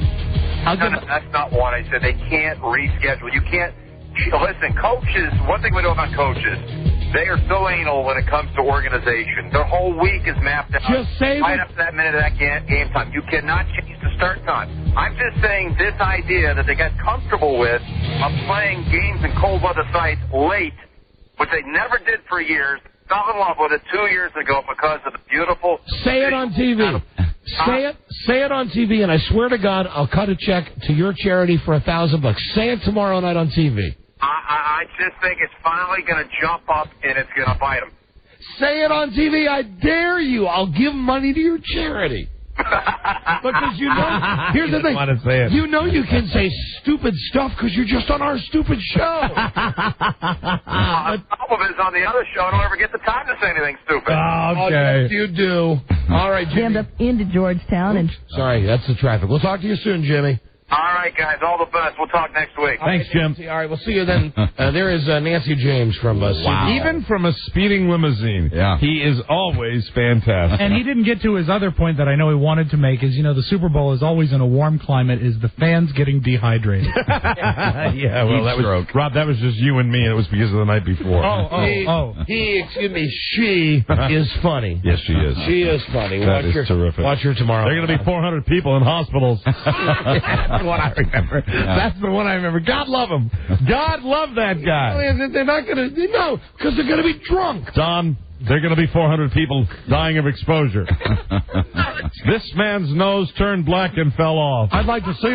That's not what I said. They can't reschedule. You can't. Listen, coaches, one thing we know about coaches, they are so anal when it comes to organization. Their whole week is mapped out right up to that minute of that game time. You cannot change the start time. I'm just saying this idea that they got comfortable with of playing games in cold weather sites late, which they never did for years, fell in love with it 2 years ago because of the beautiful... Say it on TV. Say it on TV, and I swear to God, I'll cut a check to your charity for $1,000. Say it tomorrow night on TV. I just think it's finally going to jump up, and it's going to bite them. Say it on TV. I dare you. I'll give money to your charity. Because you know, here's the thing. You know you can say stupid stuff because you're just on our stupid show. The problem is on the other show, I don't ever get the time to say anything stupid. Okay. Yes, you do. All right, Jimmy. Jammed up into Georgetown. And sorry, that's the traffic. We'll talk to you soon, Jimmy. All right, guys. All the best. We'll talk next week. Thanks, Jim. All right, we'll see you then. There is Nancy James from CBS. Even from a speeding limousine, he is always fantastic. And he didn't get to his other point that I know he wanted to make is, the Super Bowl is always in a warm climate, is the fans getting dehydrated. Yeah, well, that was, Rob, that was just you and me, and it was because of the night before. She is funny. Yes, she is. She is funny. That is terrific. Watch her tomorrow. There are going to be 400 people in hospitals. That's what I remember. Yeah. That's the one I remember. God love him. God love that guy. They're not going to, no, because they're going to be drunk. Don, there are going to be 400 people dying of exposure. This man's nose turned black and fell off. I'd like to see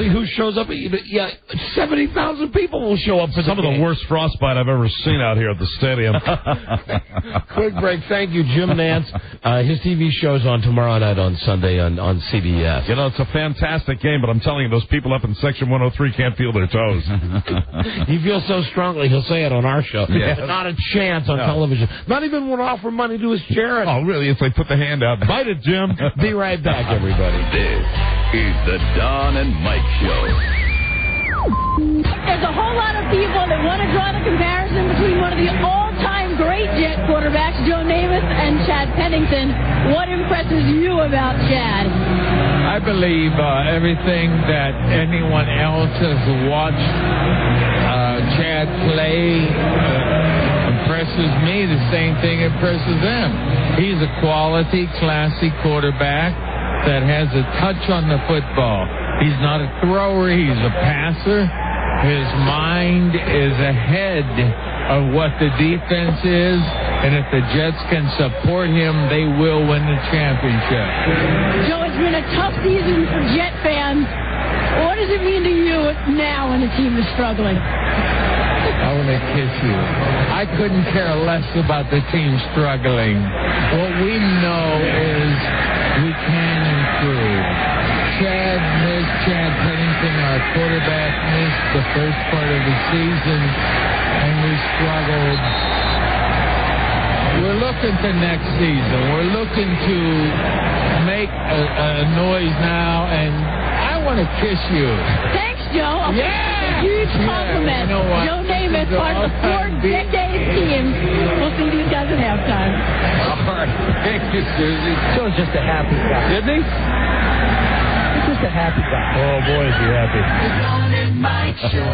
who shows up. Yeah, 70,000 people will show up for some of the worst frostbite I've ever seen out here at the stadium. Quick break. Thank you, Jim Nantz. His TV show's on tomorrow night on Sunday on CBS. It's a fantastic game, but I'm telling you, those people up in Section 103 can't feel their toes. He feels so strongly, he'll say it on our show. Yeah. Not a chance on television. Not even want to offer money to his charity. Oh, really? It's like put the hand out. Bite it, Jim. Be right back, everybody. This is the Don and Mike Show. There's a whole lot of people that want to draw the comparison between one of the all-time great Jet quarterbacks, Joe Namath, and Chad Pennington. What impresses you about Chad? I believe everything that anyone else has watched Chad play impresses me. The same thing impresses them. He's a quality, classy quarterback that has a touch on the football. He's not a thrower. He's a passer. His mind is ahead of what the defense is, and if the Jets can support him, they will win the championship. Joe, it's been a tough season for Jet fans. What does it mean to you now when the team is struggling? I want to kiss you. I couldn't care less about the team struggling. What we know is we can improve. Chad Pennington, our quarterback, missed the first part of the season, and we struggled. We're looking to next season. We're looking to make a noise now, and I want to kiss you. Thanks, Joe. A huge compliment. You know what? Joe Namath, part of the 4-decade team. We'll see these guys at halftime. All right. Thank you, Susie. Joe's just a happy guy. Isn't he? He's just a happy guy. Oh, boy, is he happy. The Don and Mike Show.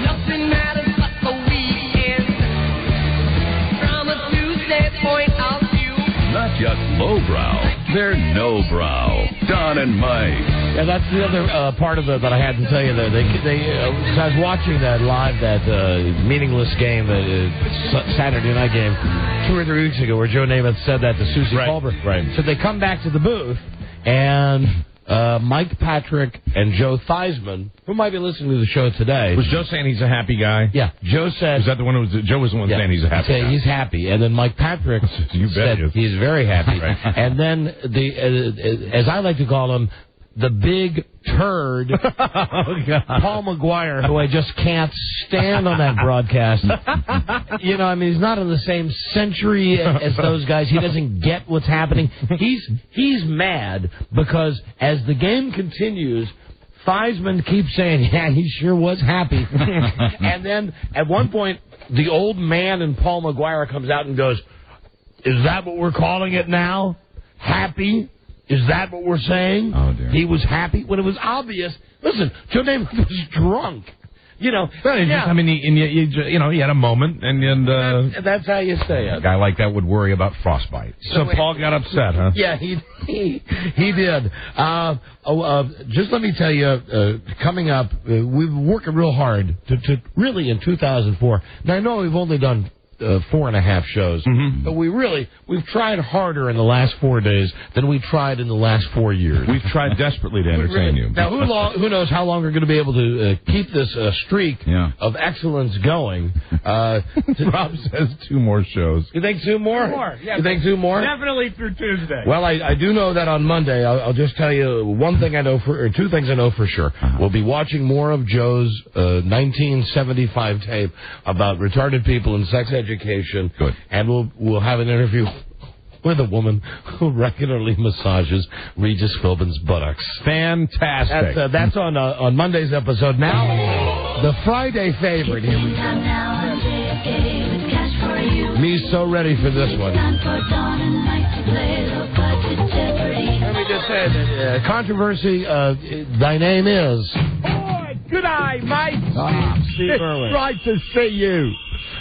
Nothing matters but the weekend. From a Tuesday point of view. Not just lowbrow, they're no-brow. Don and Mike. Yeah, that's the other part of it that I had to tell you there. I was watching that live, that meaningless game, Saturday night game, 2 or 3 weeks ago, where Joe Namath said that to Susie Colbert. Right. So they come back to the booth, and Mike Patrick and Joe Theismann, who might be listening to the show today. Was Joe saying he's a happy guy? Yeah. Joe said... Was that the one who was... Joe was the one saying he's a happy guy. He's happy. And then Mike Patrick said he's very happy. Right. And then, as I like to call him, the big turd, Paul McGuire, who I just can't stand on that broadcast. You know, I mean, he's not in the same century as those guys. He doesn't get what's happening. He's mad because as the game continues, Theismann keeps saying, yeah, he sure was happy. And then at one point, the old man in Paul McGuire comes out and goes, is that what we're calling it now? Happy? Is that what we're saying? Oh, dear. He was happy when it was obvious. Listen, Joe Namath was drunk. You know, I mean, he had a moment, and that's how you say it. A guy like that would worry about frostbite. So Paul got upset, huh? Yeah, he did. Just let me tell you, coming up, we've been working real hard to really in 2004. Now I know we've only done 4.5 shows, but we've tried harder in the last 4 days than we tried in the last 4 years. We've tried desperately to entertain you. Now, who knows how long we're going to be able to keep this streak of excellence going? Rob says 2 more shows. You think 2 more? 2 more. Yeah, you think 2 more? Definitely through Tuesday. Well, I do know that on Monday, I'll just tell you 2 things I know for sure. We'll be watching more of Joe's 1975 tape about retarded people and sex education. Good. And we'll have an interview with a woman who regularly massages Regis Philbin's buttocks. Fantastic. That's on Monday's episode. Now, the Friday favorite. Here we go. Me so ready for this one. Let me just say that controversy. Thy name is. Boy, good eye, mate. Steve Irwin. Right to see you.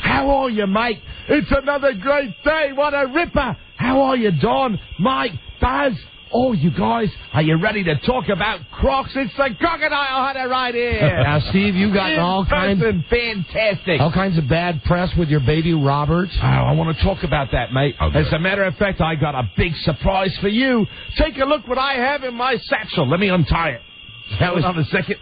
How are you, mate? It's another great day. What a ripper. How are you, Don, Mike, Baz? Oh, you guys, are you ready to talk about Crocs? It's the crocodile hunter right here. Now, Steve, you got all kinds of bad press with your baby Robert. Oh, I want to talk about that, mate. Okay. As a matter of fact, I got a big surprise for you. Take a look what I have in my satchel. Let me untie it. Hold on a second.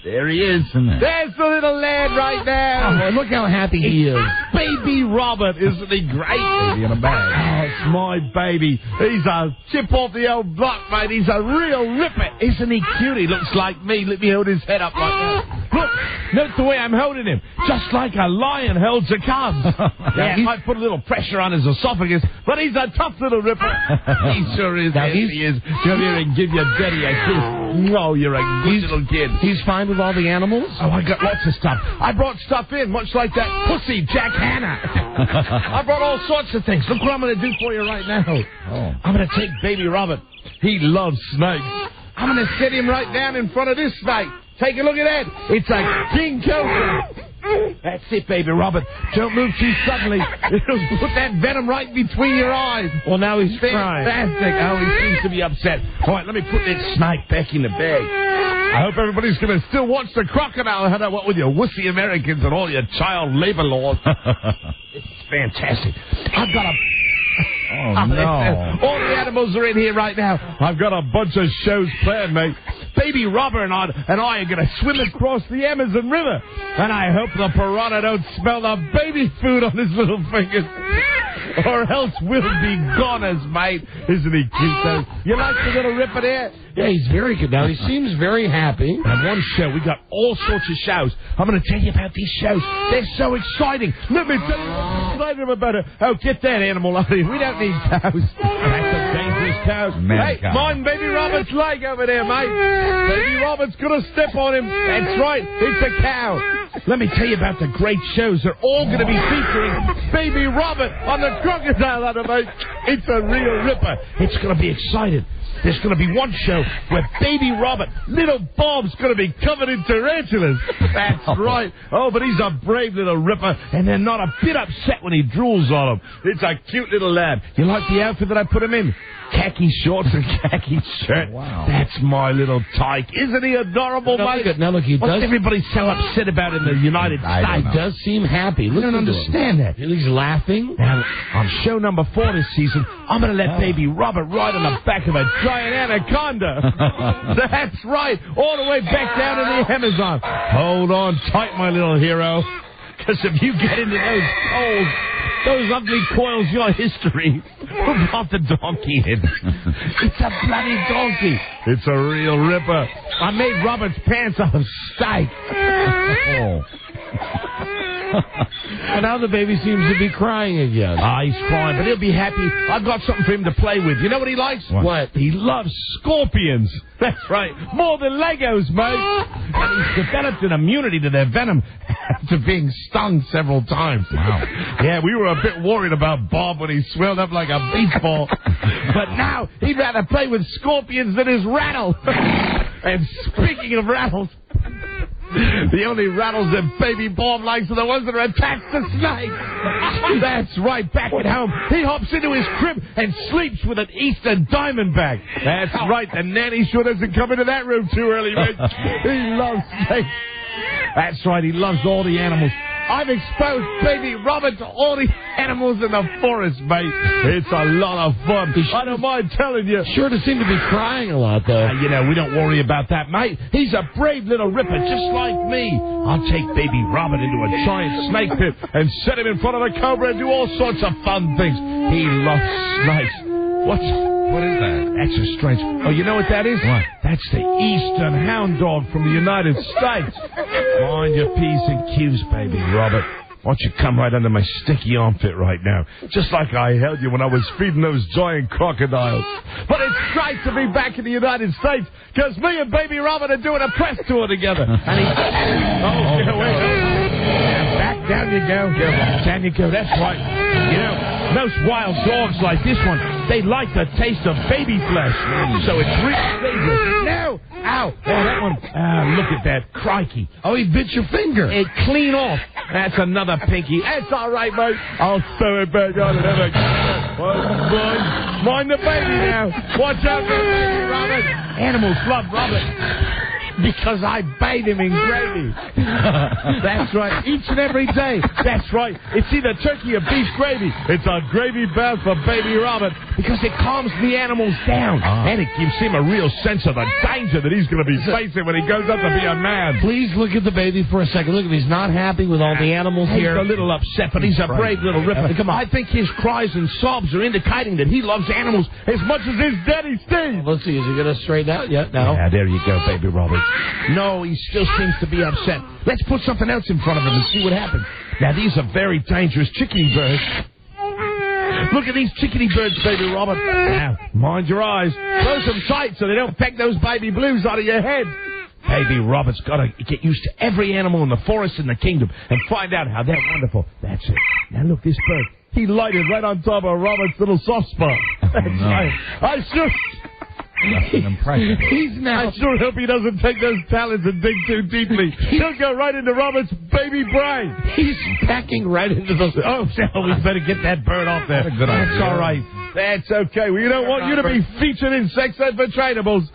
There he is. There's the little lad right there. Oh, look how happy he is. Baby Robert, isn't he great? Baby in a bag. Oh, it's my baby. He's a chip off the old block, mate. He's a real ripper. Isn't he cute? He looks like me. Let me hold his head up like that. Look, note the way I'm holding him. Just like a lion holds a cub. Yeah, he might put a little pressure on his esophagus, but he's a tough little ripper. He sure is. Now, he is. Come here and give your daddy a kiss. Oh, you're a good little kid. He's fine with all the animals? Oh, I got lots of stuff. I brought stuff in, much like that pussy Jack Hanna. I brought all sorts of things. Look what I'm going to do for you right now. Oh. I'm going to take baby Robert. He loves snakes. I'm going to sit him right down in front of this snake. Take a look at that. It's a king cobra. That's it, baby Robert. Don't move too suddenly. It'll put that venom right between your eyes. Well, now he's crying. Fantastic. Oh, he seems to be upset. All right, let me put that snake back in the bag. I hope everybody's going to still watch the crocodile hunter. What with your wussy Americans and all your child labor laws. It's fantastic. I've got a... Oh, no. All the animals are in here right now. I've got a bunch of shows planned, mate. Baby Robert and I are going to swim across the Amazon River. And I hope the piranha don't smell the baby food on his little fingers. Or else we'll be goners, mate. Isn't he cute, though? You like the little ripper there? Yeah, he's very good. Now, he seems very happy. And one show, we got all sorts of shows. I'm going to tell you about these shows. They're so exciting. Let me tell you later about it. Oh, get that animal out of here. We don't need cows. That's a dangerous cow. Hey, mind Baby Robert's leg over there, mate. Baby Robert's going to step on him. That's right. It's a cow. Let me tell you about the great shows. They're all going to be featuring Baby Robert on the crocodile hunter, mate. It's a real ripper. It's going to be exciting. There's going to be one show where Baby Robert, little Bob's going to be covered in tarantulas. That's right. Oh, but he's a brave little ripper, and they're not a bit upset when he drools on him. It's a cute little lad. You like the outfit that I put him in? khaki shorts and khaki shirt. Wow. That's my little tyke. Isn't he adorable, mate? Now, look, he What's does... everybody so upset about in the United States? He does seem happy. I don't understand that. He's laughing. Now, on show number 4 this season, I'm going to let baby Robert ride on the back of a giant anaconda. That's right. All the way back down to the Amazon. Hold on tight, my little hero. Because if you get into those ugly coils, your history. Who brought the donkey in? It's a bloody donkey. It's a real ripper. I made Robert's pants out of steak. And now the baby seems to be crying again. He's crying, but he'll be happy. I've got something for him to play with. You know what he likes? What? He loves scorpions. That's right. More than Legos, mate. And he's developed an immunity to their venom after being stung several times. Wow. Yeah, we were a bit worried about Bob when he swelled up like a baseball. But now he'd rather play with scorpions than his rattle. And speaking of rattles... the only rattles that baby Bob likes are the ones that are attached to snakes. That's right, back at home. He hops into his crib and sleeps with an Eastern diamondback. That's right, the nanny sure doesn't come into that room too early, mate. He loves snakes. That's right, he loves all the animals. I've exposed baby Robert to all the animals in the forest, mate. It's a lot of fun. I don't mind telling you. Sure to seem to be crying a lot, though. You know, we don't worry about that, mate. He's a brave little ripper, just like me. I'll take baby Robert into a giant snake pit and set him in front of a cobra and do all sorts of fun things. He loves snakes. What is that? That's a strange... Oh, you know what that is? What? That's the Eastern hound dog from the United States. Mind your P's and Q's, baby Robert. Why don't you come right under my sticky armpit right now? Just like I held you when I was feeding those giant crocodiles. But it's great to be back in the United States, because me and baby Robert are doing a press tour together. And he... Back down you go. Down you go. That's right. You know... most wild dogs like this one, they like the taste of baby flesh. So it's really dangerous. No! Ow! Oh, that one. Look at that. Crikey. Oh, he bit your finger. It clean off. That's another pinky. That's all right, mate. I'll sew it back on and have a... Mind the baby now. Watch out for the baby, Robert. Animals love Robert. Because I bathe him in gravy. That's right. Each and every day. That's right. It's either turkey or beef gravy. It's a gravy bath for baby Robert because it calms the animals down. And it gives him a real sense of the danger that he's going to be facing when he goes up to be a man. Please look at the baby for a second. Look, if he's not happy with all the animals here. He's a little upset, but he's a brave little ripper. Come on. I think his cries and sobs are indicating that he loves animals as much as his daddy Steve. Let's see. Is he going to straighten out yet? No. Yeah, there you go, baby Robert. No, he still seems to be upset. Let's put something else in front of him and see what happens. Now, these are very dangerous chickadee birds. Look at these chickadee birds, baby Robert. Now, mind your eyes. Close them tight so they don't peck those baby blues out of your head. Baby Robert's got to get used to every animal in the forest in the kingdom and find out how they're wonderful. That's it. Now, look, this bird. He lighted right on top of Robert's little soft spot. That's right. I sure... I sure hope he doesn't take those talons and dig too deeply. He'll go right into Robert's baby brain. He's packing right into the... Oh, we better get that bird off there. That's all right. That's okay. We don't want you to be featured in Sex Ed for Trainables.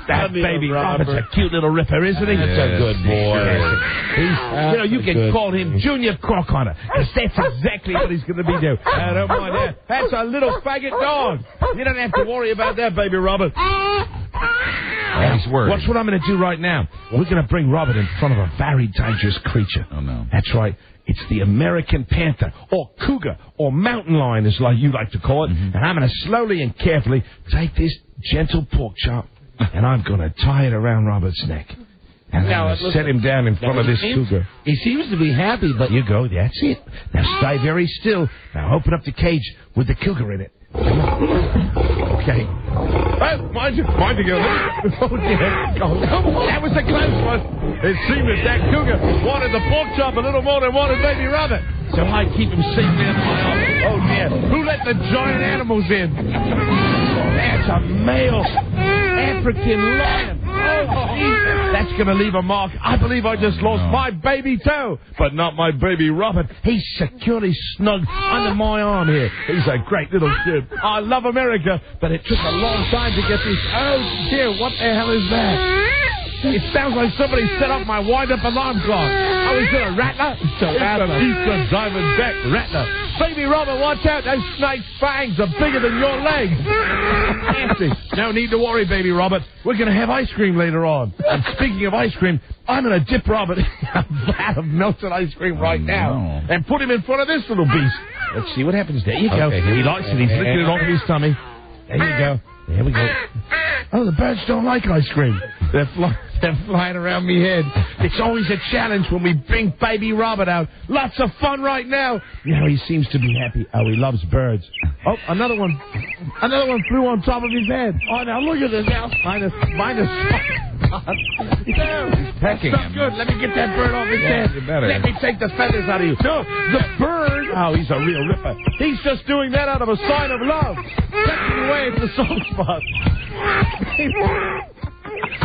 That baby Robert's a cute little ripper, isn't he? That's a good boy. You can call him Junior Croc Hunter, because that's exactly what he's going to be doing. I don't mind that. That's a little faggot dog. You don't have to worry about that, baby Robert. He's worried. Watch what I'm going to do right now. We're going to bring Robert in front of a very dangerous creature. Oh, no. That's right. It's the American panther, or cougar, or mountain lion, as you like to call it. Mm-hmm. And I'm going to slowly and carefully take this gentle pork chop, and I'm going to tie it around Robert's neck. And now set him down in front of this cougar. He seems to be happy, but... You go, that's it. Now stay very still. Now open up the cage with the cougar in it. Come on. Okay. Oh, mind you go. Oh, yeah. That was a close one. It seemed that cougar wanted the pork chop a little more than wanted baby Robert. So I keep him safely under my arm. Oh, yeah. Who let the giant animals in? That's a male African lion. Oh, That's going to leave a mark. I believe I just lost my baby toe, but not my baby Robert. He's securely snugged under my arm here. He's a great little kid. I love America, but it took a long time to get this. Oh, dear, what the hell is that? It sounds like somebody set up my wind-up alarm clock. Oh, is it a rattler? It's an Eastern Diamondback rattler. Baby Robert, watch out. Those snake's fangs are bigger than your legs. Nasty. No need to worry, baby Robert. We're going to have ice cream later on. And speaking of ice cream, I'm going to dip Robert in a vat of melted ice cream right now and put him in front of this little beast. Let's see what happens. There you go. He likes it. He's licking it off his tummy. There you go. There we go. Oh, the birds don't like ice cream. They're flying around me head. It's always a challenge when we bring baby Robert out. Lots of fun right now. Now he seems to be happy. Oh, he loves birds. Oh, another one. Another one flew on top of his head. Oh, now look at this now. Minus. He's pecking him. Good. Let me get that bird off his head. Let me take the feathers out of you. No, the bird. Oh, he's a real ripper. He's just doing that out of a sign of love. Pecking away at the soft spot.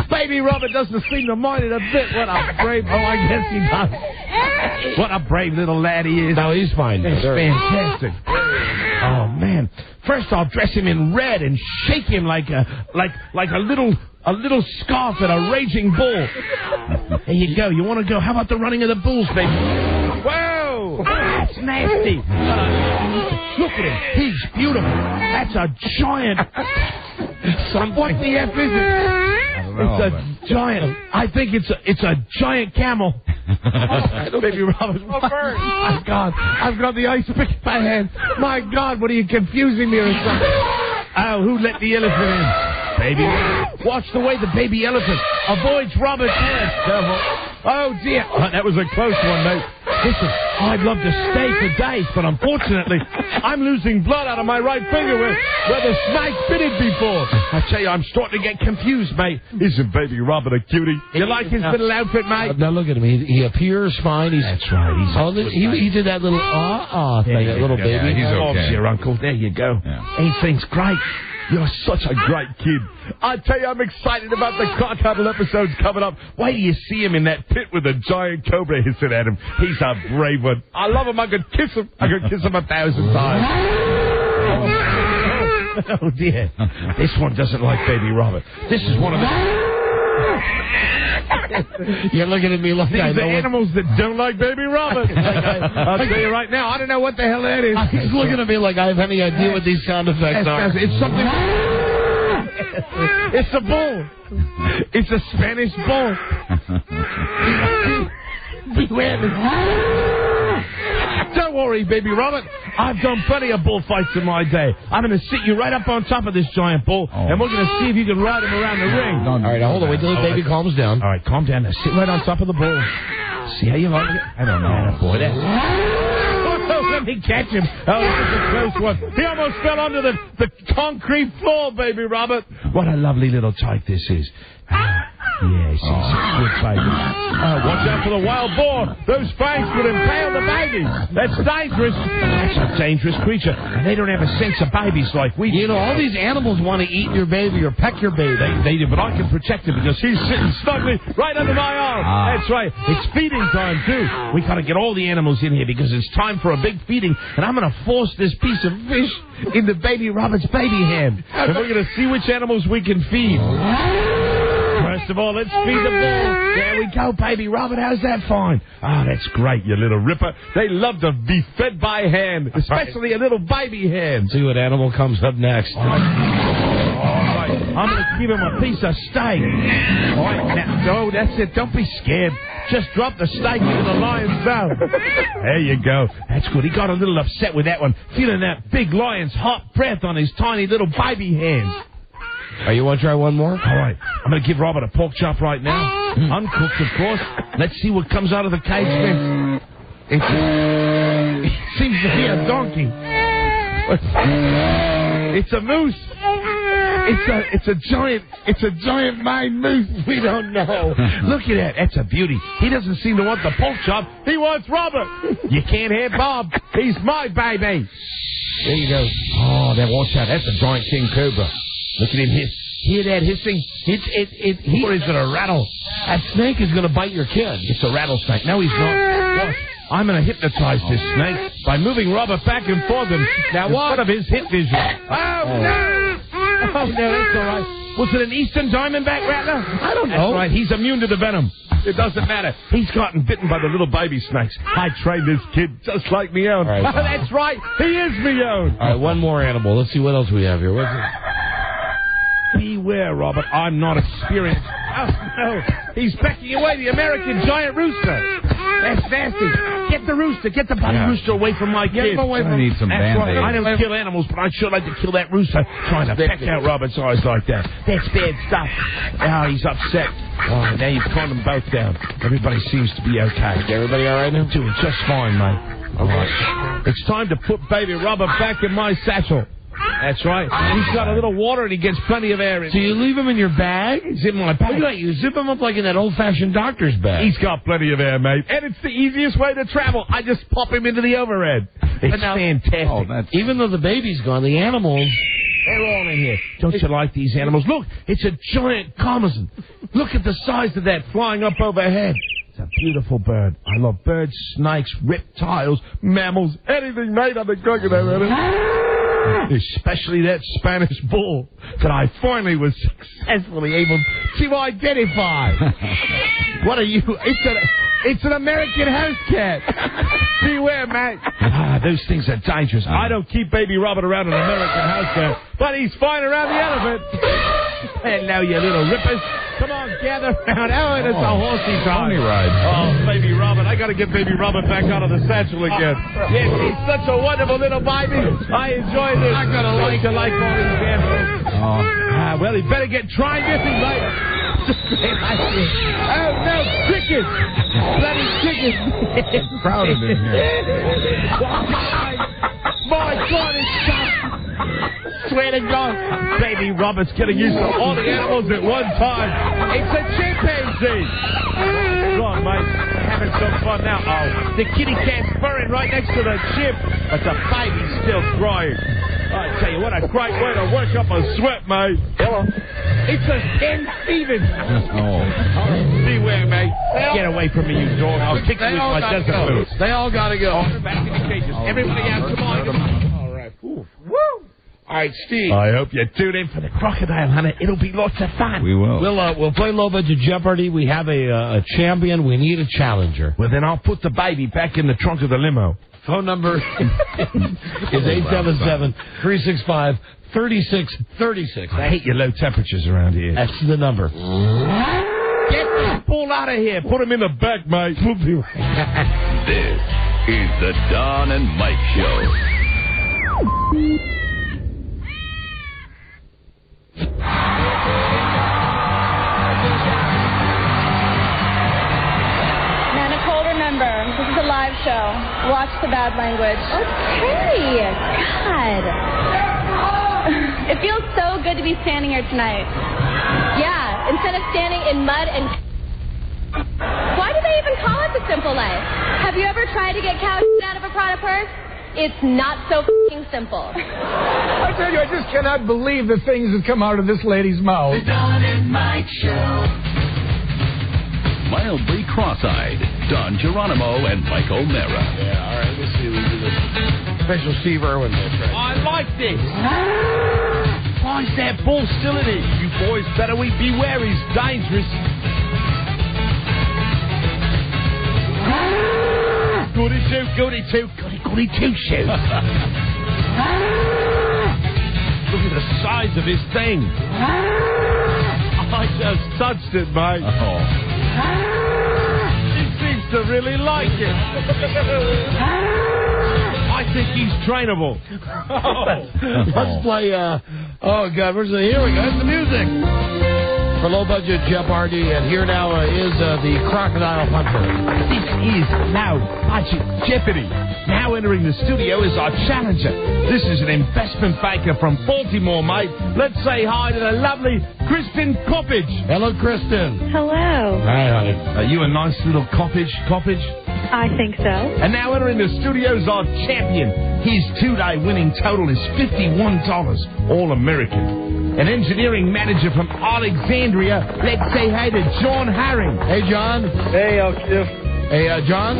Baby Robert doesn't seem to mind it a bit. What a brave... Oh, I guess he does. What a brave little lad he is. No, he's fine. It's fantastic. Oh, man. First, I'll dress him in red and shake him like a little scarf at a raging bull. There you go. You want to go? How about the running of the bulls, baby? Whoa! That's nasty. Look at him. He's beautiful. That's a giant... What the F is it? It's a giant. I think it's a giant camel. Baby Robert. My God. I've got the ice pick in my hand. My God, what are you confusing me or something? Oh, who let the elephant in? Baby. Watch the way the baby elephant avoids Robert's head. Careful. Oh, dear. Oh, that was a close one, mate. Listen, I'd love to stay for days, but unfortunately, I'm losing blood out of my right finger where the snake bit it before. I tell you, I'm starting to get confused, mate. Isn't baby Robert a cutie? You like his little outfit, mate? Now look at him. He appears fine. That's right. He did that little thing, that little baby. Yeah, he's okay. Your uncle. There you go. Yeah. He thinks great. You're such a great kid. I tell you, I'm excited about the Croc Huddle episodes coming up. Wait till you see him in that pit with a giant cobra hissing at him. He's a brave one. I love him. I could kiss him. I could kiss him 1,000 times. Oh, dear. This one doesn't like baby Robert. This is one of the... You're looking at me like these I know are animals that don't like baby Robert. I'll tell you right now, I don't know what the hell that is. He's looking at me like I have any idea what these sound effects are. It's something... It's a bull. It's a Spanish bull. Beware. Don't worry, baby Robert. I've done plenty of bullfights in my day. I'm going to sit you right up on top of this giant bull, and we're going to see if you can ride him around the ring. All right, now hold on. Wait till the baby calms down. All right, calm down. Now sit right on top of the bull. See how you like it? I don't know. Boy, that... Let me catch him. Oh, that's a close one. He almost fell onto the concrete floor, baby Robert. What a lovely little tyke this is. Yes, he's a good baby. Watch out for the wild boar. Those fangs would impale the babies. That's dangerous. That's a dangerous creature. And they don't have a sense of babies like we do. You know, all these animals want to eat your baby or peck your baby. They do, but I can protect him because he's sitting snugly right under my arm. That's right. It's feeding time, too. We got to get all the animals in here because it's time for a big feeding. And I'm going to force this piece of fish into baby Robert's baby hand. And we're going to see which animals we can feed. First of all, let's feed the bull. There we go, baby Robert. How's that fine? Oh, that's great, you little ripper. They love to be fed by hand, especially a little baby hand. See what animal comes up next. All right. I'm going to give him a piece of steak. All right, now, that's it. Don't be scared. Just drop the steak into the lion's mouth. There you go. That's good. He got a little upset with that one, feeling that big lion's hot breath on his tiny little baby hands. You want to try one more? All right. I'm going to give Robert a pork chop right now. Uncooked, of course. Let's see what comes out of the cage fence. It seems to be a donkey. It's a moose. It's a giant Maine moose. We don't know. Look at that. That's a beauty. He doesn't seem to want the pork chop. He wants Robert. You can't have Bob. He's my baby. There you go. Oh, now watch out. That's a giant king cobra. Look at him hiss. Hear that hissing? Or is it a rattle? That snake is going to bite your kid. It's a rattlesnake. No, he's not. Watch. I'm going to hypnotize this snake by moving Robert back and forth in front of his hip vision. Oh, no! Oh, no, that's all right. Was it an Eastern Diamondback rattler? I don't know. That's right. He's immune to the venom. It doesn't matter. He's gotten bitten by the little baby snakes. I trained this kid just like me own. Right, that's right. He is me own. All right, one more animal. Let's see what else we have here. What's it? Beware, Robert. I'm not experienced. Oh, no. He's becking away the American giant rooster. That's nasty. Get the rooster. Get the bloody rooster away from my kid. Get him away from me. Need some Band-Aids. I don't kill animals, but I'd sure like to kill that rooster trying to peck out Robert's eyes like that. That's bad stuff. Oh, he's upset. Oh, now you've calmed them both down. Everybody seems to be okay. Everybody all right now? Doing just fine, mate. All right. It's time to put baby Robert back in my satchel. That's right. He's got a little water and he gets plenty of air in. So you leave him in your bag? He's in my bag. Look at that. You zip him up like in that old-fashioned doctor's bag. He's got plenty of air, mate. And it's the easiest way to travel. I just pop him into the overhead. It's fantastic. Oh, even though the baby's gone, the animals... They're all in here. Don't you like these animals? Look, it's a giant ptarmigan. Look at the size of that flying up overhead. It's a beautiful bird. I love birds, snakes, reptiles, mammals, anything made of the crocodile. Especially that Spanish bull that I finally was successfully able to identify. What are you? It's an American house cat. Beware, mate. Those things are dangerous. I don't keep baby Robert around an American house cat, but he's fine around the elephant. Hello, you little rippers. Come on, gather round. Oh, and it's a horsey pony ride. Oh, baby Robert. I got to get baby Robert back out of the satchel again. Yes, he's such a wonderful little baby. I enjoy this. I'm going to like all these animals. Well, he better get trying this thing, mate. Oh, no, crickets. Bloody crickets. It's crowded in here. My God, it's tough. Swear to God, baby Robert's getting used to all the animals at one time. It's a chimpanzee. Go on, mate. Having some fun now. Oh, the kitty cat's purring right next to the chimp, but the baby's still crying. I tell you, what a great way to work up a sweat, mate. Hello. It's a Ken Stevens. Beware, mate. Get away from me, you dog. I'll kick you with my desert boots. They all got to go. Back in the cages. Everybody out, come on. All right. Woo. All right, Steve. I hope you tune in for the Crocodile Hunter. It'll be lots of fun. We will. We'll play Low Budget Jeopardy. We have a champion. We need a challenger. Well, then I'll put the baby back in the trunk of the limo. Phone number is 877-365-3636. I hate your low temperatures around here. That's the number. Get this bull out of here. Put him in the back, mate. We'll be right back. This is the Don and Mike Show. Now, Nicole, remember, this is a live show. Watch the bad language. Okay. God. It feels so good to be standing here tonight. Yeah, instead of standing in mud and... Why do they even call it the simple life? Have you ever tried to get cow out of a Prada purse? It's not so f***ing simple. I tell you, I just cannot believe the things that come out of this lady's mouth. The Don and Mike Show. Mildly cross-eyed, Don Geronimo and Mike O'Mara. Yeah, all right, let's see. We'll do this. Special Steve Irwin. I like this. Why is that bull still in it? You boys better beware. He's dangerous. Goody two, goody two, goody two shoes. Look at the size of his thing. I just touched it, mate. He seems to really like it. I think he's trainable. Let's play, oh, God, where's the... Here we go. It's the music. For Low Budget Jeopardy, and here now is the Crocodile Hunter. This is Low Budget Jeopardy. Now entering the studio is our challenger. This is an investment banker from Baltimore, mate. Let's say hi to the lovely Kristen Coppage. Hello, Kristen. Hello. Hi, honey. Are you a nice little coppage? I think so. And now entering the studio is our champion. His two-day winning total is $51, all American. an engineering manager from Alexandria. Let's say hi to John Herring. Hey, John. Hey, LQ. Hey, John.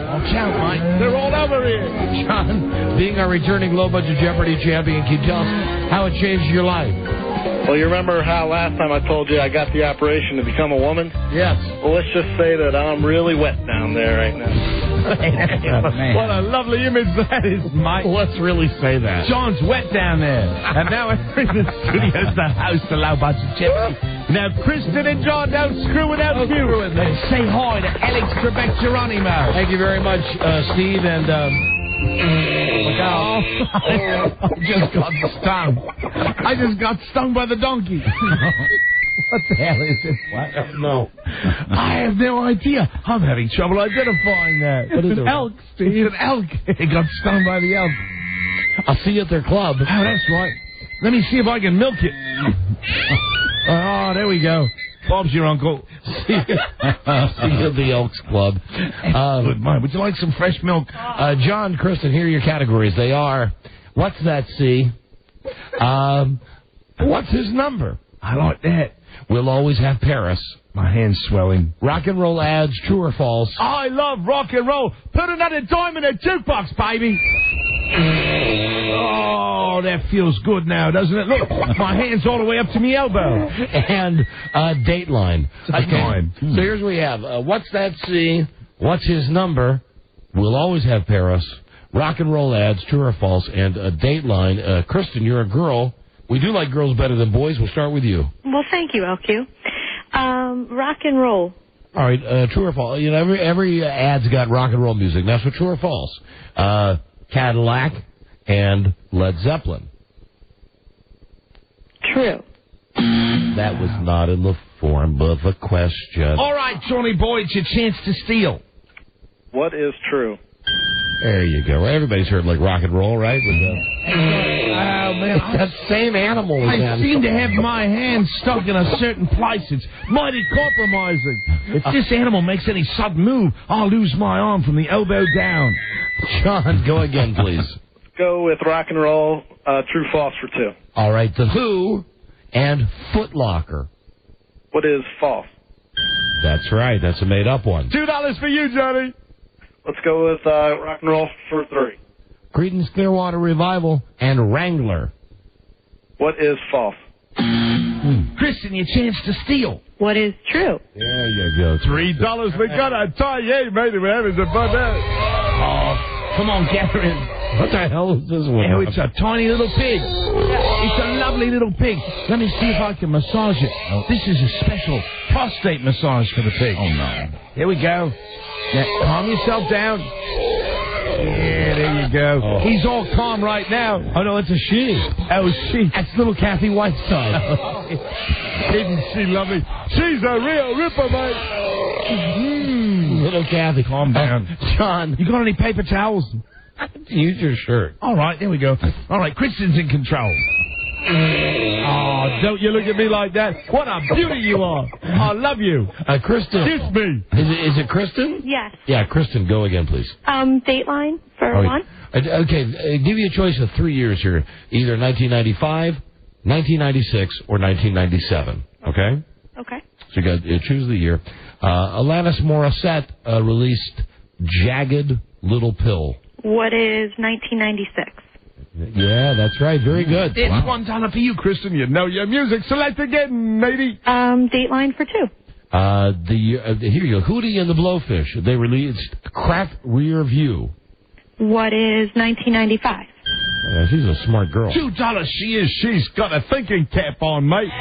Watch out, Mike. They're all over here. John, being our returning low-budget Jeopardy champion, can you tell us how it changed your life? Well, you remember how last time I told you I got the operation to become a woman? Yes. Well, let's just say that I'm really wet down there right now. What a lovely image that is, Mike. Let's really say that. John's wet down there. And now in the studio's the house to low budget Jeopardy. Now, Kristen and John, don't screw it out with you. Let's say hi to Alex Trebek Geronimo. Thank you very much, Steve, and... Look out. I just got stung. I just got stung by the donkey. What the hell is it? What? No. I have no idea. I'm having trouble identifying that. What is it's an it? elk, Steve. It's an elk. It got stung by the elk. I'll see you at their club. Oh, that's right. Let me see if I can milk it. Oh, there we go. Bob's your uncle. See you at the Elks Club. Good mind. Would you like some fresh milk? John, Kristen, here are your categories. They are, what's that, C? What's his number? I like that. We'll always have Paris. My hand's swelling. Rock and roll ads, true or false? I love rock and roll. Put another dime in a jukebox, baby. Oh, that feels good now, doesn't it? Look, my hand's all the way up to my elbow. And Dateline. Dateline. So here's what we have. What's that, C? What's his number? We'll always have Paris. Rock and roll ads, true or false? And Dateline. Kristen, you're a girl. We do like girls better than boys. We'll start with you. Well, thank you, LQ. Rock and roll. All right, true or false? You know, every ad's got rock and roll music. Now, so true or false? Cadillac and Led Zeppelin. True. That was not in the form of a question. All right, Johnny boy, it's your chance to steal. What is true? There you go. Everybody's heard like rock and roll, right? Oh, man. It's that same animal again. I seem to have my hand stuck in a certain place. It's mighty compromising. If this animal makes any sudden move, I'll lose my arm from the elbow down. John, go again, please. Go with rock and roll, true, false for 2. All right, The Who and Foot Locker. What is false? That's right. That's a made-up one. $2 for you, Johnny. Let's go with rock and roll for 3. Creedence Clearwater Revival and Wrangler. What is false? Kristen, your chance to steal. What is true? There you go. $3 we got a tie. Yeah, mate, we're having some fun there. Oh, come on, Catherine. What the hell is this one? Oh, it's a tiny little pig. It's a lovely little pig. Let me see if I can massage it. Oh. This is a special prostate massage for the pig. Oh, no. Here we go. Now, calm yourself down. Yeah, there you go. Oh. He's all calm right now. Oh, no, it's a she. Oh, she. That's little Kathy Whiteside. Isn't she lovely? She's a real ripper, mate. Little Kathy. Calm down. John. You got any paper towels? Use your shirt. All right, there we go. All right, Kristen's in control. Oh, don't you look at me like that. What a beauty you are. I love you. Kristen. Kiss me. Is it Kristen? Yes. Yeah, Kristen, go again, please. Dateline for 1. Okay, give you a choice of 3 years here. Either 1995, 1996, or 1997. Okay? Okay. So you got to choose the year. Alanis Morissette released Jagged Little Pill. What is 1996? Yeah, that's right. Very good. It's $1 for you, Kristen. You know your music. Select again, matey. Dateline for 2. Here you go. Hootie and the Blowfish. They released Crack Rear View. What is 1995? She's a smart girl. $2 she is. She's got a thinking cap on, mate.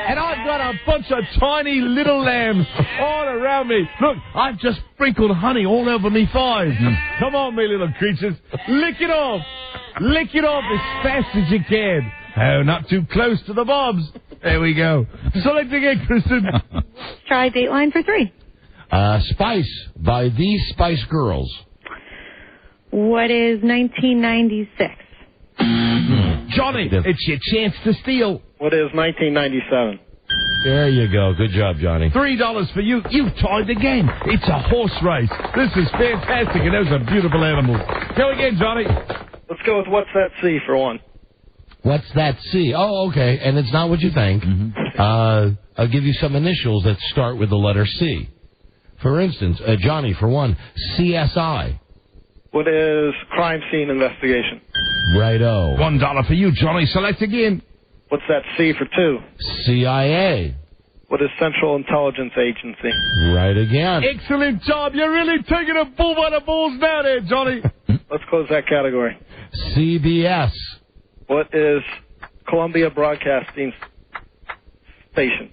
And I've got a bunch of tiny little lambs all around me. Look, I've just sprinkled honey all over me thighs. Come on, me little creatures. Lick it off. Lick it off as fast as you can. Oh, not too close to the bobs. There we go. Select again, Kristen. Try Dateline for 3. Spice by the Spice Girls. What is 1996? Johnny, it's your chance to steal. What is 1997? There you go. Good job, Johnny. $3 for you. You've tied the game. It's a horse race. This is fantastic, and those are beautiful animals. Go again, Johnny. Let's go with what's that C for 1. What's that C? Oh, okay, and it's not what you think. I'll give you some initials that start with the letter C. For instance, Johnny, for one, CSI. What is crime scene investigation? Righto. $1 for you, Johnny. Select again. What's that C for 2? CIA. What is Central Intelligence Agency? Right again. Excellent job. You're really taking a bull by the balls now there, Johnny. Let's close that category. CBS. What is Columbia Broadcasting Station?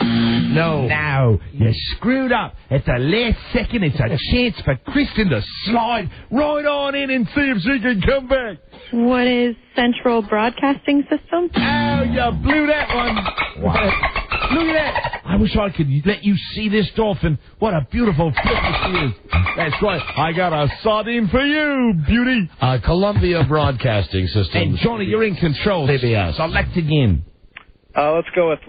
No. Now, you screwed up. At the last second, it's a chance for Kristen to slide right on in and see if she can come back. What is Central Broadcasting System? Oh, you blew that one. Look at that. I wish I could let you see this dolphin. What a beautiful flipper she is. That's right. I got a sardine for you, beauty. Columbia Broadcasting System. And Johnny, you're in control. CBS. Select again. Let's go with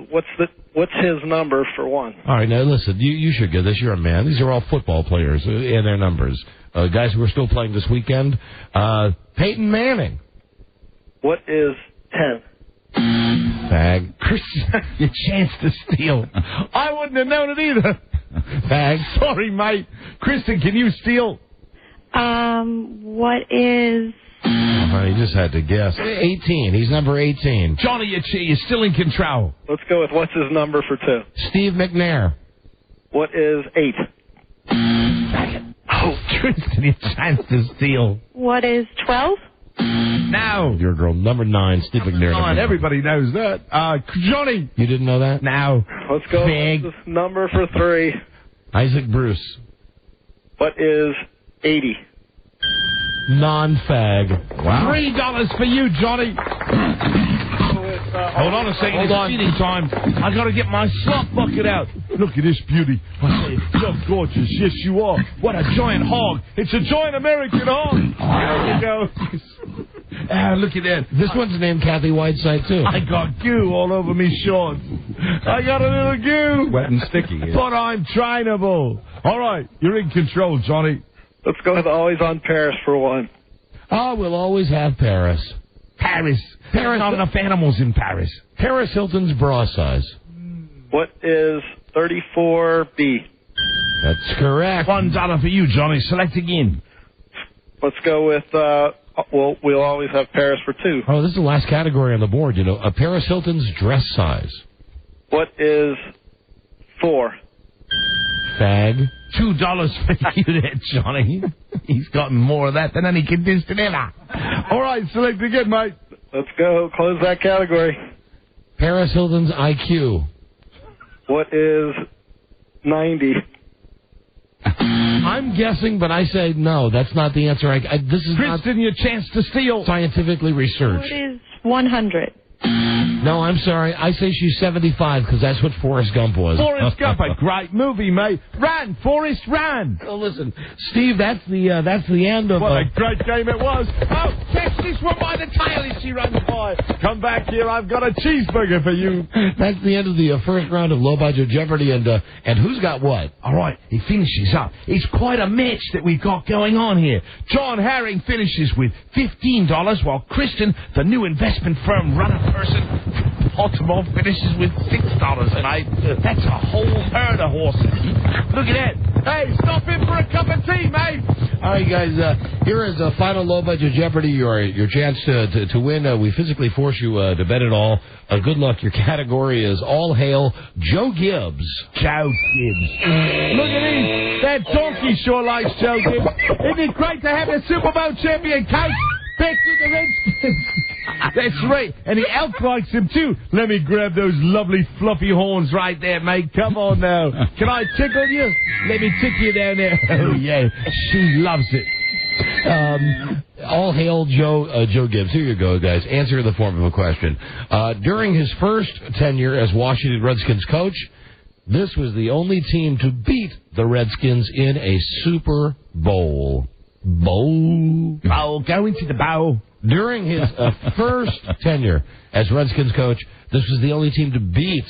what's his number for 1? All right, now listen, you should get this. You're a man. These are all football players and their numbers. Guys who are still playing this weekend. Peyton Manning. What is 10? Fag. Chris, your chance to steal. I wouldn't have known it either. Fag. Sorry, mate. Kristen, can you steal? What is... He just had to guess. 18. He's number 18. Johnny, you're still in control. Let's go with what's his number for 2? Steve McNair. What is 8? Oh, Kristen, your chance to steal. What is 12? Now. Your girl, number 9, Steve McNair. Number 9. Everybody knows that. Johnny. You didn't know that? Now. Let's go with this number for 3. Isaac Bruce. What is 80? Non-fag. Wow. $3 for you, Johnny. Hold on a second. Hold on. Feeding time. I got to get my slop bucket out. Look at this beauty. I say, you're gorgeous. Yes, you are. What a giant hog. It's a giant American hog. There you go. Look at that. This one's named Kathy Whiteside, too. I got goo all over me shorts. I got a little goo. Wet and sticky. Yeah. But I'm trainable. All right. You're in control, Johnny. Let's go with Always on Paris for 1. Oh, we'll always have Paris. Paris. There's not enough animals in Paris. Paris Hilton's bra size. What is 34B? That's correct. $1 for you, Johnny. Select again. Let's go with, we'll always have Paris for 2. Oh, this is the last category on the board, you know. A Paris Hilton's dress size. What is 4? Fag. $2 for you there, Johnny. He's gotten more of that than any condensed ever. All right, select again, mate. Let's go. Close that category. Paris Hilton's IQ. What is 90? I'm guessing, but I say no. That's not the answer. This is Kristen, your chance to steal. Scientifically researched. What is 100? No, I'm sorry. I say she's 75 because that's what Forrest Gump was. Forrest Gump, a great movie, mate. Ran, Forrest ran. Oh, listen, Steve, that's the end of. What a great game it was. Oh, catch this one by the tail as she runs by. Come back here. I've got a cheeseburger for you. That's the end of the first round of Low Budget Jeopardy, and who's got what? All right, he finishes up. It's quite a match that we've got going on here. John Herring finishes with $15, while Kristen, the new investment firm runner person, Baltimore, finishes with $6, and that's a whole herd of horses. Look at that. Hey, stop in for a cup of tea, mate. All right, guys, here is a final Low Budget Jeopardy, your chance to win. We physically force you to bet it all. Good luck. Your category is All Hail Joe Gibbs. Joe Gibbs. Look at him. That donkey sure likes Joe Gibbs. Isn't it great to have a Super Bowl champion coach back to the Redskins? That's right. And the elk likes him, too. Let me grab those lovely fluffy horns right there, mate. Come on now. Can I tickle you? Let me tickle you down there. Oh, yeah. She loves it. All hail Joe Gibbs. Here you go, guys. Answer in the form of a question. During his first tenure as Washington Redskins coach, this was the only team to beat the Redskins in a Super Bowl. Bowl. Go into the bowl. During his first tenure as Redskins coach, this was the only team to beat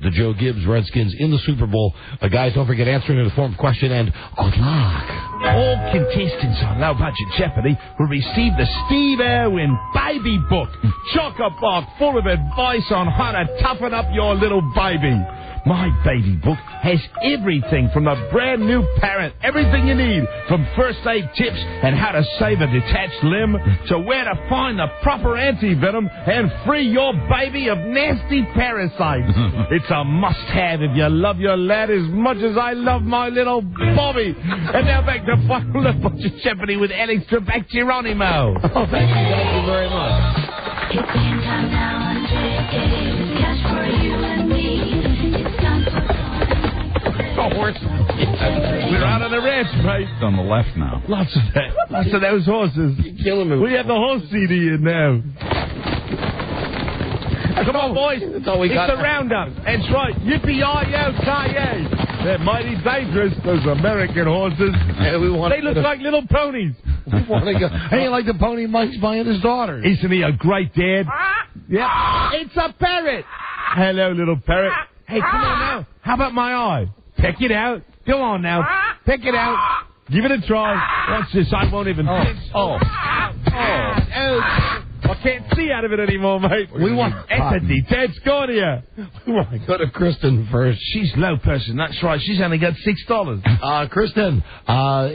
the Joe Gibbs Redskins in the Super Bowl. Guys, don't forget answering in the form of question and good luck. All contestants on Low Budget Jeopardy will receive the Steve Irwin Baby Book. Chock-a-block full of advice on how to toughen up your little baby. My baby book has everything from a brand new parent, everything you need, from first aid tips and how to save a detached limb to where to find the proper anti-venom and free your baby of nasty parasites. It's a must-have if you love your lad as much as I love my little Bobby. And now back to Final Budget Jeopardy with Alex Trebek Geronimo. Oh, thank you very much. It's game time now on JK. Cash for you and me. We're out on the ranch, right? It's on the left now. Lots of that. Lots of those horses. You're killing me. We have the horse CD in now. Come on, boys. That's all we got. It's a roundup. That's right. Yippee-yi-yo-ki-yay. They're mighty dangerous, those American horses. Hey, they look like little ponies. We want to go. Hey, like the pony Mike's buying his daughter. Isn't he a great dad? Yeah. It's a parrot. Hello, little parrot. Hey, come on now. How about my eye? Pick it out. Go on now. Pick it out. Give it a try. Watch this. I won't even think. Oh. I can't see out of it anymore, mate. It's a detached cornea. We want to go to Kristen first. She's low person. That's right. She's only got $6. Kristen,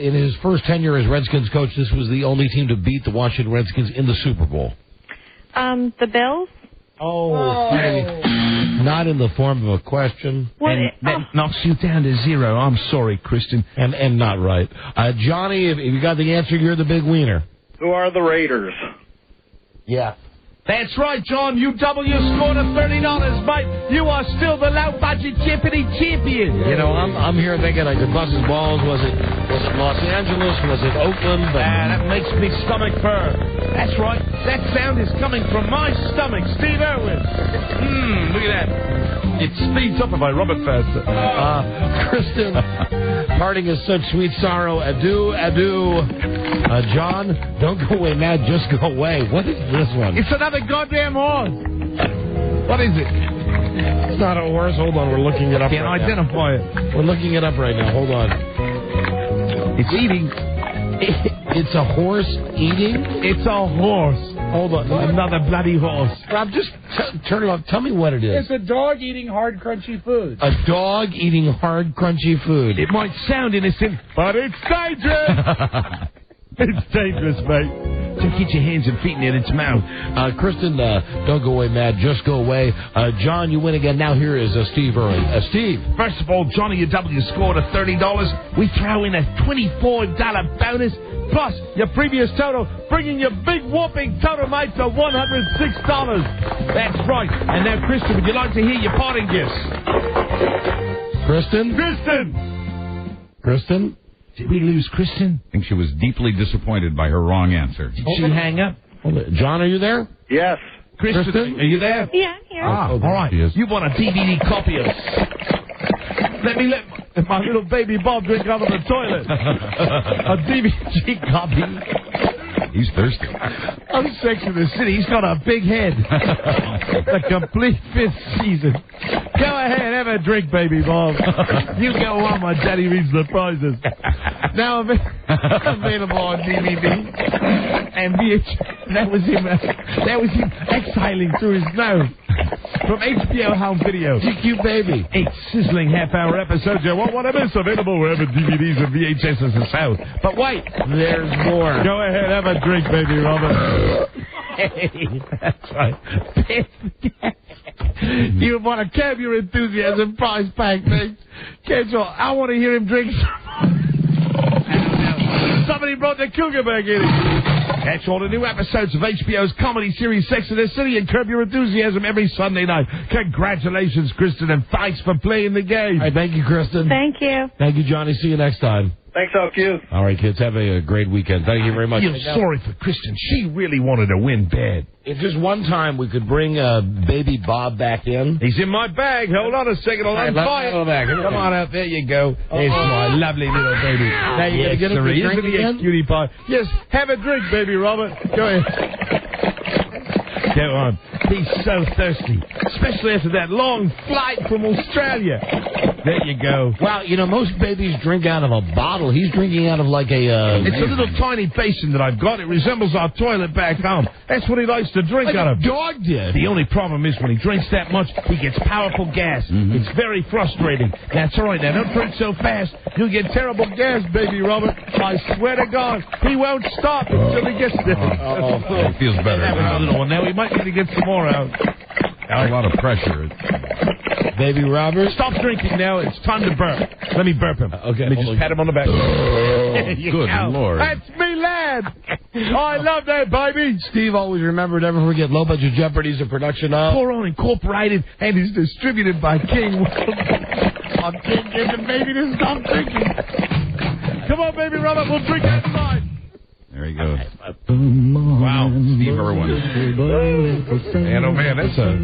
in his first tenure as Redskins coach, this was the only team to beat the Washington Redskins in the Super Bowl. The Bills? Oh. Not in the form of a question. And that knocks you down to 0. I'm sorry, Kristen. And not right. Johnny, if you got the answer, you're the big wiener. Who are the Raiders? Yeah. That's right, John. You double your score to $30, mate. You are still the Low Budget Jeopardy champion. You know, I'm here thinking I could bust his balls. Was it Los Angeles? Was it Oakland? That makes me stomach purr. That's right. That sound is coming from my stomach, Steve Irwin. Look at that. It speeds up if I rub it faster. Kristen, parting is such sweet sorrow. Adieu, adieu. John, don't go away, Matt. Just go away. What is this one? It's another goddamn horse. What is it? It's not a horse. Hold on. We're looking it up. Can't identify it. We're looking it up right now. Hold on. It's eating. It's a horse eating? It's a horse. Hold on. Another bloody horse. Rob, just turn it off. Tell me what it is. It's a dog eating hard, crunchy food. A dog eating hard, crunchy food. It might sound innocent, but it's dangerous. It's dangerous, mate. Just get your hands and feet in its mouth. Kristen, don't go away, Matt. Just go away. John, you win again. Now here is Steve Irwin. Steve. First of all, Johnny, you double your score to $30. We throw in a $25 bonus, plus your previous total, bringing your big whopping total, mate, to $106. That's right. And now, Kristen, would you like to hear your parting gifts? Kristen? Kristen? Did we lose Kristen? I think she was deeply disappointed by her wrong answer. Did she hang up? John, are you there? Yes. Kristen, are you there? Yeah, I'm here. All right. You want a DVD copy of... Let my little baby Bob drink out of the toilet. A DVD copy. He's thirsty. I'm Sex in the City. He's got a big head. The complete 5th season. Go ahead, have a drink, baby Bob. You go on, my daddy reads the prizes. Now available on DVD and VHS. That was him exhaling through his nose. From HBO Home Video. GQ Baby. 8 sizzling half-hour episodes you won't want to miss. Available wherever DVDs and VHSs are sold. But wait, there's more. Go ahead, have a drink, baby Robert. Hey, that's right. You want to curb your enthusiasm prize pack, mate. I want to hear him drink Somebody brought the cougar back in. Catch all the new episodes of HBO's comedy series Sex and the City and Curb Your Enthusiasm every Sunday night. Congratulations, Kristen, and thanks for playing the game. All right, thank you, Kristen. Thank you. Thank you, Johnny. See you next time. Thanks, you. All right, kids. Have a great weekend. Thank you very much. I feel sorry for Kristen. She really wanted to win bad. If just one time we could bring baby Bob back in. He's in my bag. Hold on a second. Come on out. There you go. There's my lovely little baby. Now you're going to get a drink again? Cutie pie. Yes, have a drink, baby Robert. Go ahead. Go on. He's so thirsty, especially after that long flight from Australia. There you go. Well, you know, most babies drink out of a bottle. He's drinking out of like a... It's a little tiny basin that I've got. It resembles our toilet back home. That's what he likes to drink like out of. a dog did. The only problem is when he drinks that much, he gets powerful gas. It's very frustrating. That's all right. Now, don't drink so fast. You'll get terrible gas, baby Robert. I swear to God, he won't stop until he gets there. It feels better now. A little one. Now, we might need to get some more out. A lot of pressure. Baby Robert. Stop drinking now. It's time to burp. Let me burp him. Okay. Let me just pat him on the back. Good Lord. That's me, lad. I love that, baby. Steve always remember, never forget, Low Budget Jeopardy is a production of... Coron Incorporated and is distributed by King. I can't get the baby to stop drinking. Come on, baby Robert. We'll drink that tonight. There he goes. Wow. Steve Irwin. Man, oh man, that's a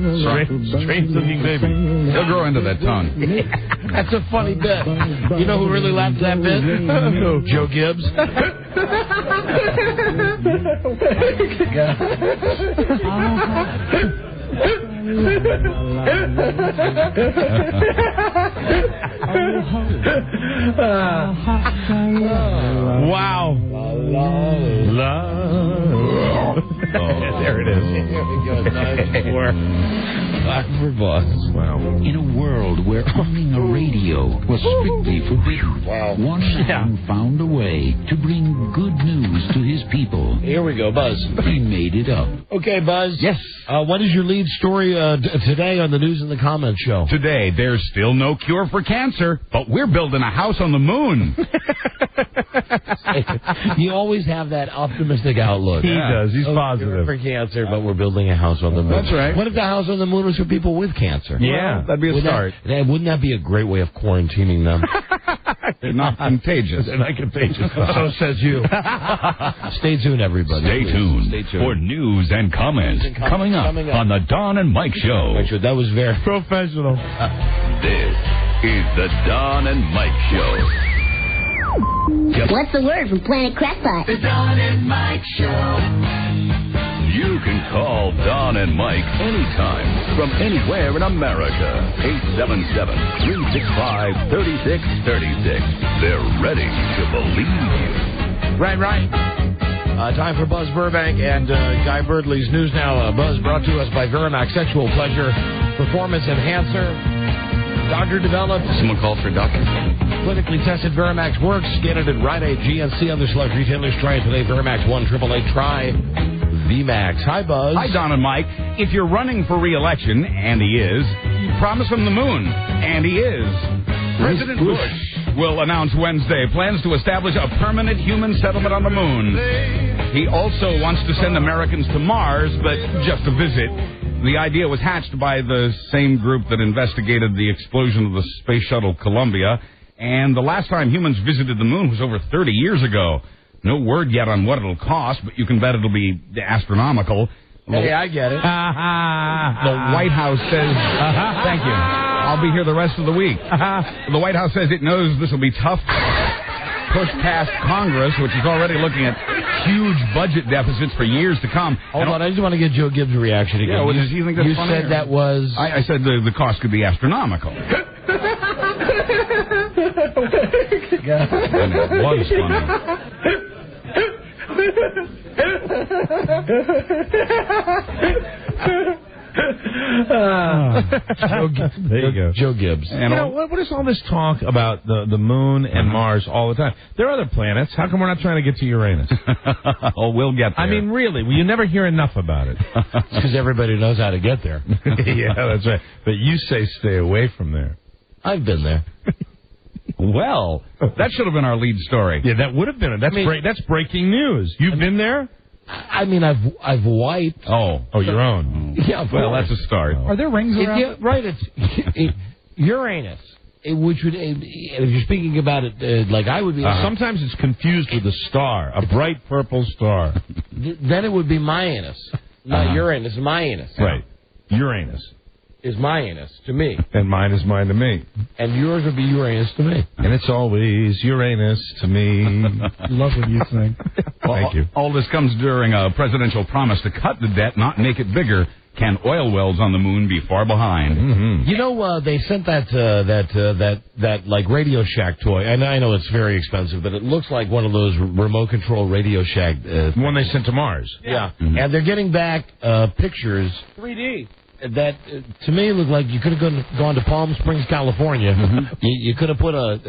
strange looking baby. He'll grow into that tongue. That's a funny bit. You know who really laughed at that bit? Joe Gibbs. Wow. There it is. For boss. Wow. In a world where owning a radio was strictly forbidden, one man found a way to bring good news to his people. Here we go, Buzz. He made it up. Okay, Buzz. Yes. What is your lead story today on the News in the Comments show? Today, there's still no cure for cancer, but we're building a house on the moon. You always have that optimistic outlook. He does. He's Cure positive. for cancer, but we're building a house on the moon. That's right. What if the house on the moon was for people with cancer? Yeah, that'd be a start. Wouldn't that be a great way of quarantining them? They're not contagious. They're not contagious. So says you. Stay tuned, everybody. Stay tuned for news and comments coming up on the Don and Mike Show. That was very professional. This is the Don and Mike Show. What's the word from Planet Crackpot? The Don and Mike Show. You can call Don and Mike anytime from anywhere in America. 877-365-3636. They're ready to believe you. Right. Time for Buzz Burbank and Guy Birdley's News Now. Buzz brought to us by Verimax Sexual Pleasure Performance Enhancer. Doctor developed. Someone called for a doctor. Clinically tested Verimax works. Get it at Rite Aid, GNC, other select retailers. Try it today. Verimax 1-888. Try VMAX. Hi, Buzz. Hi, Don and Mike. If you're running for re-election, and he is, you promise him the moon, and he is. President Bush will announce Wednesday plans to establish a permanent human settlement on the moon. He also wants to send Americans to Mars, but just a visit. The idea was hatched by the same group that investigated the explosion of the space shuttle Columbia, and the last time humans visited the moon was over 30 years ago. No word yet on what it'll cost, but you can bet it'll be astronomical. Hey, I get it. The White House says... Thank you. I'll be here the rest of the week. The White House says it knows this will be tough. Push past Congress, which is already looking at huge budget deficits for years to come. Hold on, I just want to get Joe Gibbs' reaction again. Yeah, well, does he think that's funny? You said that was... I said the cost could be astronomical. And it was funny. There you go. Joe Gibbs. And what is all this talk about the moon and Mars all the time? There are other planets. How come we're not trying to get to Uranus? Oh, we'll get there. I mean, really, you never hear enough about it. It's because everybody knows how to get there. Yeah, that's right. But you say stay away from there. I've been there. Well, that should have been our lead story. Yeah, that would have been it. That's breaking news. You've been there? I mean, I've wiped. Oh, your own. Yeah, well, that's a start. Are there rings around? Yeah, right. It's Uranus, which would, if you're speaking about it like I would be. Sometimes it's confused with a star, a bright purple star. Then it would be Myanus, not Uranus. Myanus. Right. Uranus is Myanus to me, and mine is mine to me, and yours would be Uranus to me, and it's always Uranus to me. Love what you sing. Thank you. All this comes during a presidential promise to cut the debt, not make it bigger. Can oil wells on the moon be far behind? Mm-hmm. You know, they sent that like Radio Shack toy. And I know it's very expensive, but it looks like one of those remote control Radio Shack. One they sent to Mars. Yeah. Mm-hmm. And they're getting back pictures. 3D. That, to me, looked like you could have gone to Palm Springs, California. Mm-hmm. You could have put a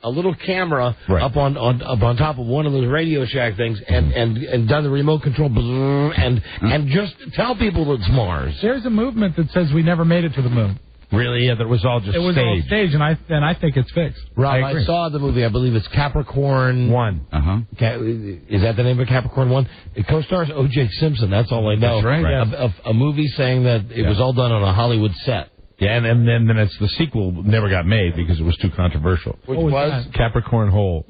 little camera up on top of one of those Radio Shack things and done the remote control and just tell people it's Mars. There's a movement that says we never made it to the moon. Really? Yeah, that was all just staged. It was all staged, and I think it's fixed. Rob, I saw the movie. I believe it's Capricorn 1. Is that the name of Capricorn 1? It co-stars O.J. Simpson. That's all I know. That's right. A movie saying that it was all done on a Hollywood set. Yeah, and then it's the sequel never got made because it was too controversial. Which was Capricorn Hole.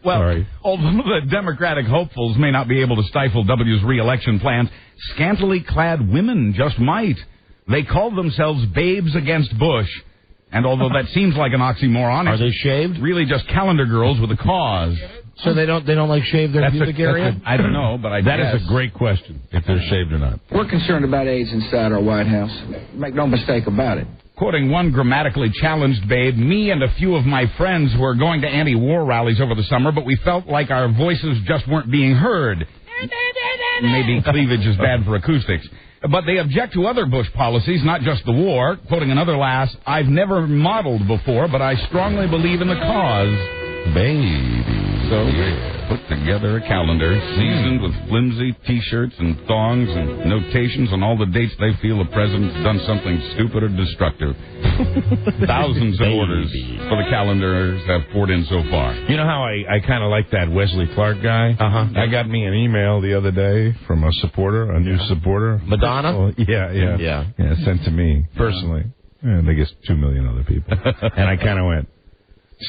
Well, although the Democratic hopefuls may not be able to stifle W's re-election plans, scantily clad women just might. They call themselves babes against Bush. And although that seems like an oxymoron, are they shaved? Really just calendar girls with a cause. So they don't like shave their pubic area? I don't know, but that is a great question, if they're shaved or not. We're concerned about AIDS inside our White House. Make no mistake about it. Quoting one grammatically challenged babe, me and a few of my friends were going to anti-war rallies over the summer, but we felt like our voices just weren't being heard. Maybe cleavage is bad for acoustics. But they object to other Bush policies, not just the war. Quoting another lass, I've never modeled before, but I strongly believe in the cause. Baby. So they put together a calendar seasoned with flimsy T-shirts and thongs and notations on all the dates they feel the president's done something stupid or destructive. Thousands of orders for the calendars have poured in so far. You know how I kind of like that Wesley Clark guy? I got me an email the other day from a supporter, a new supporter. Madonna? Oh, yeah, sent to me personally. And I guess 2 million other people. And I kind of went,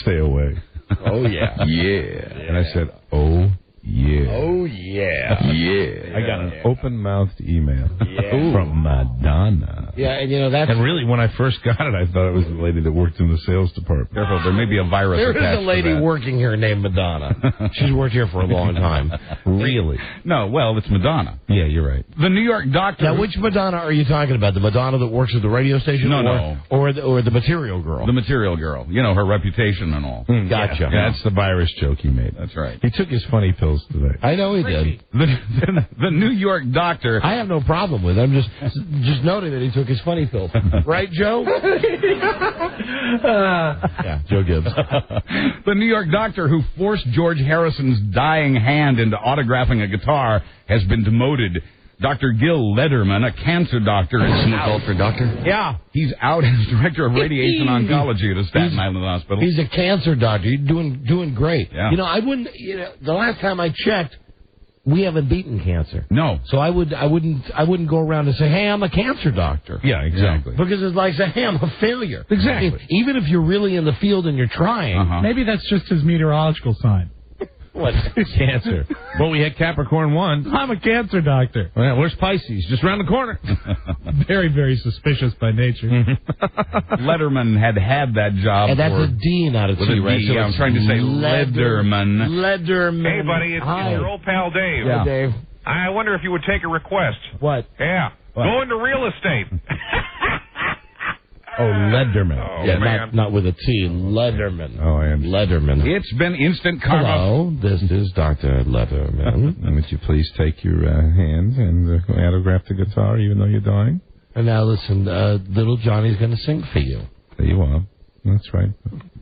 stay away. Oh, yeah. Yeah. And I said, oh, yeah. Oh, yeah. Yeah. I got an open-mouthed email from Madonna. Yeah, and you know, that's... And really, when I first got it, I thought it was the lady that worked in the sales department. Careful, there may be a virus attached to that. There is a lady working here named Madonna. She's worked here for a long time. Really? No, well, it's Madonna. Yeah, you're right. The New York doctor... Now, which Madonna are you talking about? The Madonna that works at the radio station? No. Or the Material Girl? The Material Girl. You know, her reputation and all. Gotcha. Yeah, that's the virus joke he made. That's right. He took his funny pills today. I know he did. The New York doctor... I have no problem with it. I'm just noting that he took his funny pills. Right, Joe? Yeah, Joe Gibbs. The New York doctor who forced George Harrison's dying hand into autographing a guitar has been demoted. Dr. Gil Lederman, a cancer doctor, is out. For doctor? Yeah, he's out as director of radiation oncology at a Staten Island hospital. He's a cancer doctor. He's doing great. Yeah. You know, I wouldn't. You know, the last time I checked, we haven't beaten cancer. No. So I wouldn't go around and say, hey, I'm a cancer doctor. Yeah, exactly. Because it's like saying, hey, I'm a failure. Exactly. Even if you're really in the field and you're trying. Maybe that's just his meteorological sign. What? Cancer. Well, we had Capricorn 1. I'm a cancer doctor. Well, where's Pisces? Just around the corner. Very, very suspicious by nature. Letterman had that job. And that's a D, not a T, right? So I'm trying to say Lederman. Lederman. Hey, buddy, it's your old pal Dave. Yeah, Dave. I wonder if you would take a request. What? Yeah. What? Go into real estate. Oh, Lederman. Oh, yeah, man. not with a T. Lederman. Oh, I am. Lederman. It's been instant karma. Hello, this is Dr. Lederman. And would you please take your hand and autograph the guitar even though you're dying? And now listen, little Johnny's going to sing for you. There you are. That's right.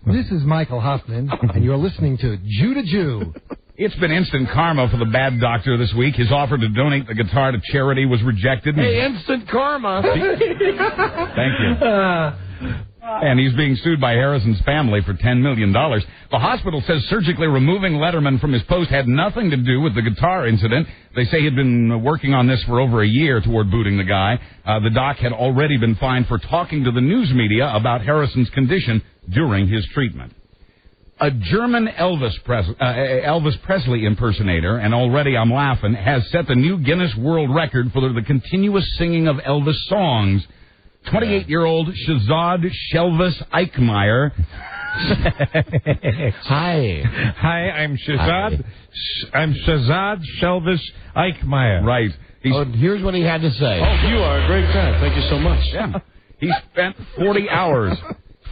This is Michael Hoffman, and you're listening to Jew to Jew. It's been instant karma for the bad doctor this week. His offer to donate the guitar to charity was rejected. Hey, instant karma. Thank you. And he's being sued by Harrison's family for $10 million. The hospital says surgically removing Letterman from his post had nothing to do with the guitar incident. They say he'd been working on this for over a year toward booting the guy. The doc had already been fined for talking to the news media about Harrison's condition during his treatment. A German Elvis Presley impersonator, and already I'm laughing, has set the new Guinness World Record for the continuous singing of Elvis songs. 28-year-old Shazad Shelvis Eichmeyer Hi. Hi, I'm Shazad. I'm Shazad Shelvis Eichmeyer. Right. Here's what he had to say. Oh, you are a great guy. Thank you so much. Yeah. He spent 40 hours.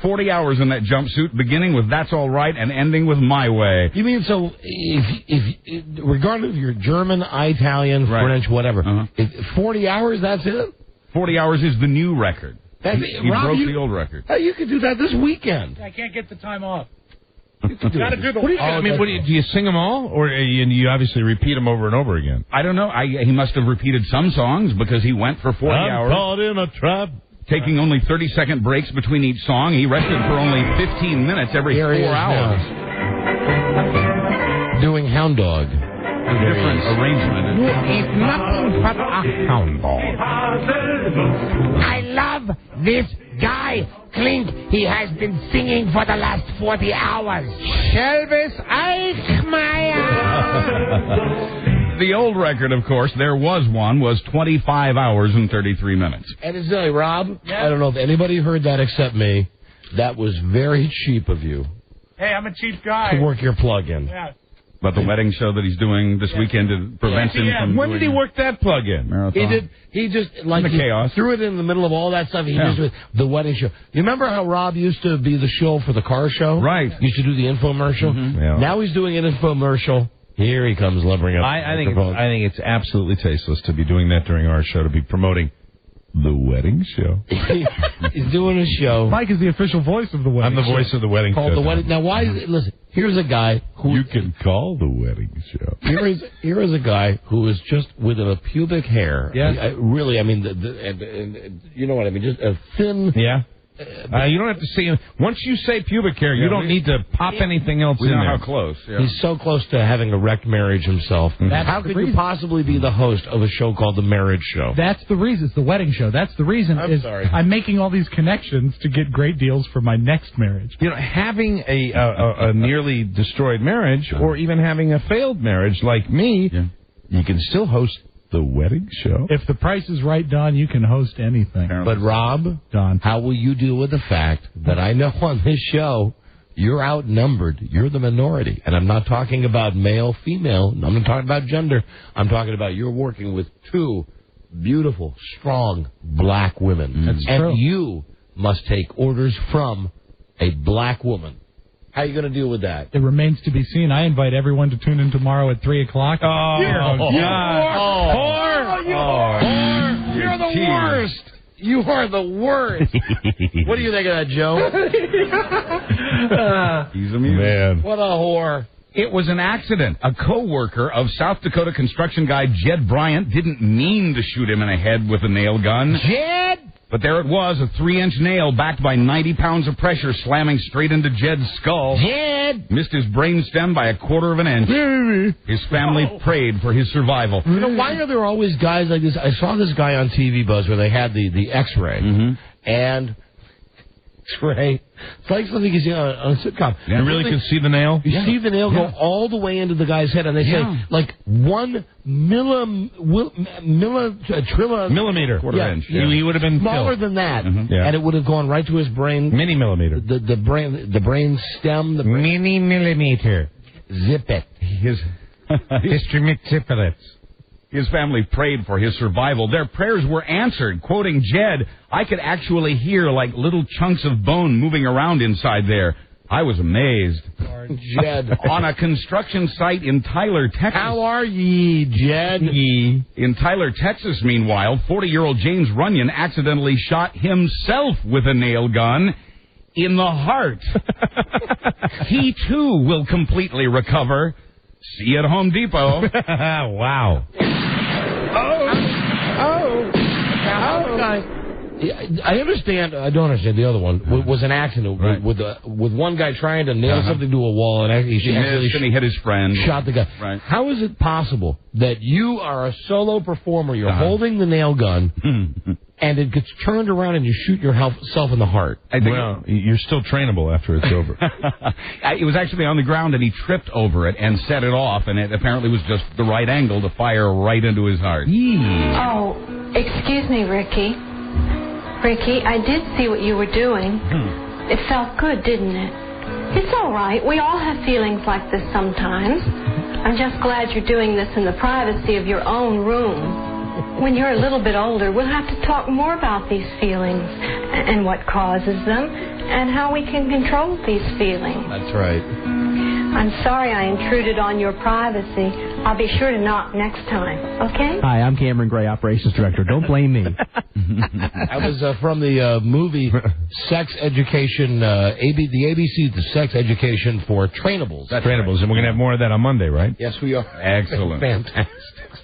40 hours in that jumpsuit, beginning with That's All Right and ending with My Way. You mean, so if regardless of your German, Italian, French, whatever, 40 hours, that's it? 40 hours is the new record. He Rob, broke the old record. Hey, you could do that this weekend. I can't get the time off. You could do Got to do the. What do you, I mean, do you sing them all, or you obviously repeat them over and over again? I don't know. He must have repeated some songs because he went for 40 hours. Caught in a trap. Taking only 30-second breaks between each song. He rested for only 15 minutes every 4 hours. Doing Hound Dog. Different arrangement. It's nothing but a hound dog. I love this guy, Clint. He has been singing for the last 40 hours. Shelvis Eichmeyer. The old record, of course, there was 25 hours and 33 minutes. And it's silly, Rob. Yeah. I don't know if anybody heard that except me. That was very cheap of you. Hey, I'm a cheap guy. To work your plug in. Yeah. But the wedding show that he's doing this weekend to prevent him from When did he work that plug in? Marathon. He just like the chaos. Threw it in the middle of all that stuff. He just did the wedding show. You remember how Rob used to be the show for the car show? Right. Used to do the infomercial. Mm-hmm. Yeah. Now he's doing an infomercial. Here he comes lumbering up. I think it's absolutely tasteless to be doing that during our show, to be promoting the wedding show. He's doing a show. Mike is the official voice of the wedding. I'm the voice of the wedding show. The wedding. Now, why is it? Listen, here's a guy who you can call the wedding show. Here is a guy who is just with a pubic hair. Yeah. Really, I mean, you know what I mean? Just a thin. Yeah. You don't have to see him. Once you say pubic hair, you don't need to pop anything else in know there. how close. Yeah. He's so close to having a wrecked marriage himself. Mm-hmm. How could you possibly be the host of a show called The Marriage Show? That's the reason. It's the wedding show. That's the reason. I'm sorry. I'm making all these connections to get great deals for my next marriage. You know, having a nearly destroyed marriage, or even having a failed marriage like me, you can still host the wedding show. If the price is right, Don, you can host anything. But Rob, Don, how will you deal with the fact that I know on this show you're outnumbered? You're the minority. And I'm not talking about male, female. I'm not talking about gender. I'm talking about you're working with two beautiful, strong black women. That's and true. You must take orders from a black woman. How are you going to deal with that? It remains to be seen. I invite everyone to tune in tomorrow at 3 o'clock. Oh, You're the worst. You are the worst. What do you think of that, Joe? He's amused. Man. What a whore. It was an accident. A co-worker of South Dakota construction guy Jed Bryant didn't mean to shoot him in the head with a nail gun. Jed! But there it was, a 3-inch nail backed by 90 pounds of pressure slamming straight into Jed's skull. Jed! Missed his brainstem by 1/4 of an inch. His family prayed for his survival. You know, why are there always guys like this? I saw this guy on TV Buzz where they had the X-ray. And X-ray. It's like something you see on a sitcom. You really can see the nail? You see the nail go all the way into the guy's head, and they say, like, 1 millimeter. Quarter inch. He would have been smaller killed. than that, and it would have gone right to his brain. Mini millimeter. The brain stem. Mini millimeter. Zip it. His triplets. His family prayed for his survival. Their prayers were answered. Quoting Jed, I could actually hear like little chunks of bone moving around inside there. I was amazed. Jed. On a construction site in Tyler, Texas. How are ye, Jed? In Tyler, Texas, meanwhile, 40-year-old James Runyon accidentally shot himself with a nail gun in the heart. He, too, will completely recover. See you at Home Depot. Wow. I understand. I don't understand. The other one was an accident with one guy trying to nail something to a wall, and he hit his friend. Shot the guy. Right. How is it possible that you are a solo performer? You're holding the nail gun, and it gets turned around, and you shoot yourself in the heart. Well, you're still trainable after it's over. It was actually on the ground, and he tripped over it and set it off, and it apparently was just the right angle to fire right into his heart. Oh, excuse me, Ricky. Ricky, I did see what you were doing. It felt good, didn't it? It's all right. We all have feelings like this sometimes. I'm just glad you're doing this in the privacy of your own room. When you're a little bit older, we'll have to talk more about these feelings and what causes them and how we can control these feelings. That's right. I'm sorry I intruded on your privacy. I'll be sure to knock next time, okay? Hi, I'm Cameron Gray, Operations Director. Don't blame me. That was from the movie Sex Education, the ABC, the Sex Education for Trainables. That's Trainables, and we're going to have more of that on Monday, right? Yes, we are. Excellent. Fantastic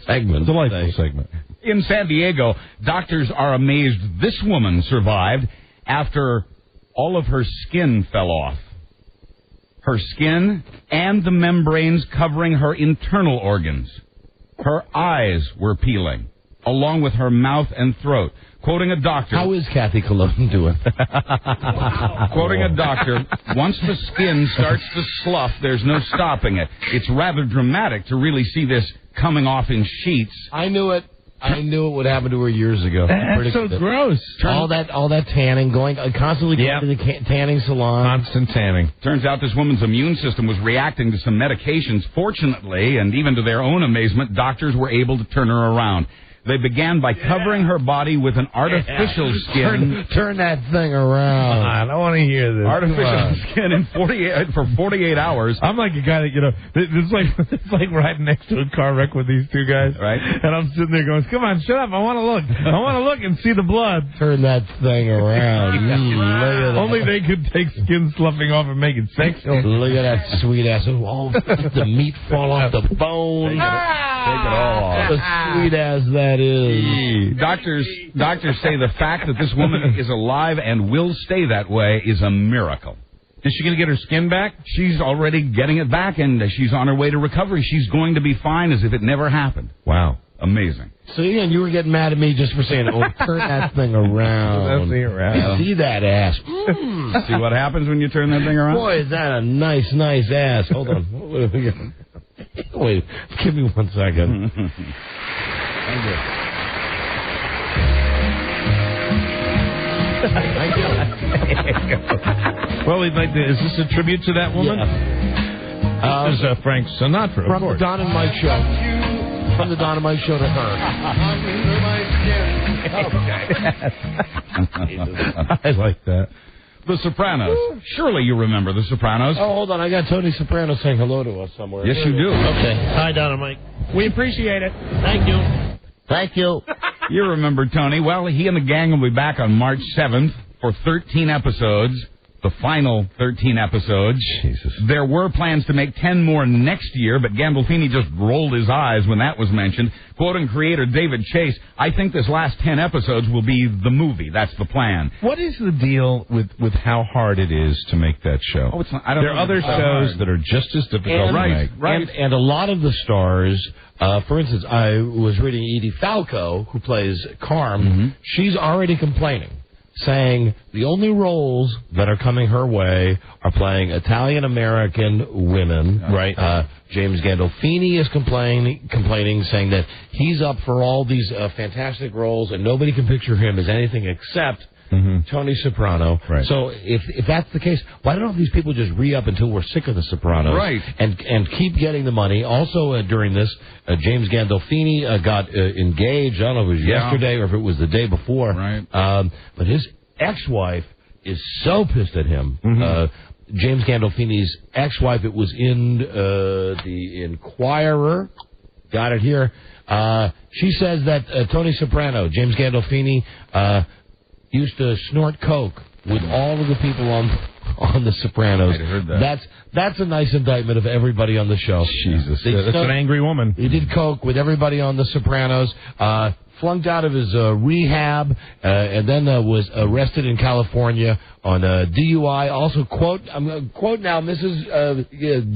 segment. Delightful segment. In San Diego, doctors are amazed this woman survived after all of her skin fell off. Her skin and the membranes covering her internal organs. Her eyes were peeling, along with her mouth and throat. Quoting a doctor... How is Kathy Cologne doing? Quoting a doctor, once the skin starts to slough, there's no stopping it. It's rather dramatic to really see this coming off in sheets. I knew it. I knew it would happen to her years ago. That's so gross. All that tanning, constantly going to the tanning salon. Constant tanning. Turns out this woman's immune system was reacting to some medications. Fortunately, and even to their own amazement, doctors were able to turn her around. They began by covering her body with an artificial skin. Turn that thing around. I don't want to hear this. Artificial skin in 48 hours. I'm like a guy that, it's like riding next to a car wreck with these two guys. Right. And I'm sitting there going, come on, shut up. I want to look. I want to look and see the blood. Turn that thing around. Look at Only they could take skin sloughing off and make it sexual. Look at that sweet ass. Oh, the meat fall off the bone. Take it all off. What a sweet ass that is. Doctors say the fact that this woman is alive and will stay that way is a miracle. Is she going to get her skin back? She's already getting it back, and she's on her way to recovery. She's going to be fine as if it never happened. Wow. Amazing. See, and you were getting mad at me just for saying, turn that thing around. See that ass. See what happens when you turn that thing around? Boy, is that a nice ass. Hold on. Wait, give me 1 second. Thank you. Well, we'd like to. Is this a tribute to that woman? Yeah. This is Frank Sinatra, from the Don and Mike show. From the Don and Mike show to her. I like that. The Sopranos. Surely you remember The Sopranos. Oh, hold on. I got Tony Soprano saying hello to us somewhere. Yes, you do. Okay. Hi, Don and Mike. We appreciate it. Thank you. Thank you. You remember Tony. Well, he and the gang will be back on March 7th for 13 episodes. The final 13 episodes. Jesus. There were plans to make 10 more next year, but Gandolfini just rolled his eyes when that was mentioned. Quoting creator David Chase, I think this last 10 episodes will be the movie. That's the plan. What is the deal with how hard it is to make that show? Oh, it's not, I don't there know are other shows that are just as difficult to make. Right. And a lot of the stars, for instance, I was reading Edie Falco, who plays Carm. Mm-hmm. She's already complaining, saying the only roles that are coming her way are playing Italian-American women. Right. James Gandolfini is complaining, saying that he's up for all these fantastic roles, and nobody can picture him as anything except Tony Soprano. Right. So if that's the case, why don't these people just re-up until we're sick of the Sopranos? Right. And keep getting the money. Also, during this, James Gandolfini got engaged. I don't know if it was yesterday or if it was the day before. Right. But his ex-wife is so pissed at him. James Gandolfini's ex-wife, it was in the Inquirer. Got it here. She says that Tony Soprano, James Gandolfini, used to snort coke with all of the people on The Sopranos. I heard that. That's a nice indictment of everybody on the show. Jesus. That's an angry woman. He did coke with everybody on The Sopranos. Flunked out of his rehab, and then was arrested in California on DUI. Also, quote now, Mrs.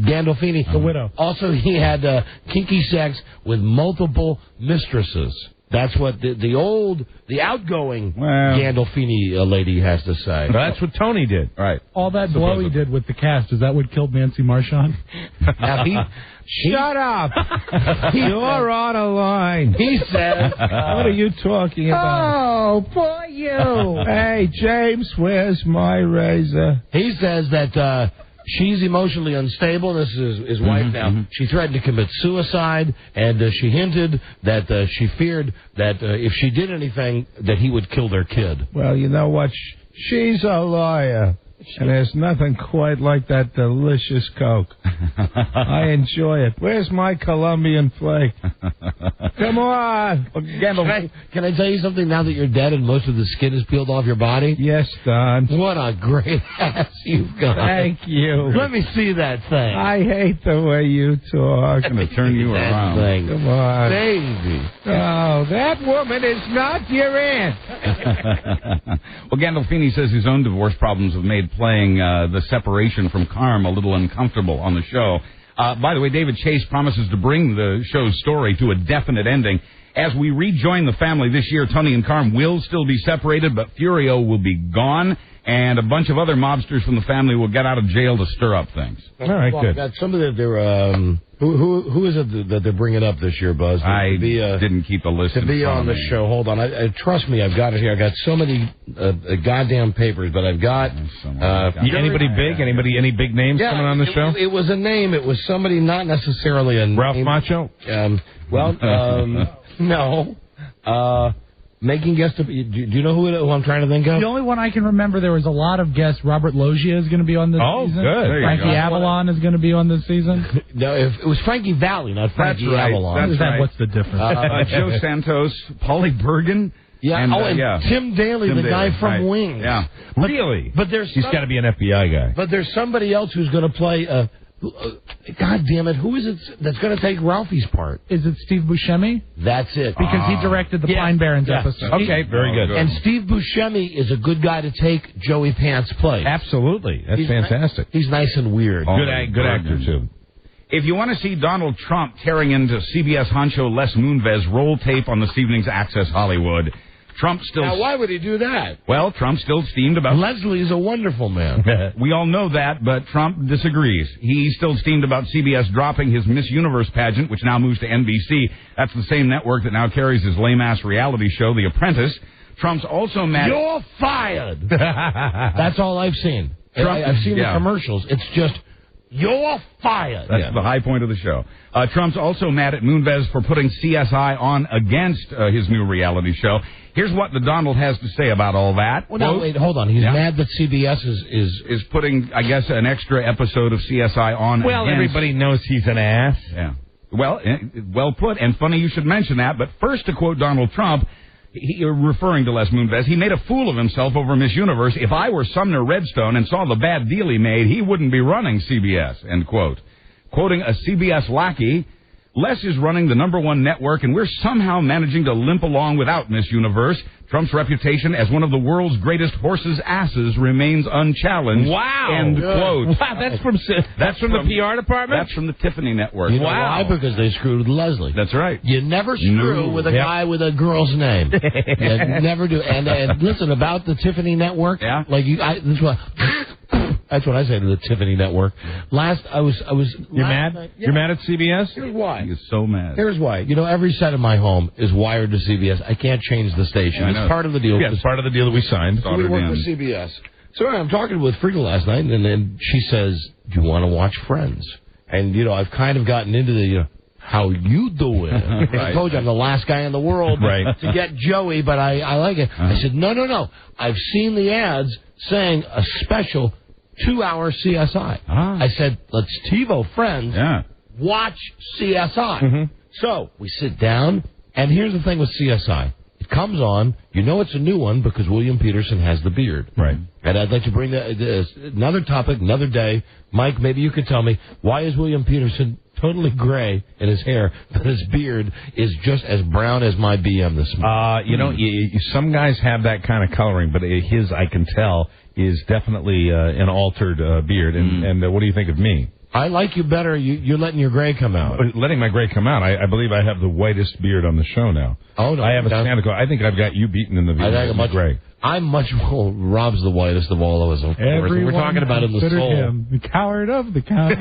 Gandolfini, the widow. Also, he had kinky sex with multiple mistresses. That's what the outgoing Gandolfini lady has to say. That's what Tony did. Right. All that blow he did with the cast, is that what killed Nancy Marchand? Shut up! You're on a line. He says, what are you talking about? Oh, poor you. Hey, James, where's my razor? He says that she's emotionally unstable. This is his wife now. She threatened to commit suicide, and she hinted that she feared that if she did anything, that he would kill their kid. Well, you know what? She's a lawyer. And there's nothing quite like that delicious Coke. I enjoy it. Where's my Colombian flake? Come on. Can I tell you something now that you're dead and most of the skin is peeled off your body? Yes, Don. What a great ass you've got. Thank you. Let me see that thing. I hate the way you talk. I'm going to turn you around. Thing. Come on. Baby. Oh, that woman is not your aunt. Well, Gandolfini says his own divorce problems have made playing the separation from Carm a little uncomfortable on the show. By the way, David Chase promises to bring the show's story to a definite ending. As we rejoin the family this year, Tony and Carm will still be separated, but Furio will be gone, and a bunch of other mobsters from the family will get out of jail to stir up things. All right, good. Got somebody that they're who is it that they're bringing up this year, Buzz? I didn't keep a list to be on the show. Hold on, trust me, I've got it here. I got so many goddamn papers, but I've got anybody big? Any big names coming on the show? It was a name. It was somebody not necessarily a Ralph name. Macho. No. Making guests. Do you know who I'm trying to think of? The only one I can remember, there was a lot of guests. Robert Loggia is going to be on this season. Oh, good. Frankie Avalon is going to be on this season. No, it was Frankie Valli, not Frankie Avalon. That's right. What's the difference? Joe Santos, Paulie Bergen. Yeah, and Tim Daly, the guy from Wings. Yeah, really? But he's got to be an FBI guy. But there's somebody else who's going to play. God damn it! Who is it that's going to take Ralphie's part? Is it Steve Buscemi? That's it. Because he directed the Pine Barrens episode. Okay, very good. And Steve Buscemi is a good guy to take Joey Pants' place. Absolutely, that's fantastic. He's nice and weird. Good actor too. If you want to see Donald Trump tearing into CBS honcho Les Moonves roll tape on this evening's Access Hollywood, Trump still... Now, why would he do that? Well, Trump still steamed about... Leslie's a wonderful man. We all know that, but Trump disagrees. He still steamed about CBS dropping his Miss Universe pageant, which now moves to NBC. That's the same network that now carries his lame-ass reality show, The Apprentice. Trump's also mad... You're fired! That's all I've seen. I've seen the commercials. It's just... You're fired. That's the high point of the show. Trump's also mad at Moonves for putting CSI on against his new reality show. Here's what the Donald has to say about all that. Well, no, wait, hold on. He's mad that CBS is putting, I guess, an extra episode of CSI on. Well, everybody knows he's an ass. Yeah. Well put, and funny you should mention that. But first, to quote Donald Trump, referring to Les Moonves, he made a fool of himself over Miss Universe. If I were Sumner Redstone and saw the bad deal he made, he wouldn't be running CBS, end quote. Quoting a CBS lackey, Les is running the #1 network, and we're somehow managing to limp along without Miss Universe. Trump's reputation as one of the world's greatest horses' asses remains unchallenged. Wow. End quote. Wow, that's from the PR department? That's from the Tiffany Network. You know why? Because they screwed with Leslie. That's right. You never screw with a guy with a girl's name. You never do. And listen, about the Tiffany Network, that's what I say to the Tiffany Network. You're mad? You're mad at CBS? Here's why. He is so mad. Here's why. You know, every set in my home is wired to CBS. I can't change the station. It's part of the deal. Yeah, it's part of the deal that we signed. So we work with CBS. So I'm talking with Frida last night, and then she says, "Do you want to watch Friends?" And, I've kind of gotten into the, how you doing? I told you I'm the last guy in the world to get Joey, but I like it. I said, no. I've seen the ads saying a special 2-hour CSI. I said, let's TiVo Friends. Yeah. Watch CSI. Mm-hmm. So we sit down, and here's the thing with CSI. It comes on, it's a new one because William Peterson has the beard. Right. And I'd like to bring another topic, another day. Mike, maybe you could tell me, why is William Peterson totally gray in his hair, but his beard is just as brown as my BM this morning? Some guys have that kind of coloring, but his, I can tell, is definitely an altered beard. And what do you think of me? I like you better. You're letting your gray come out. Letting my gray come out. I believe I have the whitest beard on the show now. Oh, no. I have a Santa Claus. I think I've got you beaten in the beard. I think gray. I'm much more... Rob's the whitest of all of us, of course. We're talking about in the soul. Him the coward of the county.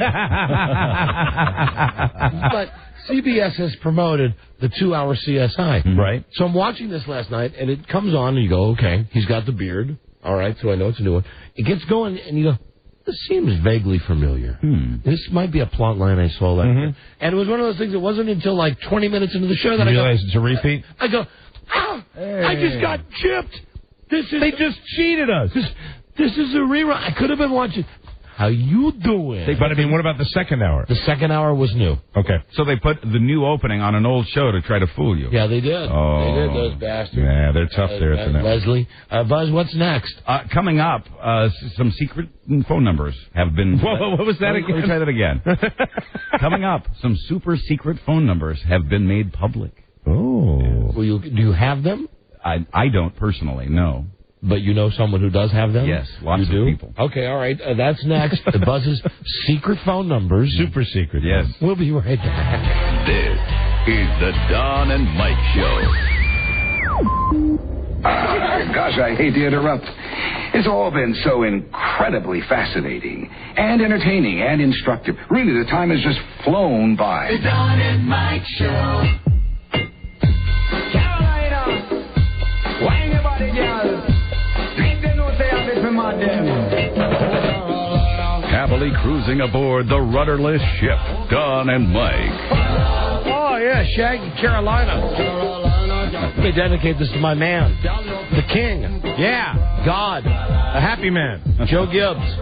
But CBS has promoted the 2-hour CSI. Right. So I'm watching this last night, and it comes on, and you go, okay, he's got the beard. All right, so I know it's a new one. It gets going, and you go, this seems vaguely familiar. This might be a plot line I saw last year. And it was one of those things, it wasn't until like 20 minutes into the show that I realized it's a repeat? I go, I just got chipped. They just cheated us. This is a rerun. I could have been watching. How you doing? But, I mean, what about the second hour? The second hour was new. Okay. So they put the new opening on an old show to try to fool you. Yeah, they did. Oh. They did, those bastards. Yeah, they're tough there at the network. Leslie. Buzz, what's next? Coming up, some secret phone numbers have been... Whoa, what was that again? Let me try that again. Coming up, some super secret phone numbers have been made public. Oh. Yes. Well, do you have them? I don't personally, no. But you know someone who does have them? Yes, lots of people. Okay, all right. That's next. The Buzz's secret phone numbers. Super secret. Yes. We'll be right back. This is the Don and Mike Show. Gosh, I hate to interrupt. It's all been so incredibly fascinating and entertaining and instructive. Really, the time has just flown by. The Don and Mike Show. Why anybody, girl? Make them know say I'm from my them. Happily cruising aboard the rudderless ship, Don and Mike. Oh, yeah, Shaggy, Carolina. Let me dedicate this to my man, the king. Yeah, God, a happy man, Joe Gibbs.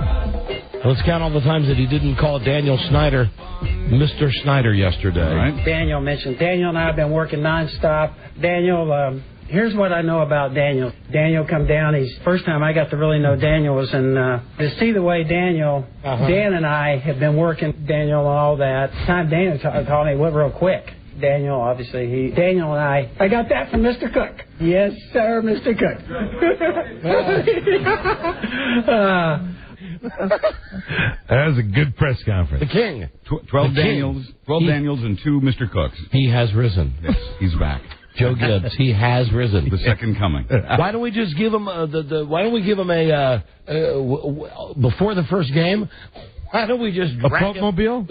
Let's count all the times that he didn't call Daniel Snyder Mr. Snyder yesterday. Right. Daniel mentioned, Daniel and I have been working nonstop. Daniel, here's what I know about Daniel. Daniel come down. First time I got to really know Daniel was to see the way Daniel, Dan and I have been working Daniel and all that. Time Daniel told me it went real quick. Daniel, obviously, Daniel and I got that from Mr. Cook. Yes, sir, Mr. Cook. That was a good press conference. The king. 12 Daniels, 12 Daniels and 2 Mr. Cooks. He has risen. Yes, he's back. Joe Gibbs, he has risen. The second coming. Why don't we just give him why don't we give him a before the first game? Why don't we just drag him? No,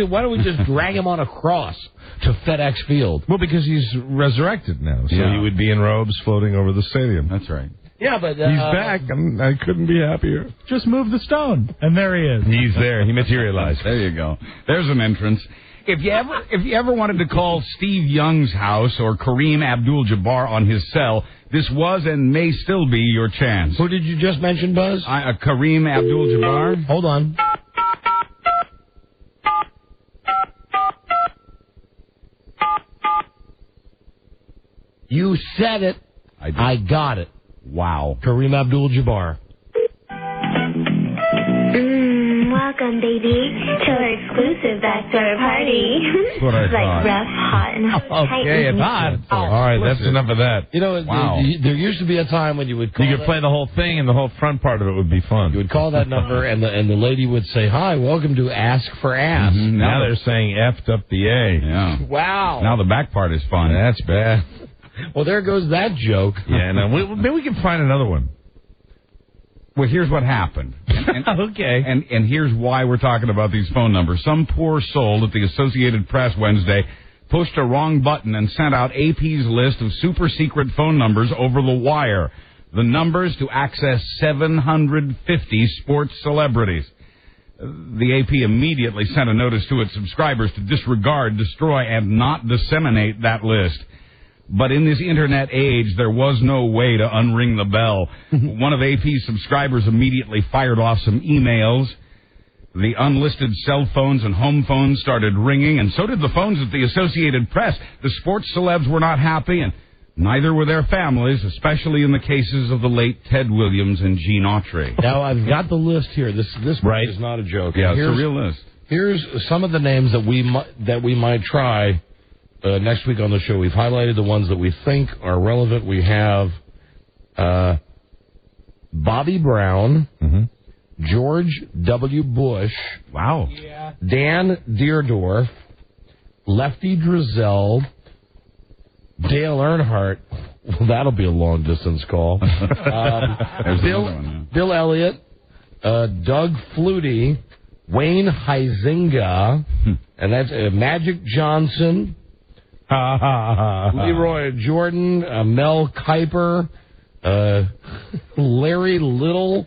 why don't we just drag him on a cross to FedEx Field? Well, because he's resurrected now, so he would be in robes floating over the stadium. That's right. Yeah, but he's back. I couldn't be happier. Just move the stone, and there he is. He's there. He materialized. There you go. There's an entrance. If you ever wanted to call Steve Young's house or Kareem Abdul-Jabbar on his cell, this was and may still be your chance. Who did you just mention, Buzz? Kareem Abdul-Jabbar. Hold on. You said it. I got it. Wow. Kareem Abdul-Jabbar. Welcome, baby, to our exclusive backdoor party. That's what I thought. Like rough, hot, and tight. Okay, it's hot. All right, that's enough of that. You know, there used to be a time when you would call you could play the whole thing, and the whole front part of it would be fun. You would call that number, and the lady would say, "Hi, welcome to Ask for Ass." Mm-hmm. Now they're saying F'd up the A. Yeah. Wow. Now the back part is fun. That's bad. Well, there goes that joke. Yeah, no, maybe we can find another one. Well, here's what happened. Okay. And here's why we're talking about these phone numbers. Some poor soul at the Associated Press Wednesday pushed a wrong button and sent out AP's list of super secret phone numbers over the wire. The numbers to access 750 sports celebrities. The AP immediately sent a notice to its subscribers to disregard, destroy, and not disseminate that list. But in this internet age, there was no way to unring the bell. One of AP's subscribers immediately fired off some emails. The unlisted cell phones and home phones started ringing, and so did the phones at the Associated Press. The sports celebs were not happy, and neither were their families, especially in the cases of the late Ted Williams and Gene Autry. Now, I've got the list here. This right. is not a joke. Yeah, it's a real list. Here's some of the names that we might try next week on the show. We've highlighted the ones that we think are relevant. We have Bobby Brown, George W. Bush, wow, Dan Deerdorf, Lefty Drizel, Dale Earnhardt. Well, that'll be a long distance call. Bill Elliott, Doug Flutie, Wayne Huizenga, and that's Magic Johnson. Leroy Jordan, Mel Kiper, Larry Little,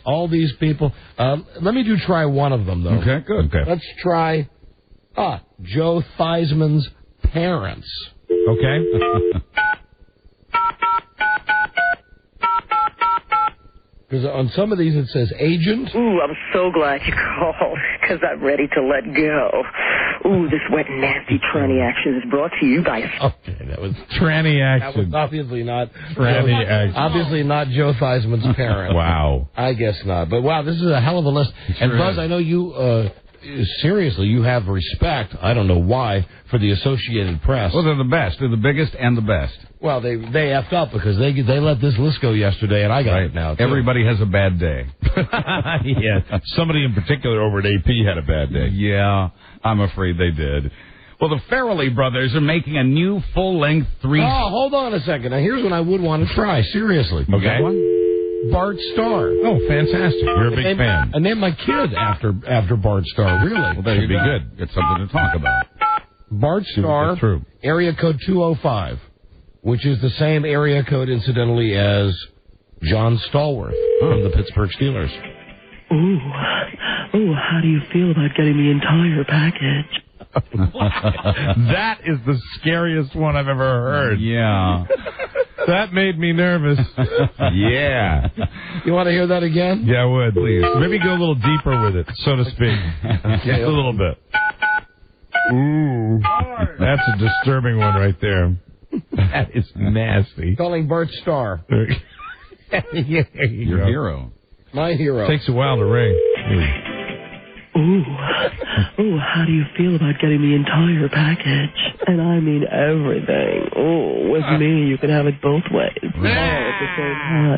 all these people. Let me try one of them, though. Okay, good. Okay. Let's try Joe Theismann's parents. Okay. Because on some of these it says agent. Ooh, I'm so glad you called, because I'm ready to let go. Ooh, this wet and nasty tranny action is brought to you by... Okay, that was... Tranny action. That was obviously not... Tranny action. Obviously not Joe Theismann's parent. Wow. I guess not. But wow, this is a hell of a list. And Buzz, I know you... seriously, you have respect, I don't know why, for the Associated Press. Well, they're the best. They're the biggest and the best. Well, they effed up because they let this list go yesterday, and I got it now, too. Everybody has a bad day. Yeah, somebody in particular over at AP had a bad day. Yeah, I'm afraid they did. Well, the Farrelly brothers are making a new full-length Oh, hold on a second. Now, here's what I would want to try, seriously. Okay. Bart Starr. Oh, fantastic. You're a big fan. I named my kid after Bart Starr, really. Well, that would be good. It's something to talk about. Bart Starr, area code 205, which is the same area code, incidentally, as John Stallworth from the Pittsburgh Steelers. Ooh, how do you feel about getting the entire package? That is the scariest one I've ever heard. Yeah. That made me nervous. Yeah. You want to hear that again? Yeah, I would. Please. Maybe go a little deeper with it, so to speak. Just a little bit. Ooh. That's a disturbing one right there. That is nasty. Calling Bart Starr. Your hero. My hero. Takes a while to ring. Ooh, how do you feel about getting the entire package? And I mean everything. Oh, with me, you can have it both ways. All at the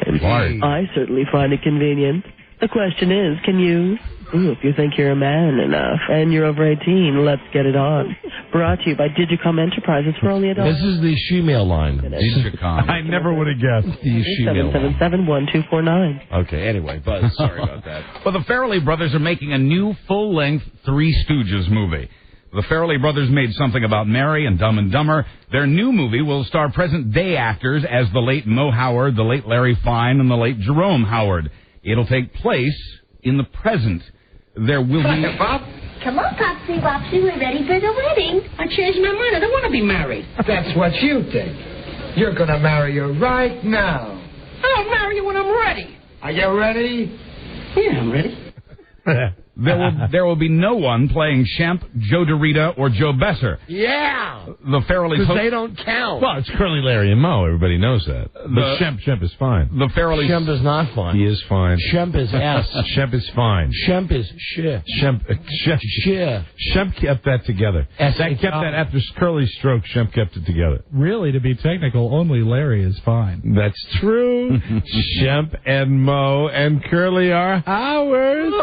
same time. I certainly find it convenient. The question is, can you? Ooh, if you think you're a man enough and you're over 18, let's get it on. Brought to you by Digicom Enterprises for only $1. This is the she-mail line. Digicom. I never would have guessed. The she-mail line. 777-1249. Okay, anyway, Buzz, sorry about that. Well, the Farrelly brothers are making a new full-length Three Stooges movie. The Farrelly brothers made something about Mary and Dumb and Dumber. Their new movie will star present-day actors as the late Mo Howard, the late Larry Fine, and the late Jerome Howard. It'll take place in the present. There will be... Bob? Come on, Popsy Wopsy, we're ready for the wedding. I changed my mind. I don't want to be married. That's what you think. You're going to marry her right now. I'll marry you when I'm ready. Are you ready? Yeah, I'm ready. There will be no one playing Shemp, Joe DeRita, or Joe Besser. Yeah! The Farrellys... Because they don't count. Well, it's Curly, Larry, and Moe. Everybody knows that. But Shemp is fine. The Farrellys... Shemp is not fine. He is fine. Shemp is S. Shemp is fine. Shemp is shit. Shemp kept that together. Kept that after Curly's stroke. Shemp kept it together. Really, to be technical, only Larry is fine. That's true. Shemp and Moe and Curly are ours.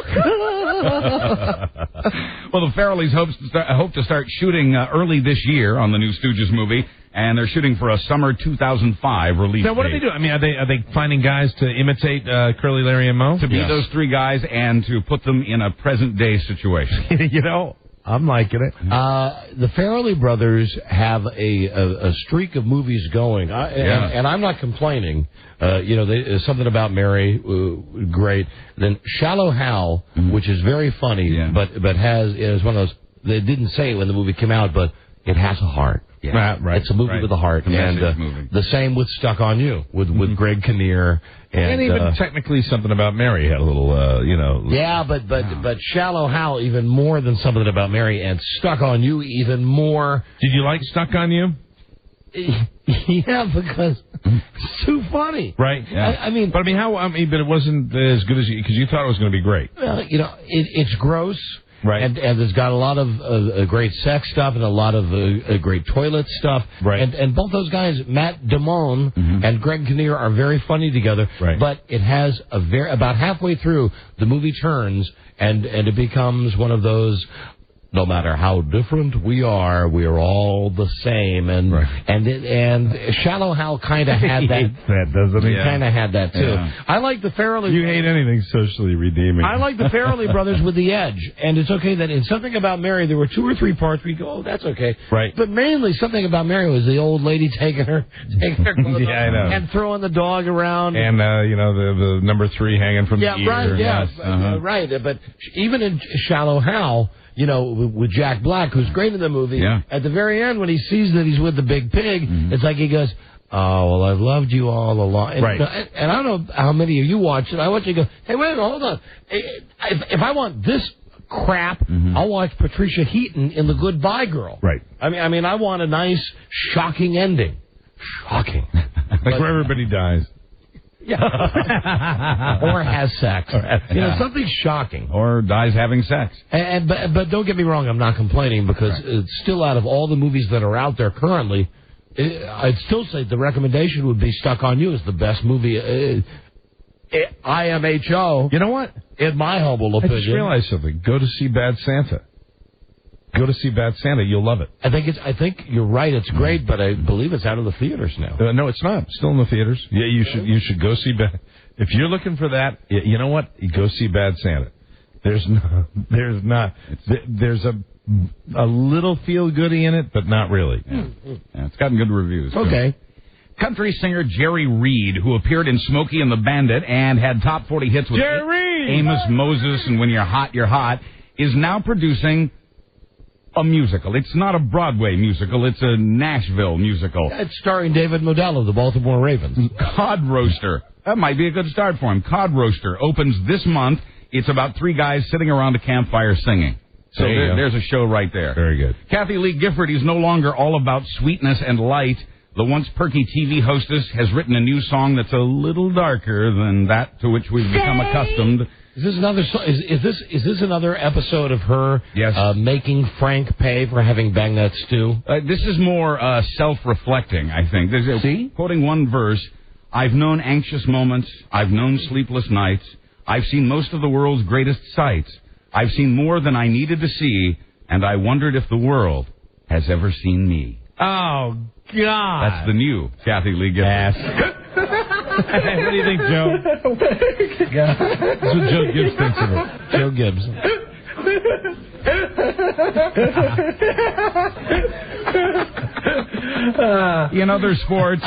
Well, the Farrellys hope to start shooting early this year on the new Stooges movie, and they're shooting for a summer 2005 release. Now, what date. are they doing? I mean, are they finding guys to imitate Curly, Larry, and Moe? To be those three guys and to put them in a present-day situation. You know, I'm liking it. The Farrelly brothers have a streak of movies going, and I'm not complaining. Something about Mary, great. Then Shallow Hal, which is very funny, but is one of those. They didn't say it when the movie came out, but it has a heart. Yeah. Right. It's a movie with a heart, and the same with Stuck on You with Greg Kinnear. And even technically something about Mary had a little, Yeah, but Shallow Hal even more than something about Mary, and Stuck on You even more. Did you like Stuck on You? Yeah, because it's too funny. Right. Yeah. But it wasn't as good as because you thought it was going to be great. Well, it's gross. Right. And it's got a lot of great sex stuff and a lot of great toilet stuff. Right. And both those guys, Matt Damon and Greg Kinnear, are very funny together. Right. But it has about halfway through, the movie turns and it becomes one of those no matter how different we are all the same. And Shallow Hal kind of had that. That doesn't he? Kind of had that too. Yeah. I like the Farrelly. You hate anything socially redeeming. I like the Farrelly brothers with the edge, and it's okay that in Something About Mary there were 2 or 3 parts where you go, oh, that's okay. Right. But mainly Something About Mary was the old lady taking her clothes off I know. and throwing the dog around. And the number 3 hanging from the ear. Right. Yeah. Right. But even in Shallow Hal, with Jack Black, who's great in the movie, at the very end when he sees that he's with the big pig, it's like he goes, oh, well, I've loved you all along. And, right. And I don't know how many of you watch it. I want you to go, hey, wait a minute, hold on. If I want this crap, I'll watch Patricia Heaton in The Goodbye Girl. Right. I mean, I want a nice, shocking ending. Shocking. Like where everybody dies. Yeah. Or has sex. Something shocking. Or dies having sex. But don't get me wrong, I'm not complaining because it's still out of all the movies that are out there currently, I'd still say the recommendation would be Stuck on You is the best movie. IMHO. You know what? In my humble opinion. I just realized something. Go to see Bad Santa. Go to see Bad Santa. You'll love it. I think you're right. It's great, but I believe it's out of the theaters now. No, it's not. Still in the theaters. Yeah, you should go see Bad. If you're looking for that, you know what? Go see Bad Santa. There's a little feel goody in it, but not really. Yeah, it's gotten good reviews. Okay. Too. Country singer Jerry Reed, who appeared in Smokey and the Bandit and had top 40 hits with Amos Moses and When You're Hot, You're Hot, is now producing a musical. It's not a Broadway musical. It's a Nashville musical. It's starring David Modell of the Baltimore Ravens. Cod Roaster. That might be a good start for him. Cod Roaster opens this month. It's about 3 guys sitting around a campfire singing. So there's a show right there. Very good. Kathy Lee Gifford is no longer all about sweetness and light. The once perky TV hostess has written a new song that's a little darker than that to which we've become accustomed. Is this another? Is this another episode of her making Frank pay for having banged that stew? This is more self-reflecting, I think. Quoting one verse, I've known anxious moments. I've known sleepless nights. I've seen most of the world's greatest sights. I've seen more than I needed to see, and I wondered if the world has ever seen me. Oh, God. That's the new Kathy Lee Gibbs. What do you think, Joe? God. That's what Joe Gibbs thinks of it. Joe Gibbs. In other sports,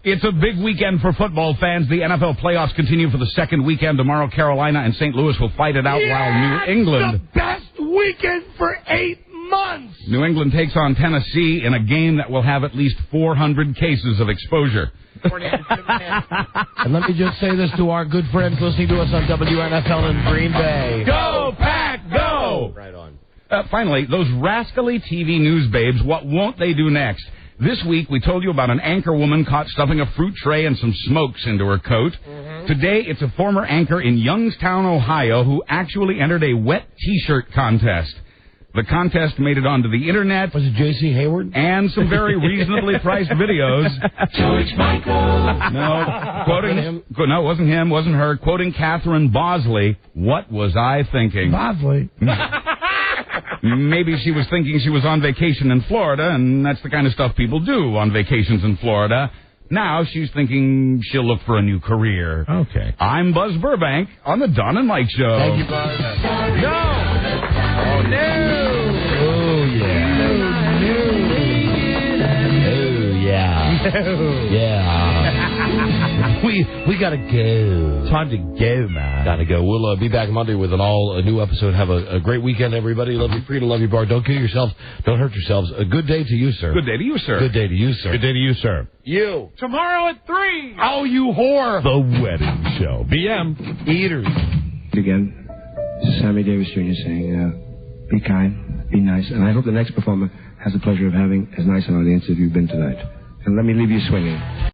it's a big weekend for football fans. The NFL playoffs continue for the second weekend. Tomorrow, Carolina and St. Louis will fight it out while New England... the best weekend for 8 months! New England takes on Tennessee in a game that will have at least 400 cases of exposure. And let me just say this to our good friends listening to us on WNFL in Green Bay. Go, Pack, go! Right on. Finally, those rascally TV news babes, what won't they do next? This week, we told you about an anchor woman caught stuffing a fruit tray and some smokes into her coat. Today, it's a former anchor in Youngstown, Ohio, who actually entered a wet T-shirt contest. The contest made it onto the internet. Was it J.C. Hayward? And some very reasonably priced videos. George Michael. No, quoting him. No, it wasn't him, wasn't her. Quoting Catherine Bosley, what was I thinking? Bosley. Maybe she was thinking she was on vacation in Florida, and that's the kind of stuff people do on vacations in Florida. Now she's thinking she'll look for a new career. Okay. I'm Buzz Burbank on the Don and Mike Show. Thank you, Buzz. No! Oh, no! Oh, yeah. Oh, yeah. We gotta go. Time to go, man. Gotta go. We'll be back Monday with a new episode. Have a great weekend, everybody. Love you, Frida. Love you, Bart. Don't kill yourselves. Don't hurt yourselves. A good day to you, sir. Good day to you, sir. Good day to you, sir. Good day to you, sir. You. Tomorrow at 3. Oh, you whore. The Wedding Show. BM. Eaters. Again, this is Sammy Davis Jr. saying, be kind, be nice, and I hope the next performer has the pleasure of having as nice an audience as you've been tonight. And let me leave you swinging.